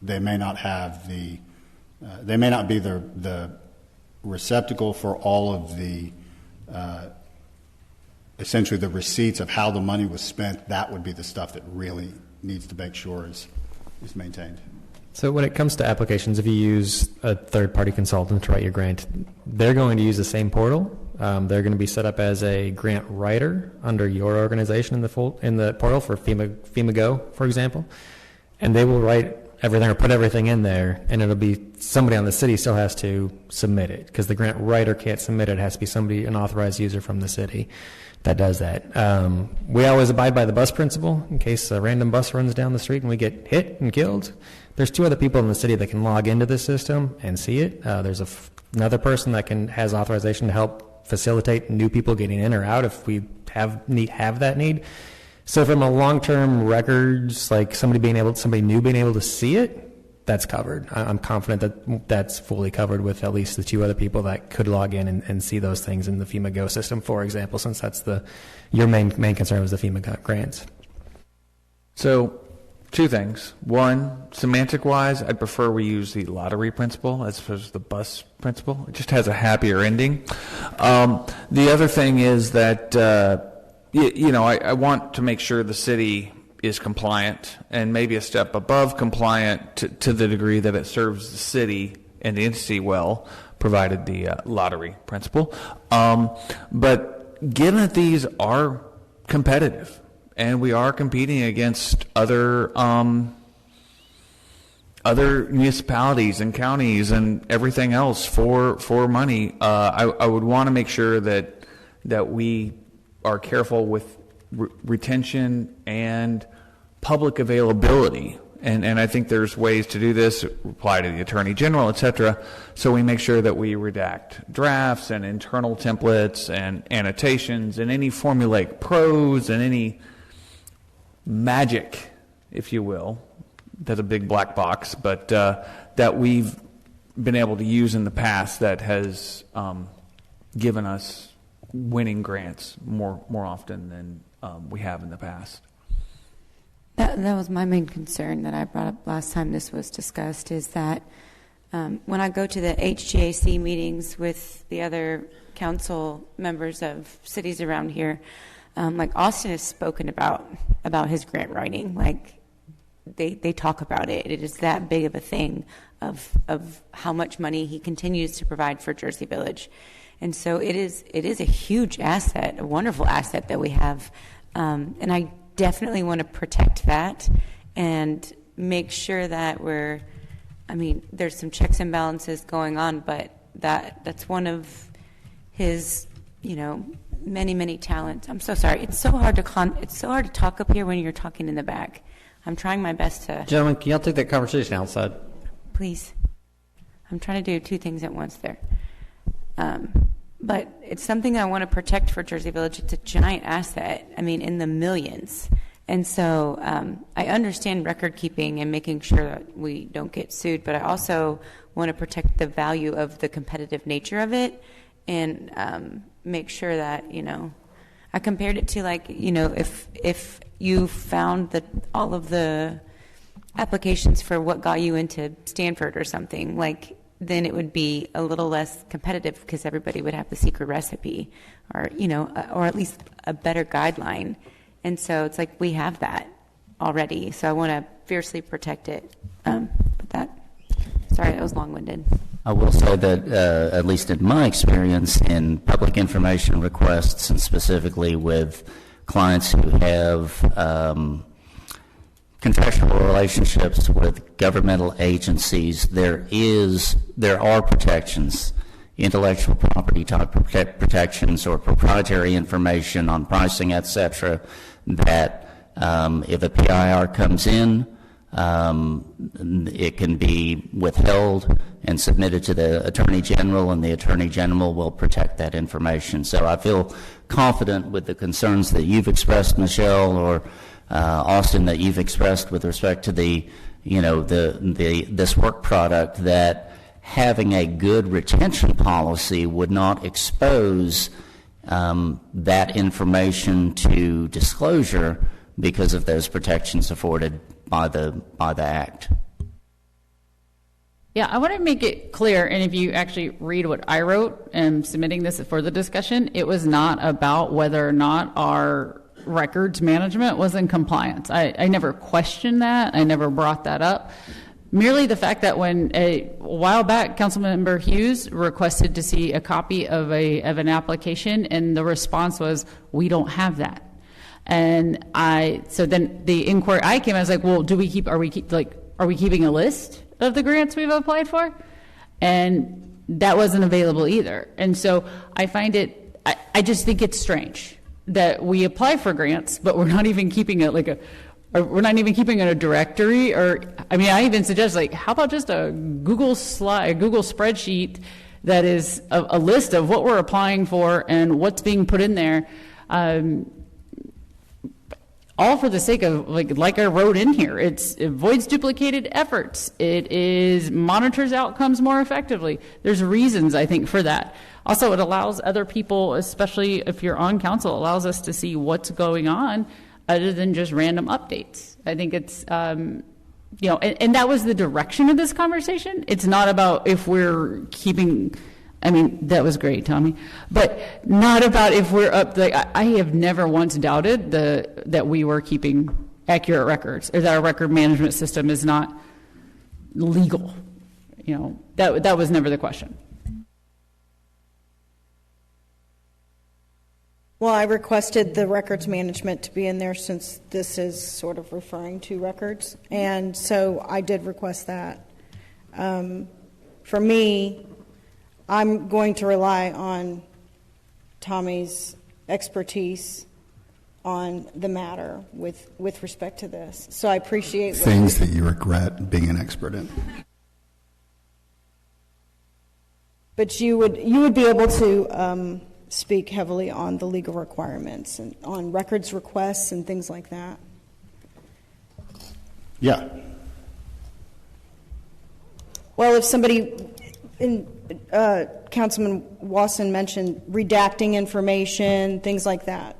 they may not have they may not be the receptacle for all of the essentially the receipts of how the money was spent. That would be the stuff that really needs to make sure is maintained. So when it comes to applications, if you use a third-party consultant to write your grant, they're going to use the same portal. They're going to be set up as a grant writer under your organization in the portal for FEMA Go, for example, and they will write everything or put everything in there, and it'll be somebody on the city still has to submit it because the grant writer can't submit it. It has to be somebody, an authorized user from the city that does that. We always abide by the bus principle in case a random bus runs down the street and we get hit and killed. There's 2 other people in the city that can log into this system and see it. There's another person that has authorization to help facilitate new people getting in or out if we have that need. So from a long-term records, like somebody new being able to see it, that's covered. I'm confident that that's fully covered with at least the 2 other people that could log in and see those things in the FEMA Go system, for example, since that's your main concern was the FEMA grants. So 2 things. One, semantic-wise, I'd prefer we use the lottery principle as opposed to the bus principle. It just has a happier ending. The other thing is that, I want to make sure the city is compliant and maybe a step above compliant to the degree that it serves the city and the entity well, provided the lottery principle. But given that these are competitive, and we are competing against other municipalities and counties and everything else for money, I would want to make sure that we are careful with retention and public availability. And I think there's ways to do this, apply to the Attorney General, et cetera, so we make sure that we redact drafts and internal templates and annotations and any formulaic prose and any magic, if you will, that's a big black box, but that we've been able to use in the past that has given us winning grants more often than we have in the past. That was my main concern that I brought up last time this was discussed, is that when I go to the HGAC meetings with the other council members of cities around here, like Austin has spoken about his grant writing. Like they talk about it. It is that big of a thing of how much money he continues to provide for Jersey Village. And so it is a huge asset, a wonderful asset that we have. And I definitely want to protect that and make sure that there's some checks and balances going on, but that's one of his, many, many talents. I'm so sorry. It's so hard to talk up here when you're talking in the back. I'm trying my best to. Gentlemen, can y'all take that conversation outside? Please. I'm trying to do 2 things at once there. But it's something I want to protect for Jersey Village. It's a giant asset. In the millions. And so I understand record keeping and making sure that we don't get sued, but I also want to protect the value of the competitive nature of it and make sure that, you know, I compared it to, like, you know, if you found that all of the applications for what got you into Stanford or something, like, then it would be a little less competitive because everybody would have the secret recipe, or, you know, or at least a better guideline. And so it's like we have that already. So I want to fiercely protect it. But that, sorry, that was long-winded. I will say that, at least in my experience in public information requests, and specifically with clients who have contractual relationships with governmental agencies, there are protections, intellectual property type protections or proprietary information on pricing, etc., that if a PIR comes in, it can be withheld and submitted to the Attorney General, and the Attorney General will protect that information. So I feel confident with the concerns that you've expressed, Michelle, or Austin, that you've expressed with respect to this work product, that having a good retention policy would not expose that information to disclosure because of those protections afforded by the Act. Yeah, I want to make it clear, and if you actually read what I wrote and submitting this for the discussion, it was not about whether or not our records management was in compliance. I never questioned that. I never brought that up. Merely the fact that when a while back, Councilmember Hughes requested to see a copy of an application, and the response was, "We don't have that." And so then the inquiry I came, I was like, "Well, are we keeping a list of the grants we've applied for?" And that wasn't available either. And so I find I just think it's strange that we apply for grants, but we're not even keeping it we're not even keeping it a directory. Or, I mean, I even suggest, like, how about just a Google spreadsheet that is a list of what we're applying for and what's being put in there, all for the sake of, like I wrote in here, it avoids duplicated efforts. It monitors outcomes more effectively. There's reasons, I think, for that. Also, it allows other people, especially if you're on council, allows us to see what's going on other than just random updates. I think it's, and that was the direction of this conversation. It's not about if we're keeping, I mean, that was great, Tommy, but not about if we're up, I have never once doubted that we were keeping accurate records, or that our record management system is not legal. That was never the question. Well, I requested the records management to be in there since this is sort of referring to records, and so I did request that. For me, I'm going to rely on Tommy's expertise on the matter with respect to this. So I appreciate things that you regret being an expert in. But you would be able to speak heavily on the legal requirements and on records requests and things like that. Yeah. Well, if somebody, Councilman Wasson mentioned redacting information, things like that.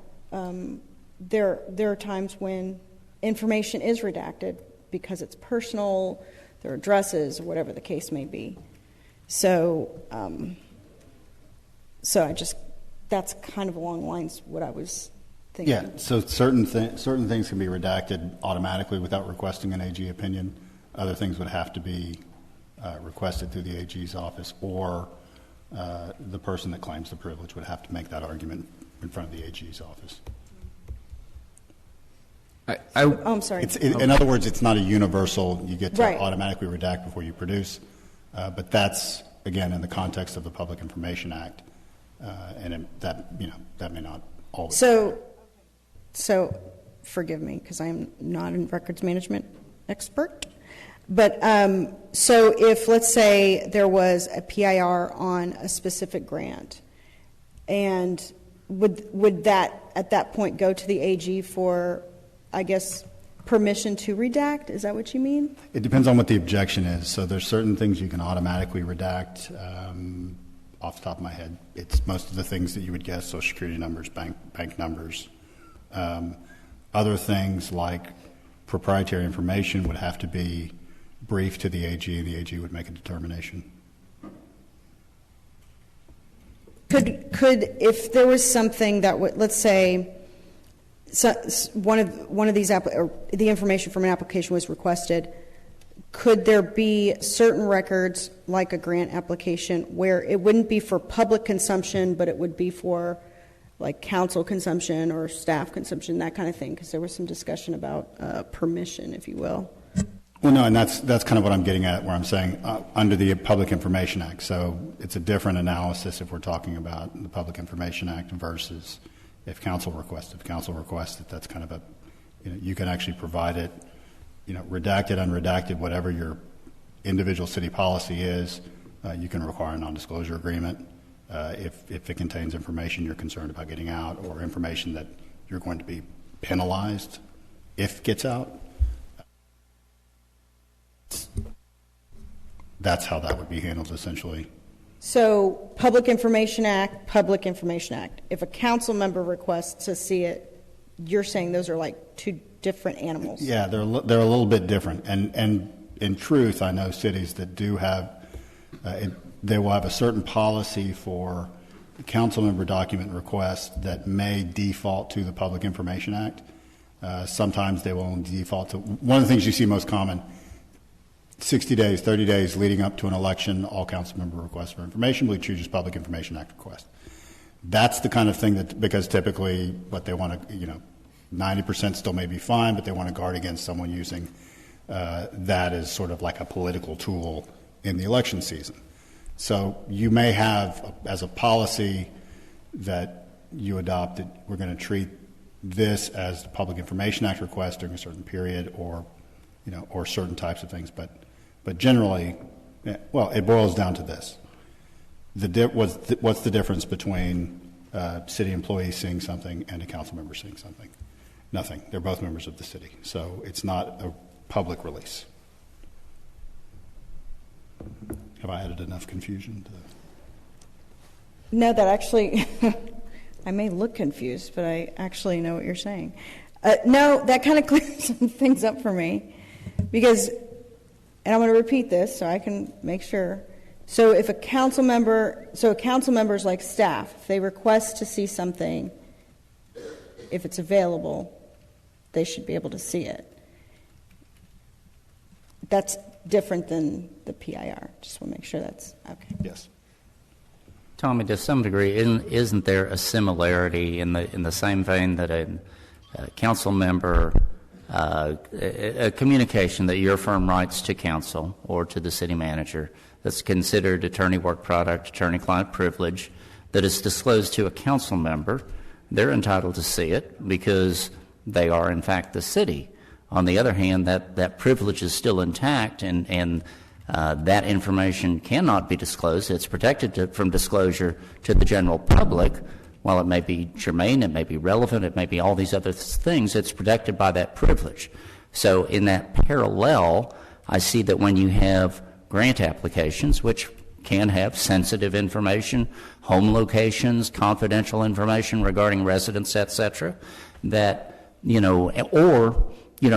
There are times when information is redacted because it's personal, their addresses, or whatever the case may be. So that's kind of along the lines what I was thinking. Yeah, so certain things can be redacted automatically without requesting an AG opinion. Other things would have to be requested through the AG's office, or the person that claims the privilege would have to make that argument in front of the AG's office. I'm sorry. In other words, it's not a universal, you get to right. automatically redact before you produce, but that's, again, in the context of the Public Information Act. That may not always. So forgive me because I'm not a records management expert. But so if, let's say, there was a PIR on a specific grant, and would that at that point go to the AG for I guess, permission to redact? Is that what you mean? It depends on what the objection is. So there's certain things you can automatically redact. Off the top of my head, it's most of the things that you would guess: social security numbers, bank numbers. Other things like proprietary information would have to be briefed to the AG, and the AG would make a determination. Could if there was something that would, let's say, one of these or the information from an application was requested, could there be certain records, like a grant application, where it wouldn't be for public consumption, but it would be for like council consumption or staff consumption, that kind of thing? Because there was some discussion about permission, if you will. Well, no, and that's kind of what I'm getting at, where I'm saying under the Public Information Act. So it's a different analysis if we're talking about the Public Information Act versus if council requests. If council requests it, that's kind of a, you can actually provide it, redacted, unredacted, whatever your individual city policy is. You can require a non-disclosure agreement if it contains information you're concerned about getting out, or information that you're going to be penalized if it gets out. That's how that would be handled, essentially. So, Public Information Act. If a council member requests to see it, you're saying those are like two different animals. Yeah, they're a little bit different. And in truth, I know cities that do have, they will have a certain policy for council member document requests that may default to the Public Information Act. Sometimes they will only default to, one of the things you see most common, 60 days, 30 days leading up to an election, all council member requests for information will be treated as Public Information Act requests. That's the kind of thing that, because typically what they want to, 90% still may be fine, but they want to guard against someone using that as sort of like a political tool in the election season. So you may have, as a policy that you adopted, we're going to treat this as the Public Information Act request during a certain period, or certain types of things. But generally, well, it boils down to this. What's the difference between city employees seeing something and a council member seeing something? Nothing. They're both members of the city. So it's not a public release. Have I added enough confusion to that? No, that actually, I may look confused, but I actually know what you're saying. No, that kind of clears some things up for me. Because, and I'm going to repeat this so I can make sure. So if a council member is like staff, if they request to see something, if it's available, they should be able to see it. That's different than the PIR. Just want to make sure that's okay. Yes. Tommy, to some degree, isn't there a similarity in the same vein that a council member, a communication that your firm writes to council or to the city manager that's considered attorney work product, attorney-client privilege, that is disclosed to a council member, they're entitled to see it because they are, in fact, the city. On the other hand, that privilege is still intact, and that information cannot be disclosed. It's protected from disclosure to the general public. While it may be germane, it may be relevant, it may be all these other things, it's protected by that privilege. So in that parallel, I see that when you have grant applications, which can have sensitive information, home locations, confidential information regarding residents, etc., that, or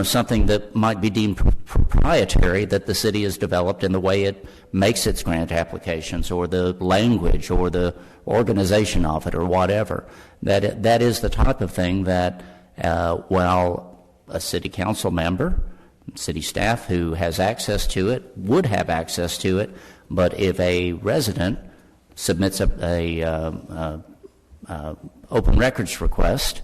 something that might be deemed proprietary that the city has developed in the way it makes its grant applications, or the language, or the organization of it, or whatever. That is the type of thing that, while a city council member, city staff who has access to it would have access to it, but if a resident submits a open records request,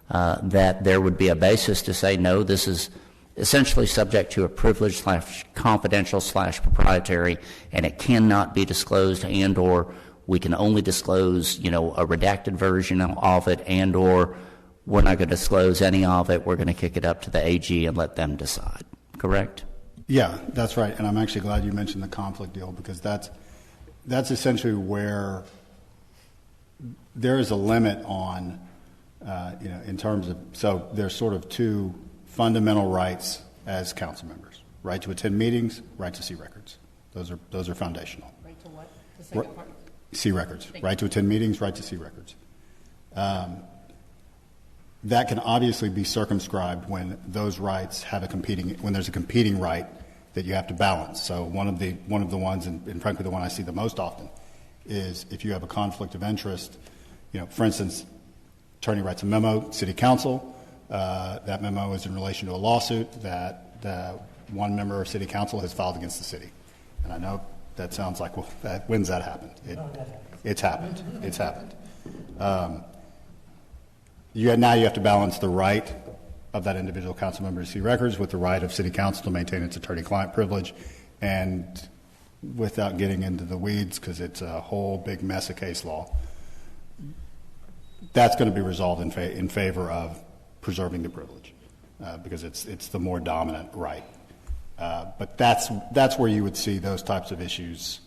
that there would be a basis to say, no, this is essentially subject to a privilege / confidential / proprietary, and it cannot be disclosed, and or we can only disclose, a redacted version of it, and or we're not going to disclose any of it. We're going to kick it up to the AG and let them decide. Correct? Yeah, that's right. And I'm actually glad you mentioned the conflict deal, because that's essentially where there is a limit on, in terms of, so there's sort of two fundamental rights as council members. Right to attend meetings, right to see records. Those are foundational. Right to what? The second part? See records. Right to attend meetings, right to see records. That can obviously be circumscribed when those rights have when there's a competing right that you have to balance. So one of the ones, and frankly the one I see the most often, is if you have a conflict of interest. For instance, attorney writes a memo, city council. That memo is in relation to a lawsuit that one member of city council has filed against the city. And I know that sounds like, well, when's that happened? It's happened. It's happened. Now you have to balance the right of that individual council member to see records with the right of city council to maintain its attorney-client privilege, and without getting into the weeds, because it's a whole big mess of case law, that's going to be resolved in favor of preserving the privilege, because it's the more dominant right. But that's where you would see those types of issues.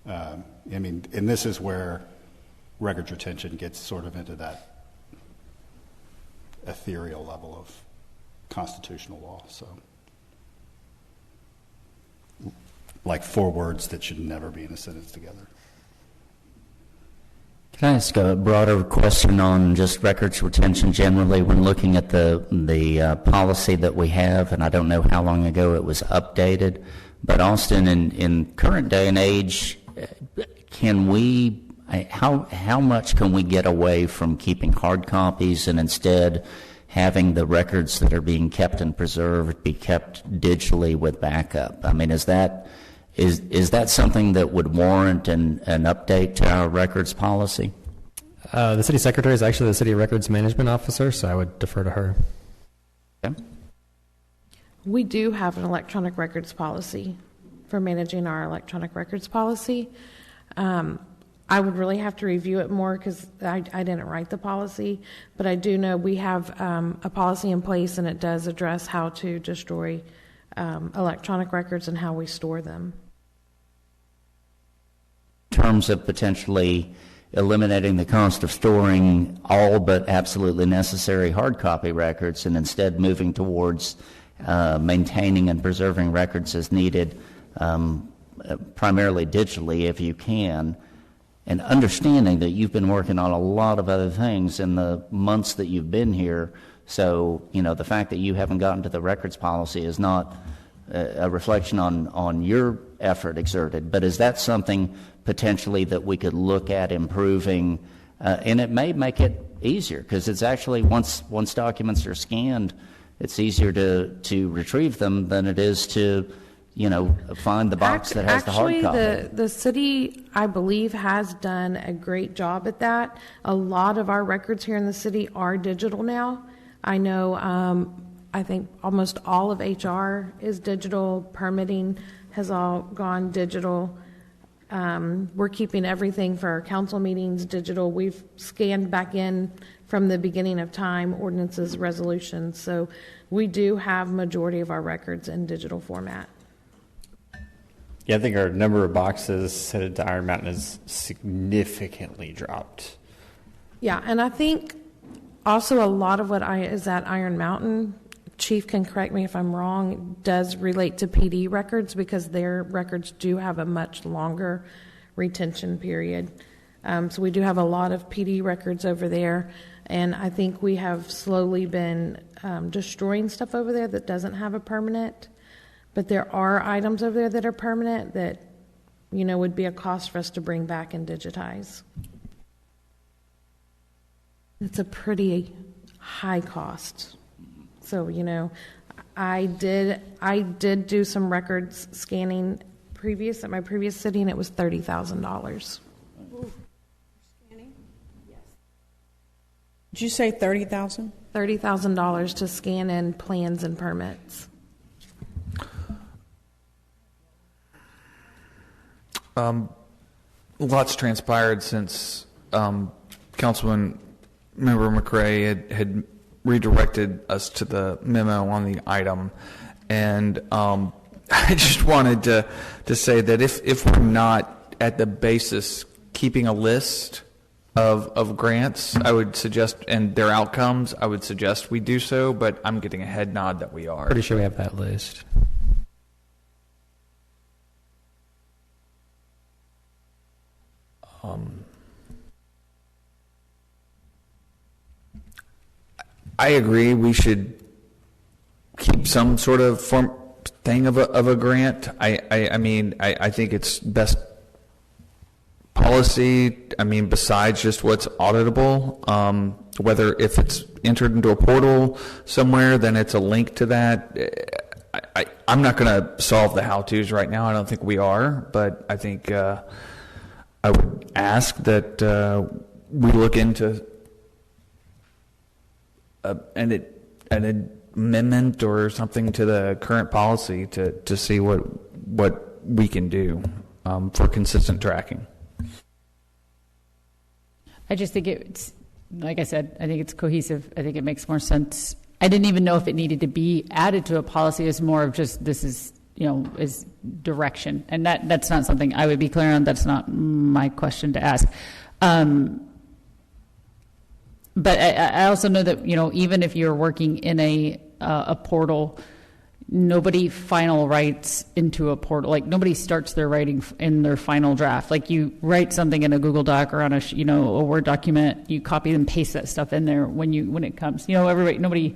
And this is where records retention gets sort of into that ethereal level of constitutional law. So, like 4 words that should never be in a sentence together. Can I ask a broader question on just records retention generally when looking at the policy that we have? And I don't know how long ago it was updated, but Austin, in current day and age, how much can we get away from keeping hard copies and instead having the records that are being kept and preserved be kept digitally with backup? I mean, is that something that would warrant an update to our records policy? The city secretary is actually the city records management officer, so I would defer to her. Okay. We do have an electronic records policy for managing our electronic records policy. I would really have to review it more because I didn't write the policy, but I do know we have a policy in place, and it does address how to destroy electronic records and how we store them. In terms of potentially eliminating the cost of storing all but absolutely necessary hard copy records and instead moving towards maintaining and preserving records as needed, primarily digitally if you can, and understanding that you've been working on a lot of other things in the months that you've been here. So, the fact that you haven't gotten to the records policy is not a reflection on your effort exerted, but is that something potentially that we could look at improving? And it may make it easier, because it's actually, once documents are scanned, it's easier to retrieve them than it is to find the box that has the hard copy. Actually, the city, I believe, has done a great job at that. A lot of our records here in the city are digital now. I know, I think almost all of HR is digital. Permitting has all gone digital. We're keeping everything for our council meetings digital. We've scanned back in from the beginning of time, ordinances, resolutions. So we do have majority of our records in digital format. Yeah, I think our number of boxes headed to Iron Mountain has significantly dropped. Yeah, and I think also a lot of what is at Iron Mountain, Chief can correct me if I'm wrong, does relate to PD records, because their records do have a much longer retention period. So we do have a lot of PD records over there, and I think we have slowly been destroying stuff over there that doesn't have a permanent. But there are items over there that are permanent that, would be a cost for us to bring back and digitize. It's a pretty high cost. So, I did do some records scanning at my previous city, and it was $30,000. Did you say $30,000? $30,000 to scan in plans and permits. Lots transpired since Councilman Member McRae had redirected us to the memo on the item, and I just wanted to say that if we're not at the basis keeping a list of grants, I would suggest, and their outcomes, I would suggest we do so, but I'm getting a head nod that we are. Pretty sure we have that list. I agree. We should keep some sort of thing of a grant. I mean, I think it's best policy. I mean, besides just what's auditable, whether if it's entered into a portal somewhere, then it's a link to that. I'm not going to solve the how-tos right now. I don't think we are, but I think I would ask that we look into an amendment or something to the current policy to see what we can do for consistent tracking. I just think it's, like I said, I think it's cohesive. I think it makes more sense. I didn't even know if it needed to be added to a policy. It's more of just this is, is direction. And that's not something I would be clear on. That's not my question to ask. But I also know that, even if you're working in a portal, nobody final writes into a portal. Like, nobody starts their writing in their final draft. Like, you write something in a Google Doc or on a Word document, you copy and paste that stuff in there when it comes. Nobody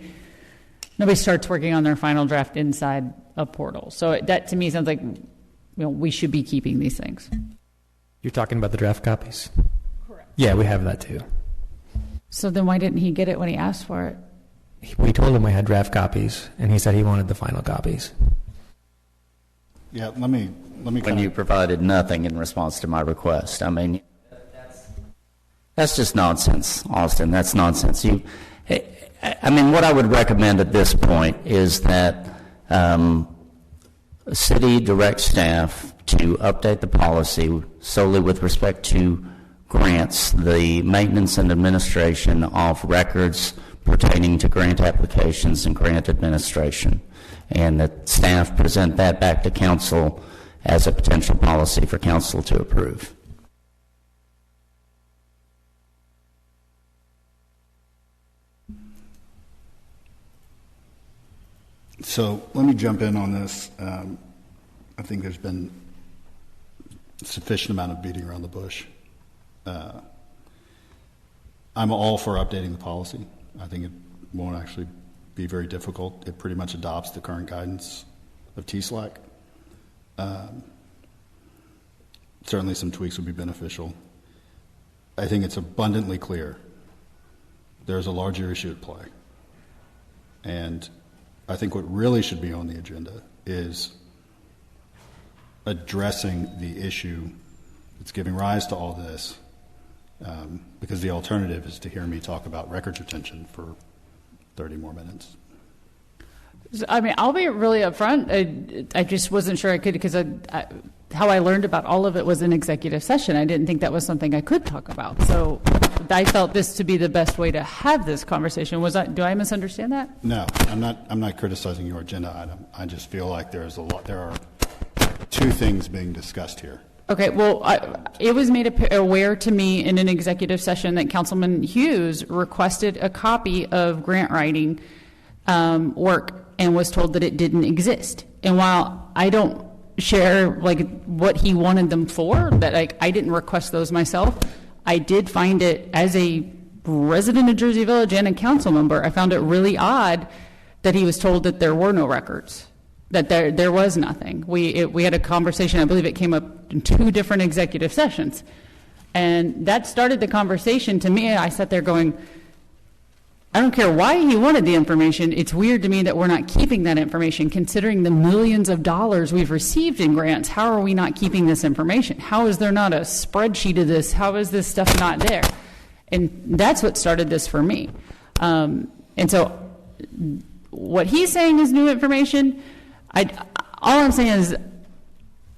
starts working on their final draft inside a portal. So that to me sounds like, we should be keeping these things. You're talking about the draft copies? Correct. Yeah, we have that too. So then why didn't he get it when he asked for it? We told him we had draft copies, and he said he wanted the final copies. Yeah, let me. When you provided nothing in response to my request, I mean, that's just nonsense, Austin. That's nonsense. I mean, what I would recommend at this point is that city direct staff to update the policy solely with respect to grants, the maintenance and administration of records pertaining to grant applications and grant administration, and that staff present that back to council as a potential policy for council to approve. So let me jump in on this. I think there's been a sufficient amount of beating around the bush. I'm all for updating the policy. I think it won't actually be very difficult. It pretty much adopts the current guidance of TSLAC. Certainly some tweaks would be beneficial. I think it's abundantly clear there's a larger issue at play. And I think what really should be on the agenda is addressing the issue that's giving rise to all this, because the alternative is to hear me talk about records retention for 30 more minutes. I mean, I'll be really upfront. I just wasn't sure I could, because how I learned about all of it was in executive session. I didn't think that was something I could talk about. So I felt this to be the best way to have this conversation. Do I misunderstand that? No, I'm not criticizing your agenda item. I just feel like there are two things being discussed here. Okay, well, it was made aware to me in an executive session that Councilman Hughes requested a copy of grant writing work and was told that it didn't exist. And while I don't share what he wanted them for, that I didn't request those myself, I did find it, as a resident of Jersey Village and a council member, I found it really odd that he was told that there were no records, that there was nothing. We had a conversation, I believe it came up in 2 different executive sessions. And that started the conversation. To me, I sat there going, I don't care why he wanted the information. It's weird to me that we're not keeping that information, considering the millions of dollars we've received in grants. How are we not keeping this information? How is there not a spreadsheet of this? How is this stuff not there? And that's what started this for me. And so what he's saying is new information. All I'm saying is,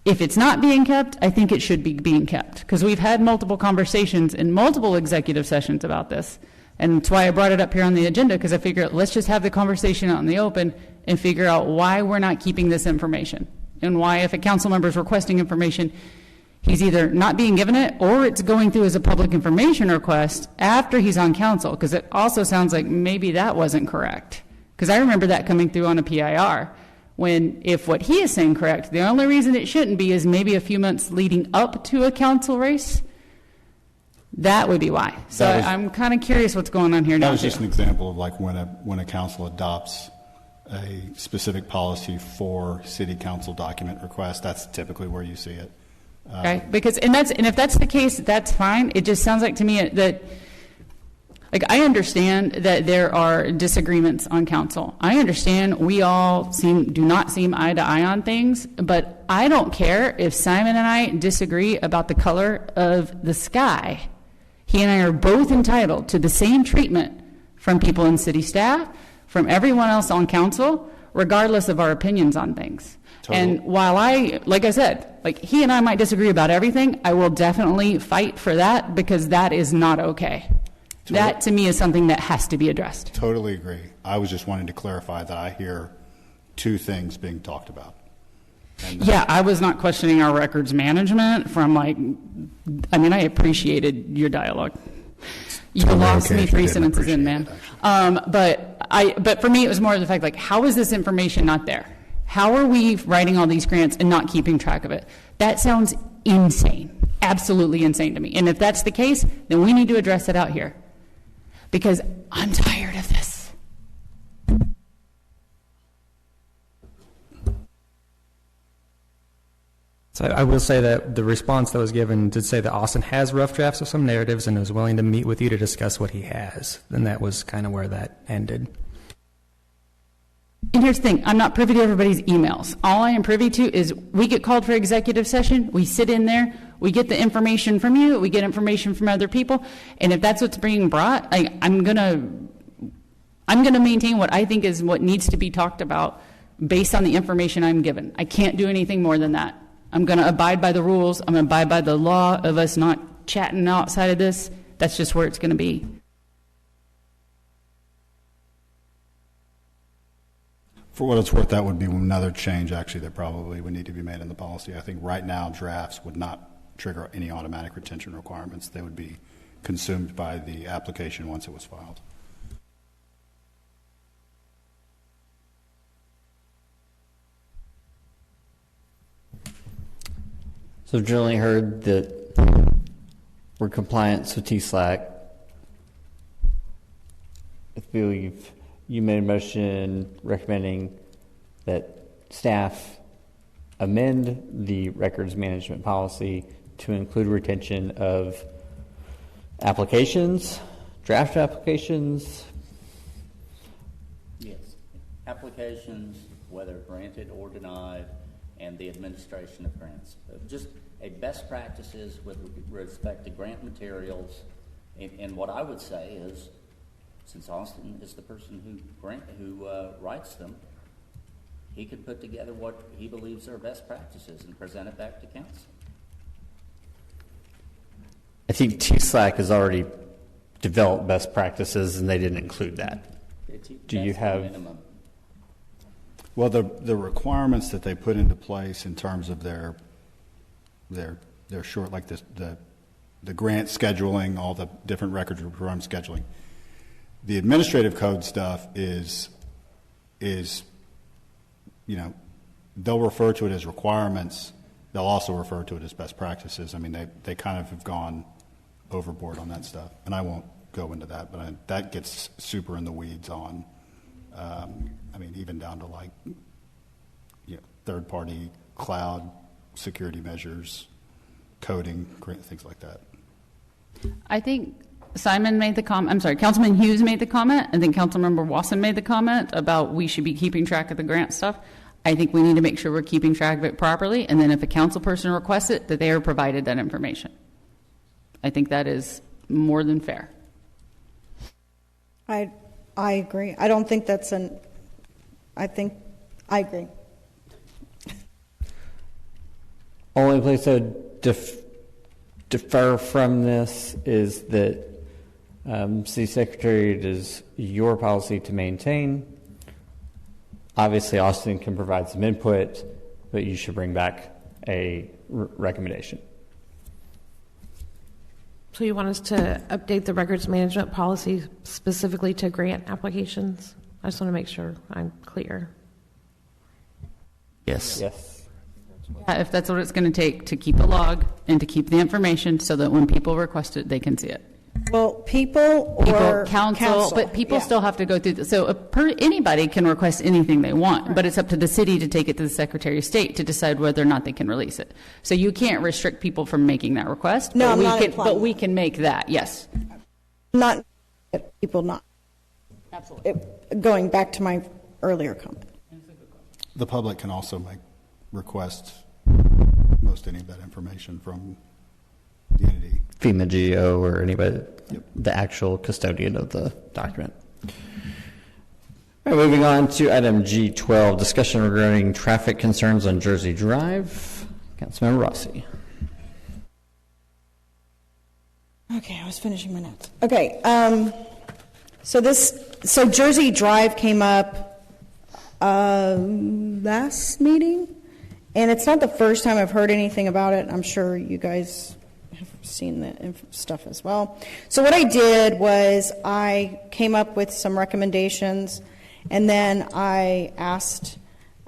if it's not being kept, I think it should be being kept, because we've had multiple conversations in multiple executive sessions about this. And that's why I brought it up here on the agenda, because I figured let's just have the conversation out in the open and figure out why we're not keeping this information, and why, if a council member is requesting information, He's either not being given it, or it's going through as a public information request after he's on council, because it also sounds like maybe that wasn't correct. Because I remember that coming through on a PIR, when if what he is saying correct, the only reason it shouldn't be is maybe a few months leading up to a council race. That would be why. So I'm kind of curious what's going on here now. That was just an example of like when a council adopts a specific policy for city council document request. That's typically where you see it. Okay, because and if that's the case, that's fine. It just sounds like to me that, like, I understand that there are disagreements on council. I understand we all do not seem eye to eye on things, but I don't care if Simon and I disagree about the color of the sky. He and I are both entitled to the same treatment from people in city staff, from everyone else on council, regardless of our opinions on things. And while like I said, like he and I might disagree about everything, I will definitely fight for that, because that is not okay. That to me is something that has to be addressed. Totally agree. I was just wanting to clarify that I hear two things being talked about. Yeah, I was not questioning our records management from I appreciated your dialogue. You lost me 3 sentences in, man. But for me, it was more of the fact, like, how is this information not there? How are we writing all these grants and not keeping track of it? That sounds insane, absolutely insane to me. And if that's the case, then we need to address it out here, because I'm tired of this. So I will say that the response that was given did say that Austin has rough drafts of some narratives and is willing to meet with you to discuss what he has. And that was kind of where that ended. And here's the thing, I'm not privy to everybody's emails. All I am privy to is we get called for executive session, we sit in there, we get the information from you, we get information from other people, and if that's what's being brought, I'm gonna maintain what I think is what needs to be talked about based on the information I'm given. I can't do anything more than that. I'm going to abide by the rules. I'm going to abide by the law of us not chatting outside of this. That's just where it's going to be. For what it's worth, that would be another change, actually, that probably would need to be made in the policy. I think right now drafts would not trigger any automatic retention requirements. They would be consumed by the application once it was filed. So I've generally heard that we're compliant with TSLAC. I believe you made a motion recommending that staff amend the records management policy to include retention of applications, draft applications. Yes, applications, whether granted or denied, and the administration of grants. Just a best practices with respect to grant materials. And what I would say is, since Austin is the person who writes them, he could put together what he believes are best practices and present it back to council. I think TSLAC has already developed best practices, and they didn't include that. Do you have? Minimum. Well, the requirements that they put into place in terms of their short, like the grant scheduling, all the different records program scheduling. The administrative code stuff is they'll refer to it as requirements. They'll also refer to it as best practices. I mean, they kind of have gone overboard on that stuff, and I won't go into that, but that gets super in the weeds on. Even down to third-party cloud security measures, coding, things like that. I think Simon made the comment. I'm sorry, Councilman Hughes made the comment, and then Councilmember Wasson made the comment about we should be keeping track of the grant stuff. I think we need to make sure we're keeping track of it properly, and then if a council person requests it, that they are provided that information. I think that is more than fair. I agree. I don't think that's I agree. Only place I would defer from this is that City Secretary, it is your policy to maintain. Obviously, Austin can provide some input, but you should bring back a recommendation. So you want us to update the records management policy specifically to grant applications? I just want to make sure I'm clear. Yes. Yes. Yeah, if that's what it's going to take to keep a log and to keep the information so that when people request it, they can see it. Well, people or council, but people still have to go through this. So anybody can request anything they want, but it's up to the city to take it to the Secretary of State to decide whether or not they can release it. So you can't restrict people from making that request. No, but I'm we not can, implying but we can make that. Yes. Not people not. Absolutely. Going back to my earlier comment. The public can also make requests, most any of that information from the entity. FEMA GO or anybody, the actual custodian of the document. All right, moving on to item G12, discussion regarding traffic concerns on Jersey Drive. Councilmember Rossi. Okay, I was finishing my notes. Okay, so Jersey Drive came up last meeting, and it's not the first time I've heard anything about it. I'm sure you guys have seen the stuff as well. So what I did was I came up with some recommendations, and then I asked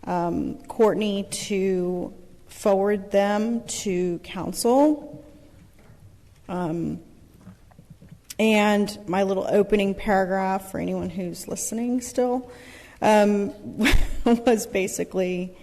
Courtney to forward them to council. And my little opening paragraph for anyone who's listening still was basically,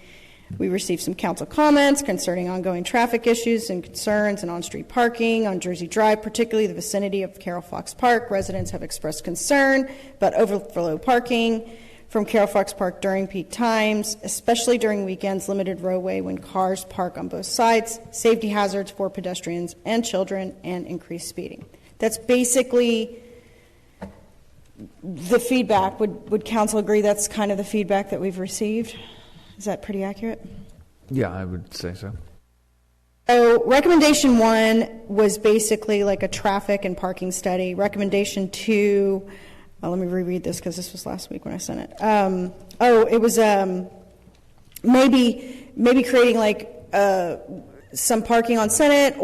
we received some council comments concerning ongoing traffic issues and concerns and on-street parking on Jersey Drive, particularly the vicinity of Carol Fox Park. Residents have expressed concern about overflow parking from Carol Fox Park during peak times, especially during weekends, limited roadway when cars park on both sides, safety hazards for pedestrians and children, and increased speeding. That's basically the feedback. Would council agree that's kind of the feedback that we've received? Is that pretty accurate? Yeah, I would say so. So recommendation 1 was basically like a traffic and parking study. Recommendation 2, let me reread this because this was last week when I sent it. It was maybe creating like some parking on Senate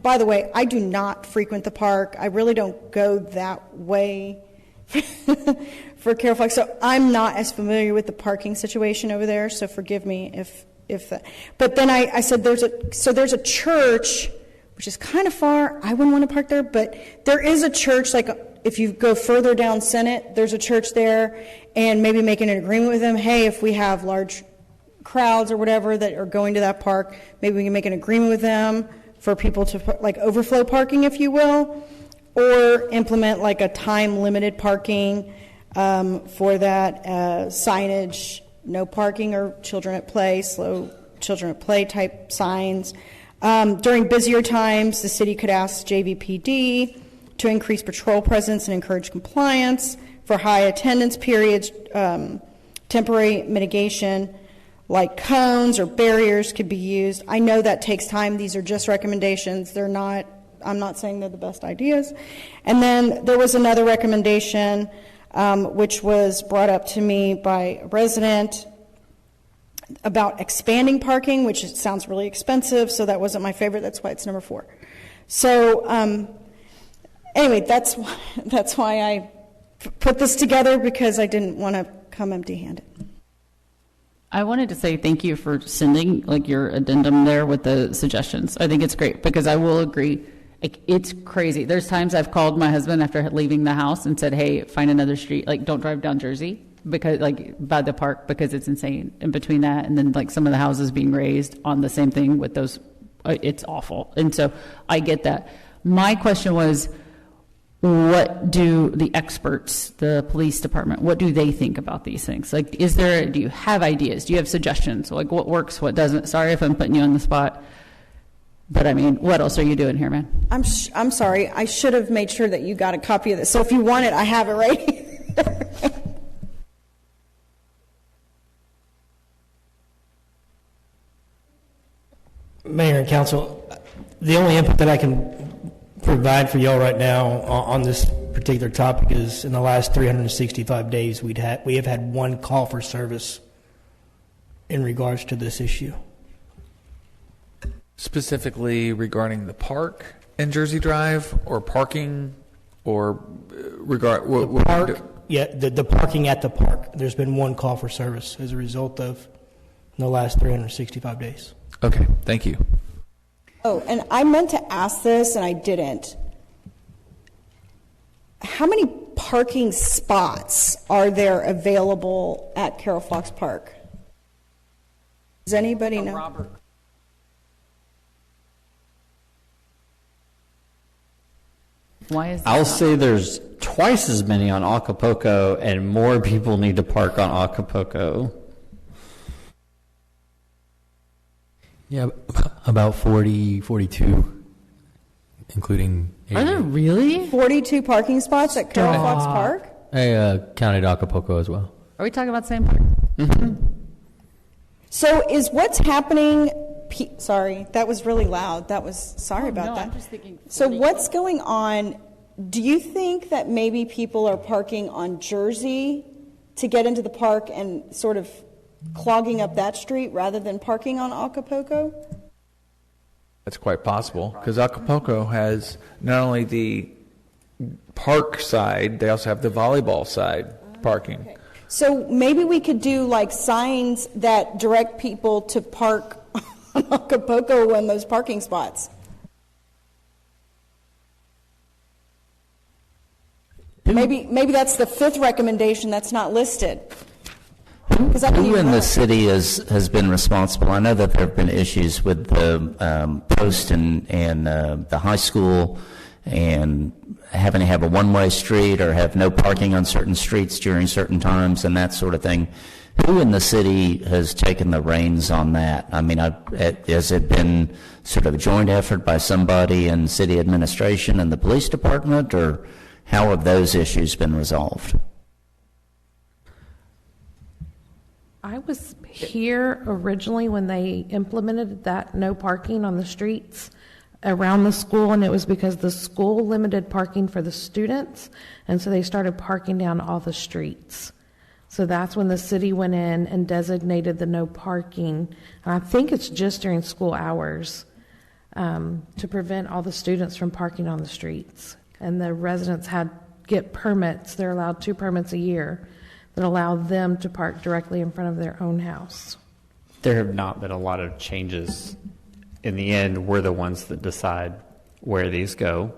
by the way, I do not frequent the park. I really don't go that way for Carol Fox, so I'm not as familiar with the parking situation over there, so forgive me if that. But then I said there's a church, which is kind of far. I wouldn't want to park there, but there is a church, like if you go further down Senate, there's a church there, and maybe making an agreement with them, hey, if we have large crowds or whatever that are going to that park, maybe we can make an agreement with them for people to like overflow parking, if you will, or implement like a time limited parking for that, signage, no parking or children at play, slow children at play type signs. During busier times, the city could ask JVPD to increase patrol presence and encourage compliance. For high attendance periods, temporary mitigation like cones or barriers could be used. I know that takes time. These are just recommendations. I'm not saying they're the best ideas. And then there was another recommendation which was brought up to me by a resident about expanding parking, which sounds really expensive, so that wasn't my favorite. That's why it's number 4. So anyway, that's why I put this together, because I didn't want to come empty-handed. I wanted to say thank you for sending like your addendum there with the suggestions. I think it's great because I will agree. It's crazy. There's times I've called my husband after leaving the house and said, hey, find another street. Like, don't drive down Jersey because like by the park, because it's insane in between that. And then like some of the houses being raised on the same thing with those, it's awful. And so I get that. My question was, what do the experts, the police department, what do they think about these things? Like, do you have ideas? Do you have suggestions? Like, what works, what doesn't? Sorry if I'm putting you on the spot. But, I mean, what else are you doing here, man? I'm sorry. I should have made sure that you got a copy of this. So if you want it, I have it right here. Mayor and council, the only input that I can provide for y'all right now on this particular topic is in the last 365 days we have had one call for service in regards to this issue. Specifically regarding the park in Jersey Drive, or parking, or regard? The parking at the park. There's been one call for service as a result of the last 365 days. Okay, thank you. Oh, and I meant to ask this, and I didn't. How many parking spots are there available at Carol Fox Park? Does anybody know? Robert. Why is that? I'll say there's twice as many on Acapulco, and more people need to park on Acapulco. Yeah, about 40, 42, including... Are there really 42 parking spots at Carol Fox Park? I counted Acapulco as well. Are we talking about the same park? So is what's happening... Sorry, that was really loud. Sorry about no, that. I'm just thinking So what's going on? Do you think that maybe people are parking on Jersey to get into the park and sort of clogging up that street rather than parking on Acapulco? That's quite possible, because Acapulco has not only the park side, they also have the volleyball side parking. Okay. So maybe we could do like signs that direct people to park on Acapulco in those parking spots. Maybe that's the fifth recommendation that's not listed. Who in the city has been responsible? I know that there have been issues with the post and the high school, and having to have a one-way street or have no parking on certain streets during certain times and that sort of thing. Who in the city has taken the reins on that? I mean, has it been sort of a joint effort by somebody in city administration and the police department, or how have those issues been resolved? I was here originally when they implemented that no parking on the streets around the school, and it was because the school limited parking for the students, and so they started parking down all the streets. So that's when the city went in and designated the no parking. And I think it's just during school hours to prevent all the students from parking on the streets. And the residents get permits. They're allowed 2 permits a year that allow them to park directly in front of their own house. There have not been a lot of changes. In the end, we're the ones that decide where these go,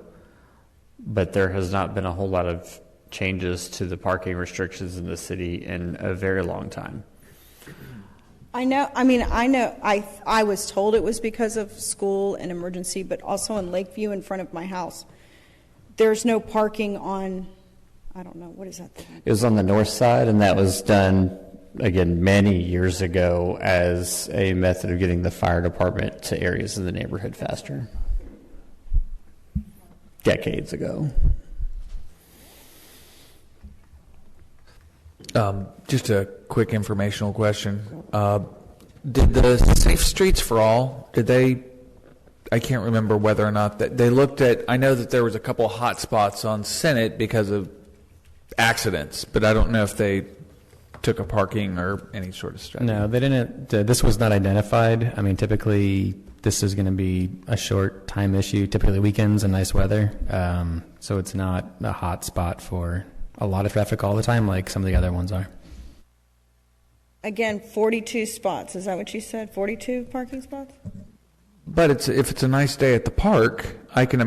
but there has not been a whole lot of changes to the parking restrictions in the city in a very long time. I know, I was told it was because of school and emergency, but also in Lakeview in front of my house, there's no parking on, I don't know, what is that thing? It was on the north side, and that was done, again, many years ago as a method of getting the fire department to areas in the neighborhood faster. Decades ago. Just a quick informational question. Did the Safe Streets for All, I can't remember whether or not that they looked at, I know that there was a couple of hot spots on Senate because of accidents, but I don't know if they took a parking or any sort of strategy. No, they didn't. This was not identified. I mean, typically this is going to be a short time issue, typically weekends and nice weather. So it's not a hot spot for a lot of traffic all the time like some of the other ones are. Again, 42 spots. Is that what you said? 42 parking spots? But if it's a nice day at the park,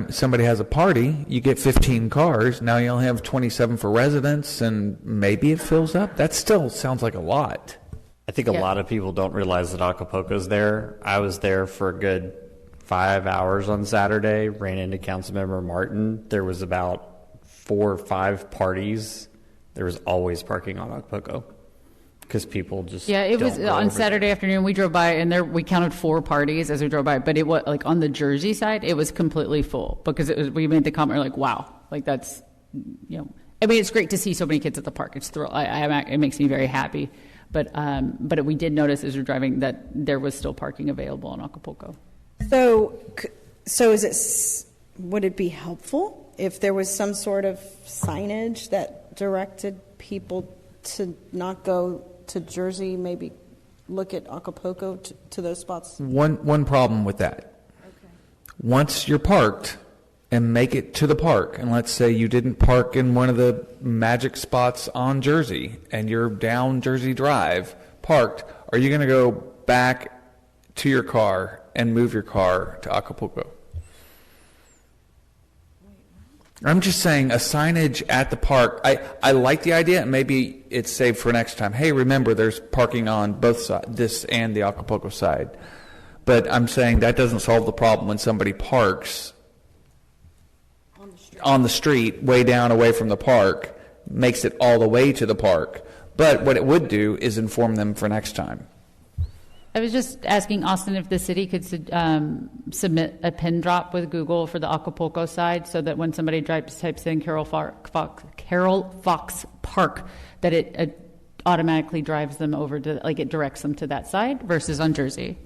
somebody has a party, you get 15 cars, now you only have 27 for residents, and maybe it fills up. That still sounds like a lot. I think a lot of people don't realize that Acapulco's there. I was there for a good 5 hours on Saturday, ran into Councilmember Martin. There was about 4 or 5 parties. There was always parking on Acapulco because people just it was don't go on over Saturday there. afternoon. We drove by, and we counted 4 parties as we drove by. But it was like on the Jersey side, it was completely full because we made the comment like, "Wow, like that's I mean, it's great to see so many kids at the park. It's it makes me very happy." But we did notice as we were driving that there was still parking available in Acapulco. So would it be helpful if there was some sort of signage that directed people to not go to Jersey, maybe look at Acapulco to those spots? One problem with that. Okay. Once you're parked, and make it to the park. And let's say you didn't park in one of the magic spots on Jersey and you're down Jersey Drive parked. Are you going to go back to your car and move your car to Acapulco? I'm just saying a signage at the park. I like the idea, and maybe it's saved for next time. Hey, remember, there's parking on both sides, this and the Acapulco side. But I'm saying that doesn't solve the problem when somebody parks on the street way down away from the park, makes it all the way to the park. But what it would do is inform them for next time. I was just asking Austin if the city could submit a pin drop with Google for the Acapulco side, so that when somebody types in Carol Fox Park, that it automatically drives them over to, like, it directs them to that side versus on Jersey.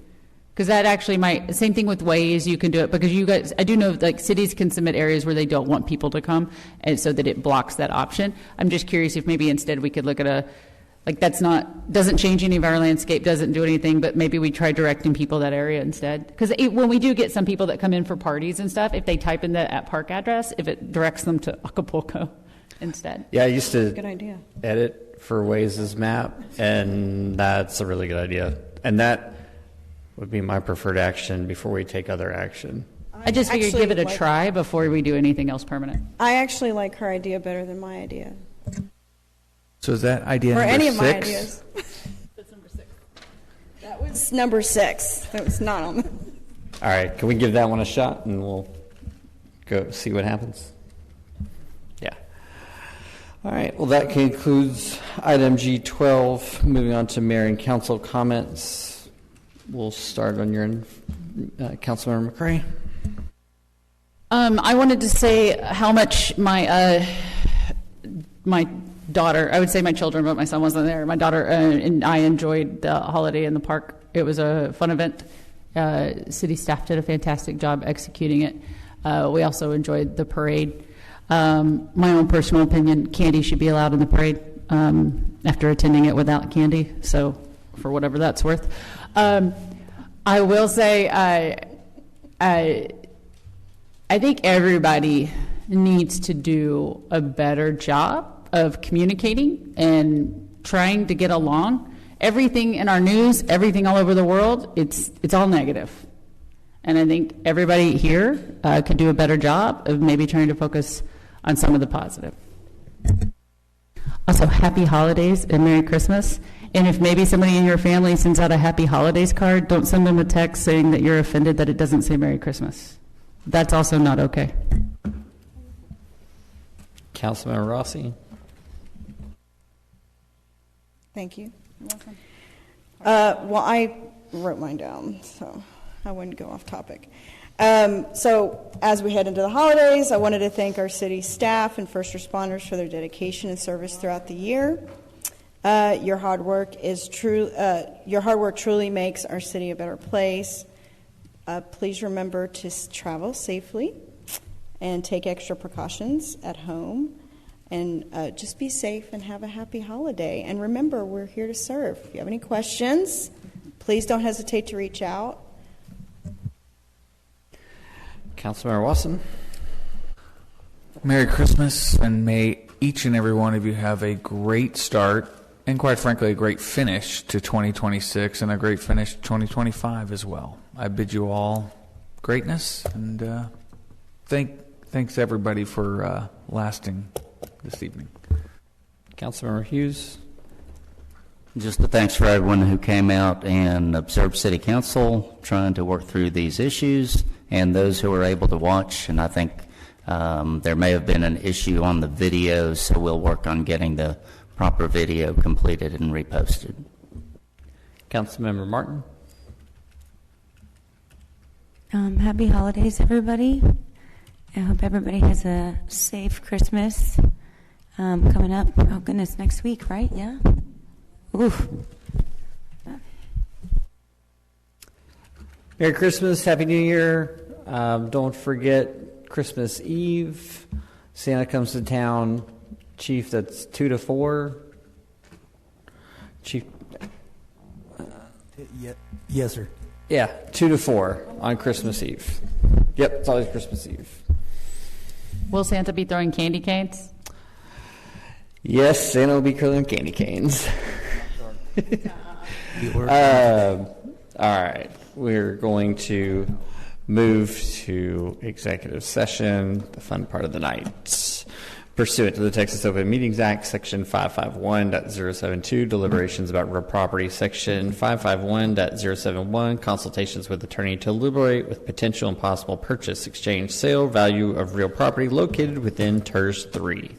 Because that actually might, same thing with Waze, you can do it, because you guys, I do know, like, cities can submit areas where they don't want people to come, and so that it blocks that option. I'm just curious if maybe instead we could look at doesn't change any of our landscape, doesn't do anything, but maybe we try directing people that area instead. Because when we do get some people that come in for parties and stuff, if they type in the park address, if it directs them to Acapulco instead. Yeah, I used to Good idea. edit for Waze's map, and that's a really good idea. And that would be my preferred action before we take other action. I just figured give it a try before we do anything else permanent. I actually like her idea better than my idea. So is that idea Or number any of my 6? ideas. That's number 6. That was number 6. That was not on the... All right, can we give that one a shot, and we'll go see what happens? Yeah. All right, well, that concludes item G12. Moving on to mayor and council comments. We'll start on your end, Councilmember McCray. I wanted to say how much my daughter, I would say my children, but my son wasn't there. My daughter and I enjoyed the holiday in the park. It was a fun event. City staff did a fantastic job executing it. We also enjoyed the parade. My own personal opinion, candy should be allowed in the parade after attending it without candy, so for whatever that's worth. I will say I think everybody needs to do a better job of communicating and trying to get along. Everything in our news, everything all over the world, it's all negative. And I think everybody here could do a better job of maybe trying to focus on some of the positive. Also, happy holidays and Merry Christmas. And if maybe somebody in your family sends out a happy holidays card, don't send them a text saying that you're offended that it doesn't say Merry Christmas. That's also not okay. Councilmember Rossi. Thank you. You're welcome. Well, I wrote mine down, so I wouldn't go off topic. So as we head into the holidays, I wanted to thank our city staff and first responders for their dedication and service throughout the year. Your hard work truly makes our city a better place. Please remember to travel safely and take extra precautions at home. And just be safe and have a happy holiday. And remember, we're here to serve. If you have any questions, please don't hesitate to reach out. Councilmember Watson. Merry Christmas, and may each and every one of you have a great start, and quite frankly, a great finish to 2026, and a great finish to 2025 as well. I bid you all greatness, and thanks everybody for lasting this evening. Councilmember Hughes. Just a thanks for everyone who came out and observed City Council trying to work through these issues, and those who were able to watch. And I think there may have been an issue on the video, so we'll work on getting the proper video completed and reposted. Councilmember Martin. Happy holidays, everybody. I hope everybody has a safe Christmas coming up. Oh, goodness, next week, right? Yeah? Oof. Merry Christmas, Happy New Year. Don't forget Christmas Eve. Santa comes to town. Chief, that's 2 to 4. Chief. Yes, sir. Yeah, 2 to 4 on Christmas Eve. Yep, it's always Christmas Eve. Will Santa be throwing candy canes? Yes, Santa will be curling candy canes. All right, we're going to move to executive session, the fun part of the night. Pursuant to the Texas Open Meetings Act, Section 551.072, deliberations about real property, Section 551.071, consultations with attorney to deliberate with potential and possible purchase, exchange, sale, value of real property located within TERS 3.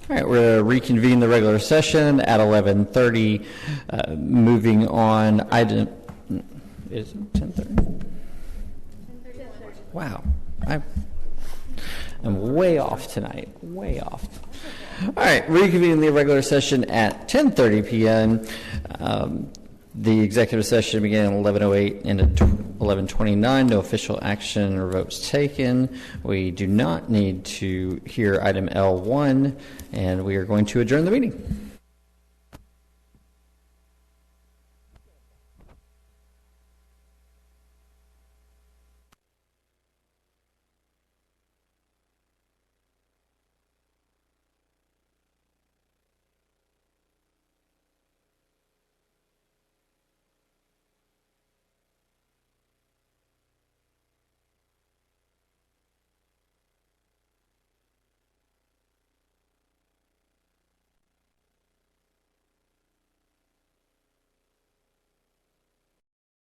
All right, we're going to reconvene the regular session at 11:30. Moving on, item, is it 10:30? Wow, I'm way off tonight, way off. All right, reconvene the regular session at 10:30 p.m. The executive session began at 11:08 and at 11:29. No official action or votes taken. We do not need to hear item L1, and we are going to adjourn the meeting.